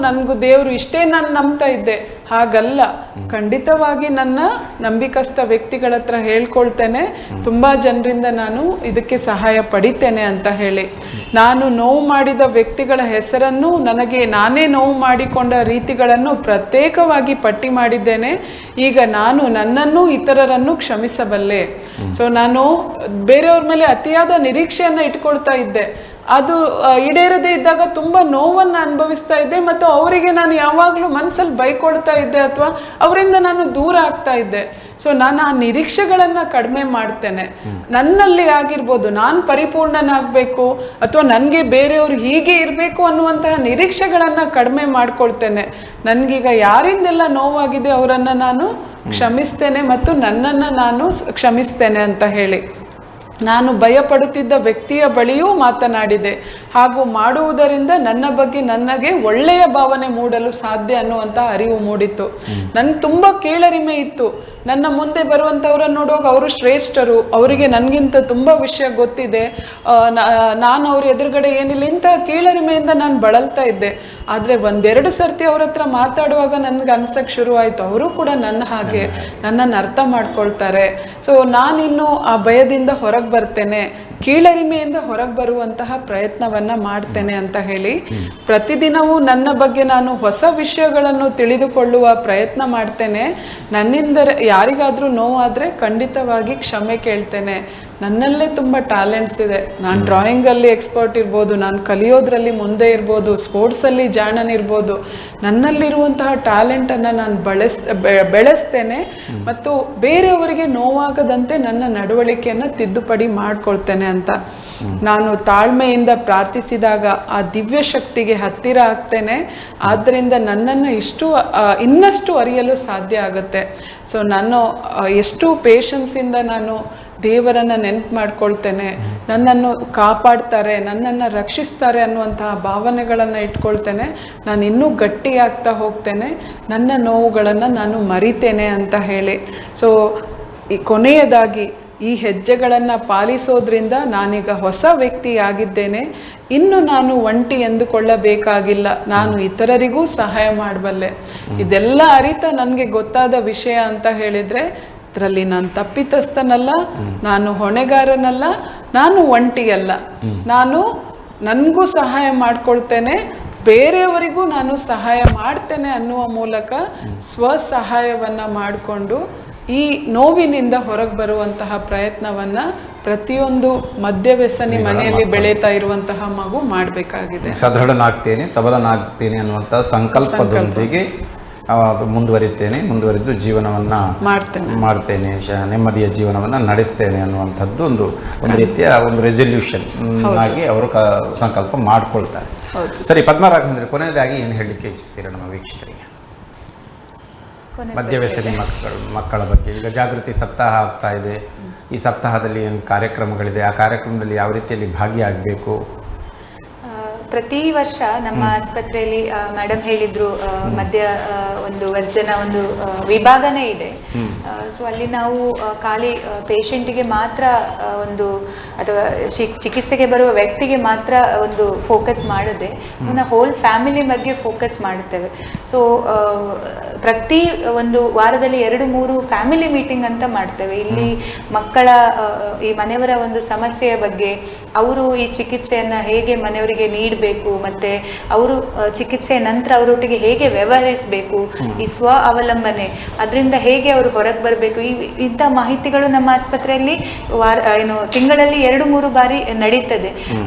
ನನಗೂ ದೇವರು ಇಷ್ಟೇ ನಾನು ನಂಬ್ತಾ ಇದ್ದೆ. ಹಾಗಲ್ಲ, ಖಂಡಿತವಾಗಿ ನನ್ನ ನಂಬಿಕಸ್ಥ ವ್ಯಕ್ತಿಗಳ ಹತ್ರ ಹೇಳ್ಕೊಳ್ತೇನೆ, ತುಂಬಾ ಜನರಿಂದ ನಾನು ಇದಕ್ಕೆ ಸಹಾಯ ಪಡಿತೇನೆ ಅಂತ ಹೇಳಿ. ನಾನು ನೋವು ಮಾಡಿದ ವ್ಯಕ್ತಿಗಳ ಹೆಸರನ್ನು, ನನಗೆ ನಾನೇ ನೋವು ಮಾಡಿಕೊಂಡ ರೀತಿಗಳನ್ನು ಪ್ರತ್ಯೇಕವಾಗಿ ಪಟ್ಟಿ ಮಾಡಿದ್ದೇನೆ. ಈಗ ನಾನು ನನ್ನನ್ನು ಇತರರನ್ನು ಕ್ಷಮಿಸಬಲ್ಲೆ. ಸೊ ನಾನು ಬೇರೆಯವ್ರ ಮೇಲೆ ಅತಿಯಾದ ನಿರೀಕ್ಷೆಯನ್ನು ಇಟ್ಕೊಳ್ತಾ ಇದ್ದೆ, ಅದು ಈಡೇರದೇ ಇದ್ದಾಗ ತುಂಬಾ ನೋವನ್ನು ಅನುಭವಿಸ್ತಾ ಇದ್ದೆ, ಮತ್ತು ಅವರಿಗೆ ನಾನು ಯಾವಾಗಲೂ ಮನಸ್ಸಲ್ಲಿ ಬೈಕೊಳ್ತಾ ಇದ್ದೆ ಅಥವಾ ಅವರಿಂದ ನಾನು ದೂರ ಆಗ್ತಾ ಇದ್ದೆ. ಸೊ ನಾನು ಆ ನಿರೀಕ್ಷೆಗಳನ್ನು ಕಡಿಮೆ ಮಾಡ್ತೇನೆ. ನನ್ನಲ್ಲಿ ಆಗಿರ್ಬೋದು, ನಾನು ಪರಿಪೂರ್ಣನಾಗಬೇಕು ಅಥವಾ ನನಗೆ ಬೇರೆಯವರು ಹೀಗೆ ಇರಬೇಕು ಅನ್ನುವಂತಹ ನಿರೀಕ್ಷೆಗಳನ್ನು ಕಡಿಮೆ ಮಾಡ್ಕೊಳ್ತೇನೆ. ನನಗೀಗ ಯಾರಿಂದೆಲ್ಲ ನೋವಾಗಿದೆ ಅವರನ್ನು ನಾನು ಕ್ಷಮಿಸ್ತೇನೆ ಮತ್ತು ನನ್ನನ್ನು ನಾನು ಕ್ಷಮಿಸ್ತೇನೆ ಅಂತ ಹೇಳಿ. ನಾನು ಭಯಪಡುತ್ತಿದ್ದ ವ್ಯಕ್ತಿಯ ಬಳಿಯೂ ಮಾತನಾಡಿದೆ. ಹಾಗೂ ಮಾಡುವುದರಿಂದ ನನ್ನ ಬಗ್ಗೆ ನನಗೆ ಒಳ್ಳೆಯ ಭಾವನೆ ಮೂಡಲು ಸಾಧ್ಯ ಅನ್ನುವಂಥ ಅರಿವು ಮೂಡಿತ್ತು. ನನಗೆ ತುಂಬ ಕೀಳರಿಮೆ ಇತ್ತು. ನನ್ನ ಮುಂದೆ ಬರುವಂಥವ್ರನ್ನ ನೋಡುವಾಗ ಅವರು ಶ್ರೇಷ್ಠರು, ಅವರಿಗೆ ನನಗಿಂತ ತುಂಬ ವಿಷಯ ಗೊತ್ತಿದೆ, ನಾನು ಅವ್ರ ಎದುರುಗಡೆ ಏನಿಲ್ಲ, ಇಂತಹ ಕೀಳರಿಮೆಯಿಂದ ನಾನು ಬಳಲ್ತಾ ಇದ್ದೆ. ಆದರೆ ಒಂದೆರಡು ಸರ್ತಿ ಅವ್ರ ಹತ್ರ ಮಾತಾಡುವಾಗ ನನಗೆ ಅನ್ಸಕ್ಕೆ ಶುರುವಾಯಿತು, ಅವರು ಕೂಡ ನನ್ನ ಹಾಗೆ ನನ್ನನ್ನು ಅರ್ಥ ಮಾಡ್ಕೊಳ್ತಾರೆ. ಸೊ ನಾನಿನ್ನು ಆ ಭಯದಿಂದ ಹೊರಗೆ ಬರ್ತೇನೆ, ಕೀಳರಿಮೆಯಿಂದ ಹೊರಗೆ ಬರುವಂತಹ ಪ್ರಯತ್ನವನ್ನು ಮಾಡ್ತೇನೆ ಅಂತ ಹೇಳಿ ಪ್ರತಿದಿನವೂ ನನ್ನ ಬಗ್ಗೆ ನಾನು ಹೊಸ ವಿಷಯಗಳನ್ನು ತಿಳಿದುಕೊಳ್ಳುವ ಪ್ರಯತ್ನ ಮಾಡ್ತೇನೆ. ನನ್ನಿಂದ ಯಾರಿಗಾದರೂ ನೋವಾದರೆ ಖಂಡಿತವಾಗಿ ಕ್ಷಮೆ ಕೇಳ್ತೇನೆ. ನನ್ನಲ್ಲೇ ತುಂಬ ಟ್ಯಾಲೆಂಟ್ಸ್ ಇದೆ. ನಾನು ಡ್ರಾಯಿಂಗಲ್ಲಿ ಎಕ್ಸ್ಪರ್ಟ್ ಇರ್ಬೋದು, ನಾನು ಕಲಿಯೋದ್ರಲ್ಲಿ ಮುಂದೆ ಇರ್ಬೋದು, ಸ್ಪೋರ್ಟ್ಸಲ್ಲಿ ಜಾಣನಿರ್ಬೋದು. ನನ್ನಲ್ಲಿರುವಂತಹ ಟ್ಯಾಲೆಂಟನ್ನು ನಾನು ಬೆಳೆಸ್ತೇನೆ ಮತ್ತು ಬೇರೆಯವರಿಗೆ ನೋವಾಗದಂತೆ ನನ್ನ ನಡವಳಿಕೆಯನ್ನು ತಿದ್ದುಪಡಿ ಮಾಡ್ಕೊಳ್ತೇನೆ ಅಂತ. ನಾನು ತಾಳ್ಮೆಯಿಂದ ಪ್ರಾರ್ಥಿಸಿದಾಗ ಆ ದಿವ್ಯ ಶಕ್ತಿಗೆ ಹತ್ತಿರ ಆಗ್ತೇನೆ. ಆದ್ದರಿಂದ ನನ್ನನ್ನು ಇನ್ನಷ್ಟು ಅರಿಯಲು ಸಾಧ್ಯ ಆಗುತ್ತೆ. ಸೊ ನಾನು ಎಷ್ಟು ಪೇಷನ್ಸಿಂದ ನಾನು ದೇವರನ್ನು ನೆನಪು ಮಾಡ್ಕೊಳ್ತೇನೆ, ನನ್ನನ್ನು ಕಾಪಾಡ್ತಾರೆ, ನನ್ನನ್ನು ರಕ್ಷಿಸ್ತಾರೆ ಅನ್ನುವಂತಹ ಭಾವನೆಗಳನ್ನು ಇಟ್ಕೊಳ್ತೇನೆ. ನಾನು ಇನ್ನೂ ಗಟ್ಟಿಯಾಗ್ತಾ ಹೋಗ್ತೇನೆ, ನನ್ನ ನೋವುಗಳನ್ನು ನಾನು ಮರಿತೇನೆ ಅಂತ ಹೇಳಿ. ಸೊ ಈ ಕೊನೆಯದಾಗಿ ಈ ಹೆಜ್ಜೆಗಳನ್ನು ಪಾಲಿಸೋದ್ರಿಂದ ನಾನೀಗ ಹೊಸ ವ್ಯಕ್ತಿಯಾಗಿದ್ದೇನೆ. ಇನ್ನು ನಾನು ಒಂಟಿ ಎಂದುಕೊಳ್ಳಬೇಕಾಗಿಲ್ಲ, ನಾನು ಇತರರಿಗೂ ಸಹಾಯ ಮಾಡಬಲ್ಲೆ. ಇದೆಲ್ಲ ಅರಿತ ನನಗೆ ಗೊತ್ತಾದ ವಿಷಯ ಅಂತ ಹೇಳಿದರೆ, ಇದರಲ್ಲಿ ನಾನು ತಪ್ಪಿತಸ್ಥನಲ್ಲ, ನಾನು ಹೊಣೆಗಾರನಲ್ಲ, ನಾನು ಒಂಟಿಯಲ್ಲ. ನಾನು ನನಗೂ ಸಹಾಯ ಮಾಡ್ಕೊಳ್ತೇನೆ, ಬೇರೆಯವರಿಗೂ ನಾನು ಸಹಾಯ ಮಾಡ್ತೇನೆ ಅನ್ನುವ ಮೂಲಕ ಸ್ವಸಹಾಯವನ್ನು ಮಾಡಿಕೊಂಡು ಈ ನೋವಿನಿಂದ ಹೊರಗೆ ಬರುವಂತಹ ಪ್ರಯತ್ನವನ್ನು ಪ್ರತಿಯೊಂದು ಮದ್ಯವ್ಯಸನಿ ಮನೆಯಲ್ಲಿ ಬೆಳೀತಾ ಇರುವಂತಹ ಮಗು ಮಾಡಬೇಕಾಗಿದೆ. ಸದೃಢನಾಗ್ತೇನೆ, ಸಬಲನಾಗ್ತೇನೆ ಅನ್ನುವಂಥ ಸಂಕಲ್ಪದೊಂದಿಗೆ ಮುಂದುವರಿದು ಜೀವನವನ್ನು ಮಾಡ್ತೇನೆ, ನೆಮ್ಮದಿಯ ಜೀವನವನ್ನು ನಡೆಸ್ತೇನೆ ಅನ್ನುವಂಥದ್ದು ಒಂದು ರೀತಿಯ ಒಂದು ರೆಸಲ್ಯೂಷನ್ ಆಗಿ ಅವರು ಸಂಕಲ್ಪ ಮಾಡ್ಕೊಳ್ತಾರೆ. ಸರಿ ಪದ್ಮರಾಘವೇಂದ್ರ, ಕೊನೆಯದಾಗಿ ಏನು ಹೇಳಲಿಕ್ಕೆ ಇಚ್ಛಿಸ್ತೀರಾ ನಮ್ಮ ವೀಕ್ಷಕರಿಗೆ ಮದ್ಯವ್ಯಸನಿ ಮಕ್ಕಳ ಬಗ್ಗೆ? ಈಗ ಜಾಗೃತಿ ಸಪ್ತಾಹ ಆಗ್ತಾ ಇದೆ. ಈ ಸಪ್ತಾಹದಲ್ಲಿ ಏನು ಕಾರ್ಯಕ್ರಮಗಳಿದೆ? ಆ ಕಾರ್ಯಕ್ರಮದಲ್ಲಿ ಯಾವ ರೀತಿಯಲ್ಲಿ ಭಾಗಿಯಾಗಬೇಕು? ಪ್ರತಿ ವರ್ಷ ನಮ್ಮ ಆಸ್ಪತ್ರೆಯಲ್ಲಿ ಮೇಡಮ್ ಹೇಳಿದ್ರು, ಮದ್ಯ ಒಂದು ವರ್ಜನ ಒಂದು ವಿಭಾಗನೇ ಇದೆ. ಸೊ ಅಲ್ಲಿ ನಾವು ಖಾಲಿ ಪೇಷಂಟಿಗೆ ಮಾತ್ರ ಒಂದು ಅಥವಾ ಚಿಕಿತ್ಸೆಗೆ ಬರುವ ವ್ಯಕ್ತಿಗೆ ಮಾತ್ರ ಒಂದು ಫೋಕಸ್ ಮಾಡದೆ ನಾವು ಹೋಲ್ ಫ್ಯಾಮಿಲಿ ಬಗ್ಗೆ ಫೋಕಸ್ ಮಾಡುತ್ತೇವೆ. ಸೊ ಪ್ರತಿ ಒಂದು ವಾರದಲ್ಲಿ 2-3 ಫ್ಯಾಮಿಲಿ ಮೀಟಿಂಗ್ ಅಂತ ಮಾಡ್ತೇವೆ. ಇಲ್ಲಿ ಮಕ್ಕಳ ಈ ಮನೆಯವರ ಒಂದು ಸಮಸ್ಯೆಯ ಬಗ್ಗೆ, ಅವರು ಈ ಚಿಕಿತ್ಸೆಯನ್ನು ಹೇಗೆ ಮನೆಯವರಿಗೆ ನೀಡಬೇಕು, ಮತ್ತೆ ಅವರು ಚಿಕಿತ್ಸೆಯ ನಂತರ ಅವರೊಟ್ಟಿಗೆ ಹೇಗೆ ವ್ಯವಹರಿಸಬೇಕು, ಈ ಸ್ವ ಅವಲಂಬನೆ ಅದರಿಂದ ಹೇಗೆ ಅವರು ಹೊರಗೆ ಬರಬೇಕು, ಇಂಥ ಮಾಹಿತಿಗಳು ನಮ್ಮ ಆಸ್ಪತ್ರೆಯಲ್ಲಿ ತಿಂಗಳಲ್ಲಿ 2-3 ಬಾರಿ ನಡೀತದೆ.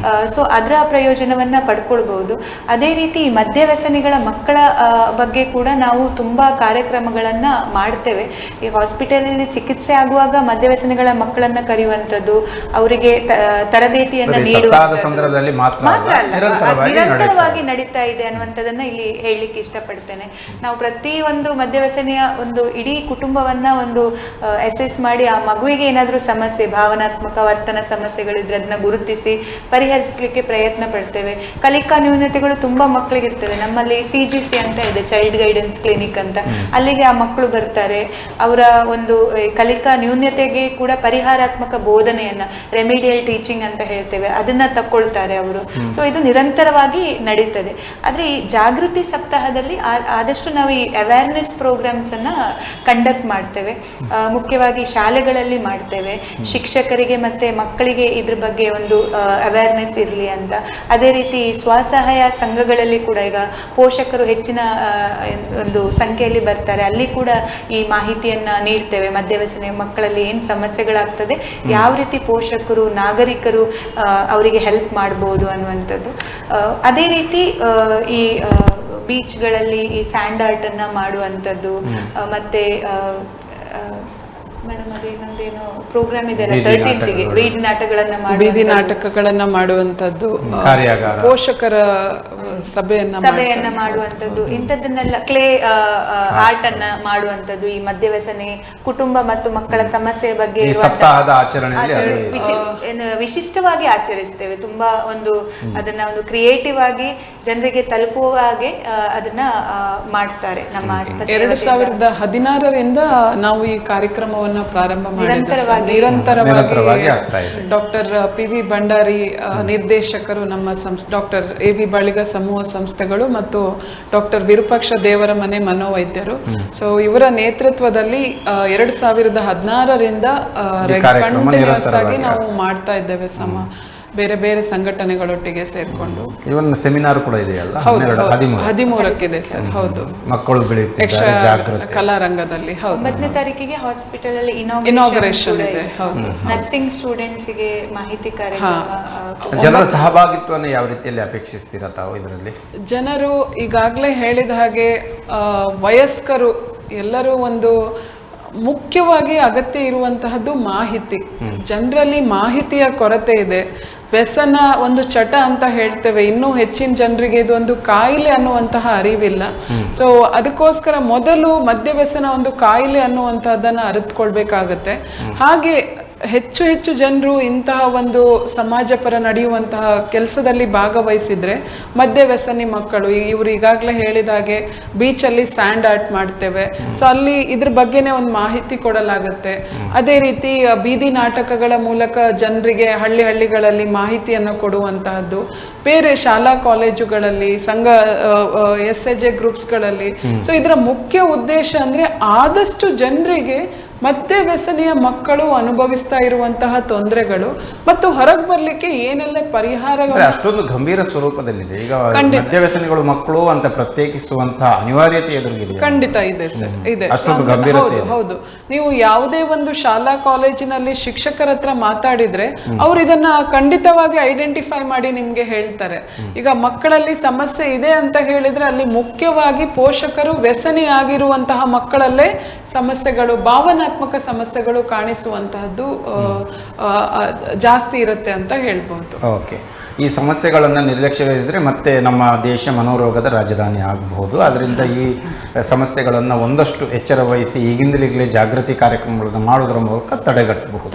ಸೊ ಅದರ ಪ್ರಯೋಜನವನ್ನ ಪಡ್ಕೊಳ್ಬಹುದು. ಅದೇ ರೀತಿ ಮದ್ಯವ್ಯಸನಿಗಳ ಮಕ್ಕಳ ಬಗ್ಗೆ ಕೂಡ ನಾವು ತುಂಬಾ ಕಾರ್ಯಕ್ರಮಗಳನ್ನ ಮಾಡ್ತೇವೆ. ಈ ಹಾಸ್ಪಿಟಲಲ್ಲಿ ಚಿಕಿತ್ಸೆ ಆಗುವಾಗ ಮದ್ಯವ್ಯಸನಿಗಳ ಮಕ್ಕಳನ್ನ ಕರೆಯುವಂಥದ್ದು, ಅವರಿಗೆ ತರಬೇತಿಯನ್ನ ನೀಡುವಂಥದ್ದು ಮಾತ್ರ ಅಲ್ಲ, ನಿರಂತರವಾಗಿ ನಡೀತಾ ಇದೆ ಅನ್ನುವಂಥದ್ದನ್ನ ಇಲ್ಲಿ ಹೇಳಲಿಕ್ಕೆ ಇಷ್ಟಪಡ್ತೇನೆ. ನಾವು ಪ್ರತಿ ಒಂದು ಮದ್ಯವ್ಯಸನಿಯ ಒಂದು ಇಡೀ ಕುಟುಂಬವನ್ನ ಒಂದು ಅಸೆಸ್ ಮಾಡಿ ಆ ಮಗುವಿಗೆ ಏನಾದರೂ ಸಮಸ್ಯೆ, ಭಾವನಾತ್ಮಕ ವರ್ತನ ಸಮಸ್ಯೆಗಳಿದ್ರೆ ಅದನ್ನ ಗುರುತಿಸಿ ಪರಿಹರಿಸಲಿಕ್ಕೆ ಪ್ರಯತ್ನ ಪಡ್ತೇವೆ. ಕಲಿಕಾ ನ್ಯೂನತೆಗಳು ತುಂಬಾ ಮಕ್ಕಳಿಗೆ ಇರ್ತದೆ. ನಮ್ಮಲ್ಲಿ CGC ಅಂತ ಇದೆ, ಚೈಲ್ಡ್ ಗೈಡೆನ್ಸ್ ಕ್ಲಿನಿಕ್ ಅಂತ. ಅಲ್ಲಿಗೆ ಆ ಮಕ್ಕಳು ಬರ್ತಾರೆ. ಅವರ ಒಂದು ಕಲಿಕಾ ನ್ಯೂನತೆಗೆ ಕೂಡ ಪರಿಹಾರಾತ್ಮಕ ಬೋಧನೆಯನ್ನ, ರೆಮಿಡಿಯಲ್ ಟೀಚಿಂಗ್ ಅಂತ ಹೇಳ್ತೇವೆ, ಅದನ್ನ ತಕ್ಕೊಳ್ತಾರೆ ಅವರು. ಸೊ ಇದು ನಿರಂತರವಾಗಿ ನಡೀತದೆ. ಆದ್ರೆ ಈ ಜಾಗೃತಿ ಸಪ್ತಾಹದಲ್ಲಿ ಆದಷ್ಟು ನಾವು ಈ ಅವೇರ್ನೆಸ್ ಪ್ರೋಗ್ರಾಮ್ಸ್ ಅನ್ನ ಕಂಡಕ್ಟ್ ಮಾಡ್ತೇವೆ. ಮುಖ್ಯವಾಗಿ ಶಾಲೆಗಳಲ್ಲಿ ಮಾಡ್ತೇವೆ. ಶಿಕ್ಷಕರಿಗೆ ಮತ್ತೆ ಮಕ್ಕಳಿಗೆ ಇದ್ರ ಬಗ್ಗೆ ಒಂದು ಅವೇರ್ನೆಸ್ ಇರಲಿ ಅಂತ. ಅದೇ ರೀತಿ ಸ್ವಸಹಾಯ ಸಂಘಗಳಲ್ಲಿ ಕೂಡ ಈಗ ಪೋಷಕರು ಹೆಚ್ಚಿನ ಒಂದು ಸಂಖ್ಯೆಯಲ್ಲಿ ಬರ್ತಾರೆ. ಅಲ್ಲಿ ಕೂಡ ಈ ಮಾಹಿತಿಯನ್ನ ನೀಡ್ತೇವೆ. ಮದ್ಯವ್ಯಸನ ಮಕ್ಕಳಲ್ಲಿ ಏನು ಸಮಸ್ಯೆಗಳಾಗ್ತದೆ, ಯಾವ ರೀತಿ ಪೋಷಕರು, ನಾಗರಿಕರು ಅವರಿಗೆ ಹೆಲ್ಪ್ ಮಾಡ್ಬೋದು ಅನ್ನುವಂಥದ್ದು. ಅದೇ ರೀತಿ ಈ ಬೀಚ್ಗಳಲ್ಲಿ ಈ ಸ್ಯಾಂಡ್ ಆರ್ಟ್ ಅನ್ನ ಮಾಡುವಂಥದ್ದು, ಮತ್ತೆ ಮೇಡಮ್ ಅದೇನೊಂದೇನೋ ಪ್ರೋಗ್ರಾಮ್ ಇದೆ 13th ಬೀದಿ ನಾಟಕಗಳನ್ನ ಮಾಡುವಂಥದ್ದು, ಪೋಷಕರ ಸಭೆಯನ್ನ ಮಾಡುವಂಥದ್ದು, ಇಂಥದ್ದನ್ನೆಲ್ಲ ಕ್ಲೇ ಆರ್ಟ್ ಅನ್ನ ಮಾಡುವಂಥದ್ದು. ಈ ಮದ್ಯವ್ಯಸನೆ ಕುಟುಂಬ ಮತ್ತು ಮಕ್ಕಳ ಸಮಸ್ಯೆ ಬಗ್ಗೆ ವಿಶಿಷ್ಟವಾಗಿ ಆಚರಿಸ್ತೇವೆ. ತುಂಬಾ ಒಂದು ಅದನ್ನ ಒಂದು ಕ್ರಿಯೇಟಿವ್ ಆಗಿ ಜನರಿಗೆ ತಲುಪುವ ಹಾಗೆ ಅದನ್ನ ಮಾಡ್ತಾರೆ ನಮ್ಮ ಆಸ್ಪತ್ರೆ. 2016ರಿಂದ ನಾವು ಈ ಕಾರ್ಯಕ್ರಮವನ್ನು ಪ್ರಾರಂಭ ಮಾಡಿದ್ದೇವೆ. ನಿರಂತರವಾಗಿ ಡಾಕ್ಟರ್ PV ಭಂಡಾರಿ ನಿರ್ದೇಶಕರು, ನಮ್ಮ ಡಾಕ್ಟರ್ AV ಬಾಳಿಗ ಸಮೂಹ ಸಂಸ್ಥೆಗಳು ಮತ್ತು ಡಾಕ್ಟರ್ ವಿರೂಪಾಕ್ಷ ದೇವರ ಮನೆ ಮನೋವೈದ್ಯರು. ಸೊ ಇವರ ನೇತೃತ್ವದಲ್ಲಿ 2016ರಿಂದ ಕಂಟಿನ್ಯೂಸ್ ಆಗಿ ನಾವು ಮಾಡ್ತಾ ಇದ್ದೇವೆ ಬೇರೆ ಬೇರೆ ಸಂಘಟನೆಗಳೊಟ್ಟಿಗೆ ಸೇರ್ಕೊಂಡು. ಇವನ್ ಸೆಮಿನಾರ್ ಕೂಡ ಇದೆಯಲ್ಲ, 13ಕ್ಕಿದೆ ಸರ್. ಹೌದು, ಮಕ್ಕಳು ಬೆಳೆಯುತ್ತಿದ್ದಾರೆ ಕಲಾರಂಗದಲ್ಲಿ. ಹೌದು, 9ನೇ ತಾರೀಕಿಗೆ ಹಾಸ್ಪಿಟಲ್ ಅಲ್ಲಿ ಇನಾಗ್ರೇಷನ್ ಇದೆ. ಹೌದು, ನರ್ಸಿಂಗ್ ಸ್ಟೂಡೆಂಟ್ಸ್ ಗೆ ಮಾಹಿತಿ ಕಾರ್ಯಕ್ರಮ. ಜನರ ಸಹಭಾಗಿತ್ವವನ್ನು ಯಾವ ರೀತಿಯಲ್ಲಿ ಅಪೇಕ್ಷಿಸ್ತೀರಾ ತಾವು ಇದರಲ್ಲಿ? ಜನರು ಈಗಾಗಲೇ ಹೇಳಿದ ಹಾಗೆ ವಯಸ್ಕರು ಎಲ್ಲರೂ ಒಂದು ಮುಖ್ಯವಾಗಿ ಅಗತ್ಯ ಇರುವಂತಹದ್ದು ಮಾಹಿತಿ. ಜನರಲ್ಲಿ ಮಾಹಿತಿಯ ಕೊರತೆ ಇದೆ. ವ್ಯಸನ ಒಂದು ಚಟ ಅಂತ ಹೇಳ್ತೇವೆ, ಇನ್ನೂ ಹೆಚ್ಚಿನ ಜನರಿಗೆ ಇದು ಒಂದು ಕಾಯಿಲೆ ಅನ್ನುವಂತಹ ಅರಿವಿಲ್ಲ. ಸೊ ಅದಕ್ಕೋಸ್ಕರ ಮೊದಲು ಮದ್ಯ ವ್ಯಸನ ಒಂದು ಕಾಯಿಲೆ ಅನ್ನುವಂತಹದ್ದನ್ನ ಅರಿತುಕೊಳ್ಬೇಕಾಗತ್ತೆ. ಹಾಗೆ ಹೆಚ್ಚು ಹೆಚ್ಚು ಜನರು ಇಂತಹ ಒಂದು ಸಮಾಜ ಪರ ನಡೆಯುವಂತಹ ಕೆಲಸದಲ್ಲಿ ಭಾಗವಹಿಸಿದ್ರೆ ಮದ್ಯ ವ್ಯಸನಿ ಮಕ್ಕಳು, ಇವರು ಈಗಾಗಲೇ ಹೇಳಿದ ಹಾಗೆ ಬೀಚಲ್ಲಿ ಸ್ಯಾಂಡ್ ಆರ್ಟ್ ಮಾಡ್ತೇವೆ, ಸೊ ಅಲ್ಲಿ ಇದ್ರ ಬಗ್ಗೆನೇ ಒಂದು ಮಾಹಿತಿ ಕೊಡಲಾಗುತ್ತೆ. ಅದೇ ರೀತಿ ಬೀದಿ ನಾಟಕಗಳ ಮೂಲಕ ಜನರಿಗೆ ಹಳ್ಳಿಗಳಲ್ಲಿ ಮಾಹಿತಿಯನ್ನು ಕೊಡುವಂತಹದ್ದು, ಬೇರೆ ಶಾಲಾ ಕಾಲೇಜುಗಳಲ್ಲಿ ಸಂಘ SHG ಗ್ರೂಪ್ಸ್ಗಳಲ್ಲಿ. ಸೊ ಇದರ ಮುಖ್ಯ ಉದ್ದೇಶ ಅಂದ್ರೆ ಆದಷ್ಟು ಜನರಿಗೆ ಮದ್ಯ ವ್ಯಸನಿಯ ಮಕ್ಕಳು ಅನುಭವಿಸ್ತಾ ಇರುವಂತಹ ತೊಂದರೆಗಳು ಮತ್ತು ಹೊರಗೆ ಬರ್ಲಿಕ್ಕೆ ಏನೆಲ್ಲ ಪರಿಹಾರಗಳು ಅಷ್ಟೊಂದು ಗಂಭೀರ ಸ್ವರೂಪದಲ್ಲಿದೆ. ಈಗ ಮದ್ಯ ವ್ಯಸನಿಗಳು ಮಕ್ಕಳು ಅಂತ ಪ್ರತ್ಯೇಕಿಸುವಂತಹ ಅನಿವಾರ್ಯತೆ ಎದುರಿಗಿದೆ. ಖಂಡಿತ ಇದೆ ಸರ್, ಇದೆ. ಹೌದು, ನೀವು ಯಾವುದೇ ಒಂದು ಶಾಲಾ ಕಾಲೇಜಿನಲ್ಲಿ ಶಿಕ್ಷಕರ ಹತ್ರ ಮಾತಾಡಿದ್ರೆ ಅವ್ರು ಇದನ್ನ ಖಂಡಿತವಾಗಿ ಐಡೆಂಟಿಫೈ ಮಾಡಿ ನಿಮ್ಗೆ ಹೇಳ್ತಾರೆ. ಈಗ ಮಕ್ಕಳಲ್ಲಿ ಸಮಸ್ಯೆ ಇದೆ ಅಂತ ಹೇಳಿದ್ರೆ ಅಲ್ಲಿ ಮುಖ್ಯವಾಗಿ ಪೋಷಕರು ವ್ಯಸನಿ ಆಗಿರುವಂತಹ ಮಕ್ಕಳಲ್ಲೇ ಸಮಸ್ಯೆಗಳು, ಭಾವನಾತ್ಮಕ ಸಮಸ್ಯೆಗಳು ಕಾಣಿಸುವಂತಹದ್ದು ಜಾಸ್ತಿ ಇರುತ್ತೆ ಅಂತ ಹೇಳ್ಬೋದು. ಓಕೆ, ಈ ಸಮಸ್ಯೆಗಳನ್ನು ನಿರ್ಲಕ್ಷ್ಯವಿಸಿದ್ರೆ ಮತ್ತೆ ನಮ್ಮ ದೇಶ ಮನೋರೋಗದ ರಾಜಧಾನಿ ಆಗಬಹುದು. ಅದರಿಂದ ಈ ಸಮಸ್ಯೆಗಳನ್ನು ಒಂದಷ್ಟು ಎಚ್ಚರ ವಹಿಸಿ ಈಗಿಂದಲೇ ಜಾಗೃತಿ ಕಾರ್ಯಕ್ರಮಗಳನ್ನು ಮಾಡುವುದರ ಮೂಲಕ ತಡೆಗಟ್ಟಬಹುದು.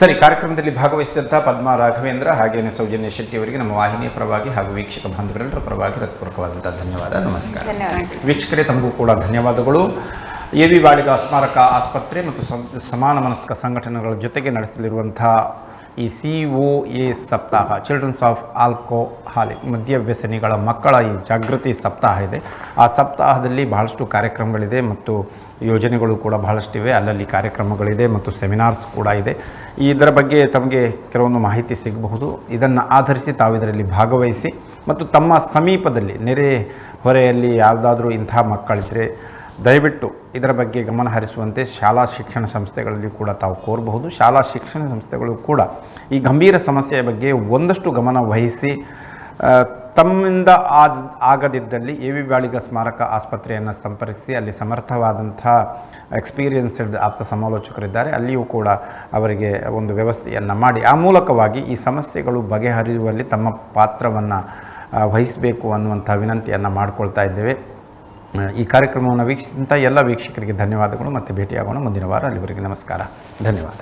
ಸರಿ, ಕಾರ್ಯಕ್ರಮದಲ್ಲಿ ಭಾಗವಹಿಸಿದಂಥ ಪದ್ಮಾ ರಾಘವೇಂದ್ರ ಹಾಗೇನೆ ಸೌಜನ್ಯ ಶೆಟ್ಟಿ ಅವರಿಗೆ ನಮ್ಮ ವಾಹಿನಿಯ ಪರವಾಗಿ ಹಾಗೂ ವೀಕ್ಷಕ ಬಾಂಧವರೆಲ್ಲರ ಪರವಾಗಿ ಹೃತ್ಪೂರ್ವಕವಾದಂಥ ಧನ್ಯವಾದ. ನಮಸ್ಕಾರ. ವೀಕ್ಷಕರೇ, ತಮಗೂ ಕೂಡ ಧನ್ಯವಾದಗಳು. AV ಬಾಳಿಗ ಸ್ಮಾರಕ ಆಸ್ಪತ್ರೆ ಮತ್ತು ಸಮಾನ ಮನಸ್ಕ ಸಂಘಟನೆಗಳ ಜೊತೆಗೆ ನಡೆಸಲಿರುವಂಥ ಈ COA ಸಪ್ತಾಹ, ಚಿಲ್ಡ್ರನ್ಸ್ ಆಫ್ ಆಲ್ಕೋಹಾಲಿಕ್, ಮದ್ಯ ವ್ಯಸನಿಗಳ ಮಕ್ಕಳ ಈ ಜಾಗೃತಿ ಸಪ್ತಾಹ ಇದೆ. ಆ ಸಪ್ತಾಹದಲ್ಲಿ ಬಹಳಷ್ಟು ಕಾರ್ಯಕ್ರಮಗಳಿದೆ ಮತ್ತು ಯೋಜನೆಗಳು ಕೂಡ ಬಹಳಷ್ಟಿವೆ. ಅಲ್ಲಲ್ಲಿ ಕಾರ್ಯಕ್ರಮಗಳಿದೆ ಮತ್ತು ಸೆಮಿನಾರ್ಸ್ ಕೂಡ ಇದೆ. ಇದರ ಬಗ್ಗೆ ತಮಗೆ ಕೆಲವೊಂದು ಮಾಹಿತಿ ಸಿಗಬಹುದು. ಇದನ್ನು ಆಧರಿಸಿ ತಾವು ಇದರಲ್ಲಿ ಭಾಗವಹಿಸಿ ಮತ್ತು ತಮ್ಮ ಸಮೀಪದಲ್ಲಿ ನೆರೆ ಹೊರೆಯಲ್ಲಿ ಯಾವುದಾದ್ರೂ ಇಂಥ ಮಕ್ಕಳಿದ್ದರೆ ದಯವಿಟ್ಟು ಇದರ ಬಗ್ಗೆ ಗಮನ ಹರಿಸುವಂತೆ ಶಾಲಾ ಶಿಕ್ಷಣ ಸಂಸ್ಥೆಗಳಲ್ಲಿ ಕೂಡ ತಾವು ಕೋರಬಹುದು. ಶಾಲಾ ಶಿಕ್ಷಣ ಸಂಸ್ಥೆಗಳು ಕೂಡ ಈ ಗಂಭೀರ ಸಮಸ್ಯೆಯ ಬಗ್ಗೆ ಒಂದಷ್ಟು ಗಮನ ವಹಿಸಿ ತಮ್ಮಿಂದ ಆಗದಿದ್ದಲ್ಲಿ AV ಬಾಳಿಗ ಸ್ಮಾರಕ ಆಸ್ಪತ್ರೆಯನ್ನು ಸಂಪರ್ಕಿಸಿ ಅಲ್ಲಿ ಸಮರ್ಥವಾದಂಥ ಎಕ್ಸ್ಪೀರಿಯನ್ಸ್ಡ್ ಆಪ್ತ ಸಮಾಲೋಚಕರಿದ್ದಾರೆ, ಅಲ್ಲಿಯೂ ಕೂಡ ಅವರಿಗೆ ಒಂದು ವ್ಯವಸ್ಥೆಯನ್ನು ಮಾಡಿ ಆ ಮೂಲಕವಾಗಿ ಈ ಸಮಸ್ಯೆಗಳು ಬಗೆಹರಿಯುವಲ್ಲಿ ತಮ್ಮ ಪಾತ್ರವನ್ನು ವಹಿಸಬೇಕು ಅನ್ನುವಂಥ ವಿನಂತಿಯನ್ನು ಮಾಡಿಕೊಳ್ತಾ ಇದ್ದೇವೆ. ಈ ಕಾರ್ಯಕ್ರಮವನ್ನು ವೀಕ್ಷಿಸಿದಂಥ ಎಲ್ಲ ವೀಕ್ಷಕರಿಗೆ ಧನ್ಯವಾದಗಳು. ಮತ್ತೆ ಭೇಟಿಯಾಗೋಣ ಮುಂದಿನ ವಾರ. ಅಲ್ಲಿವರೆಗೆ ನಮಸ್ಕಾರ, ಧನ್ಯವಾದ.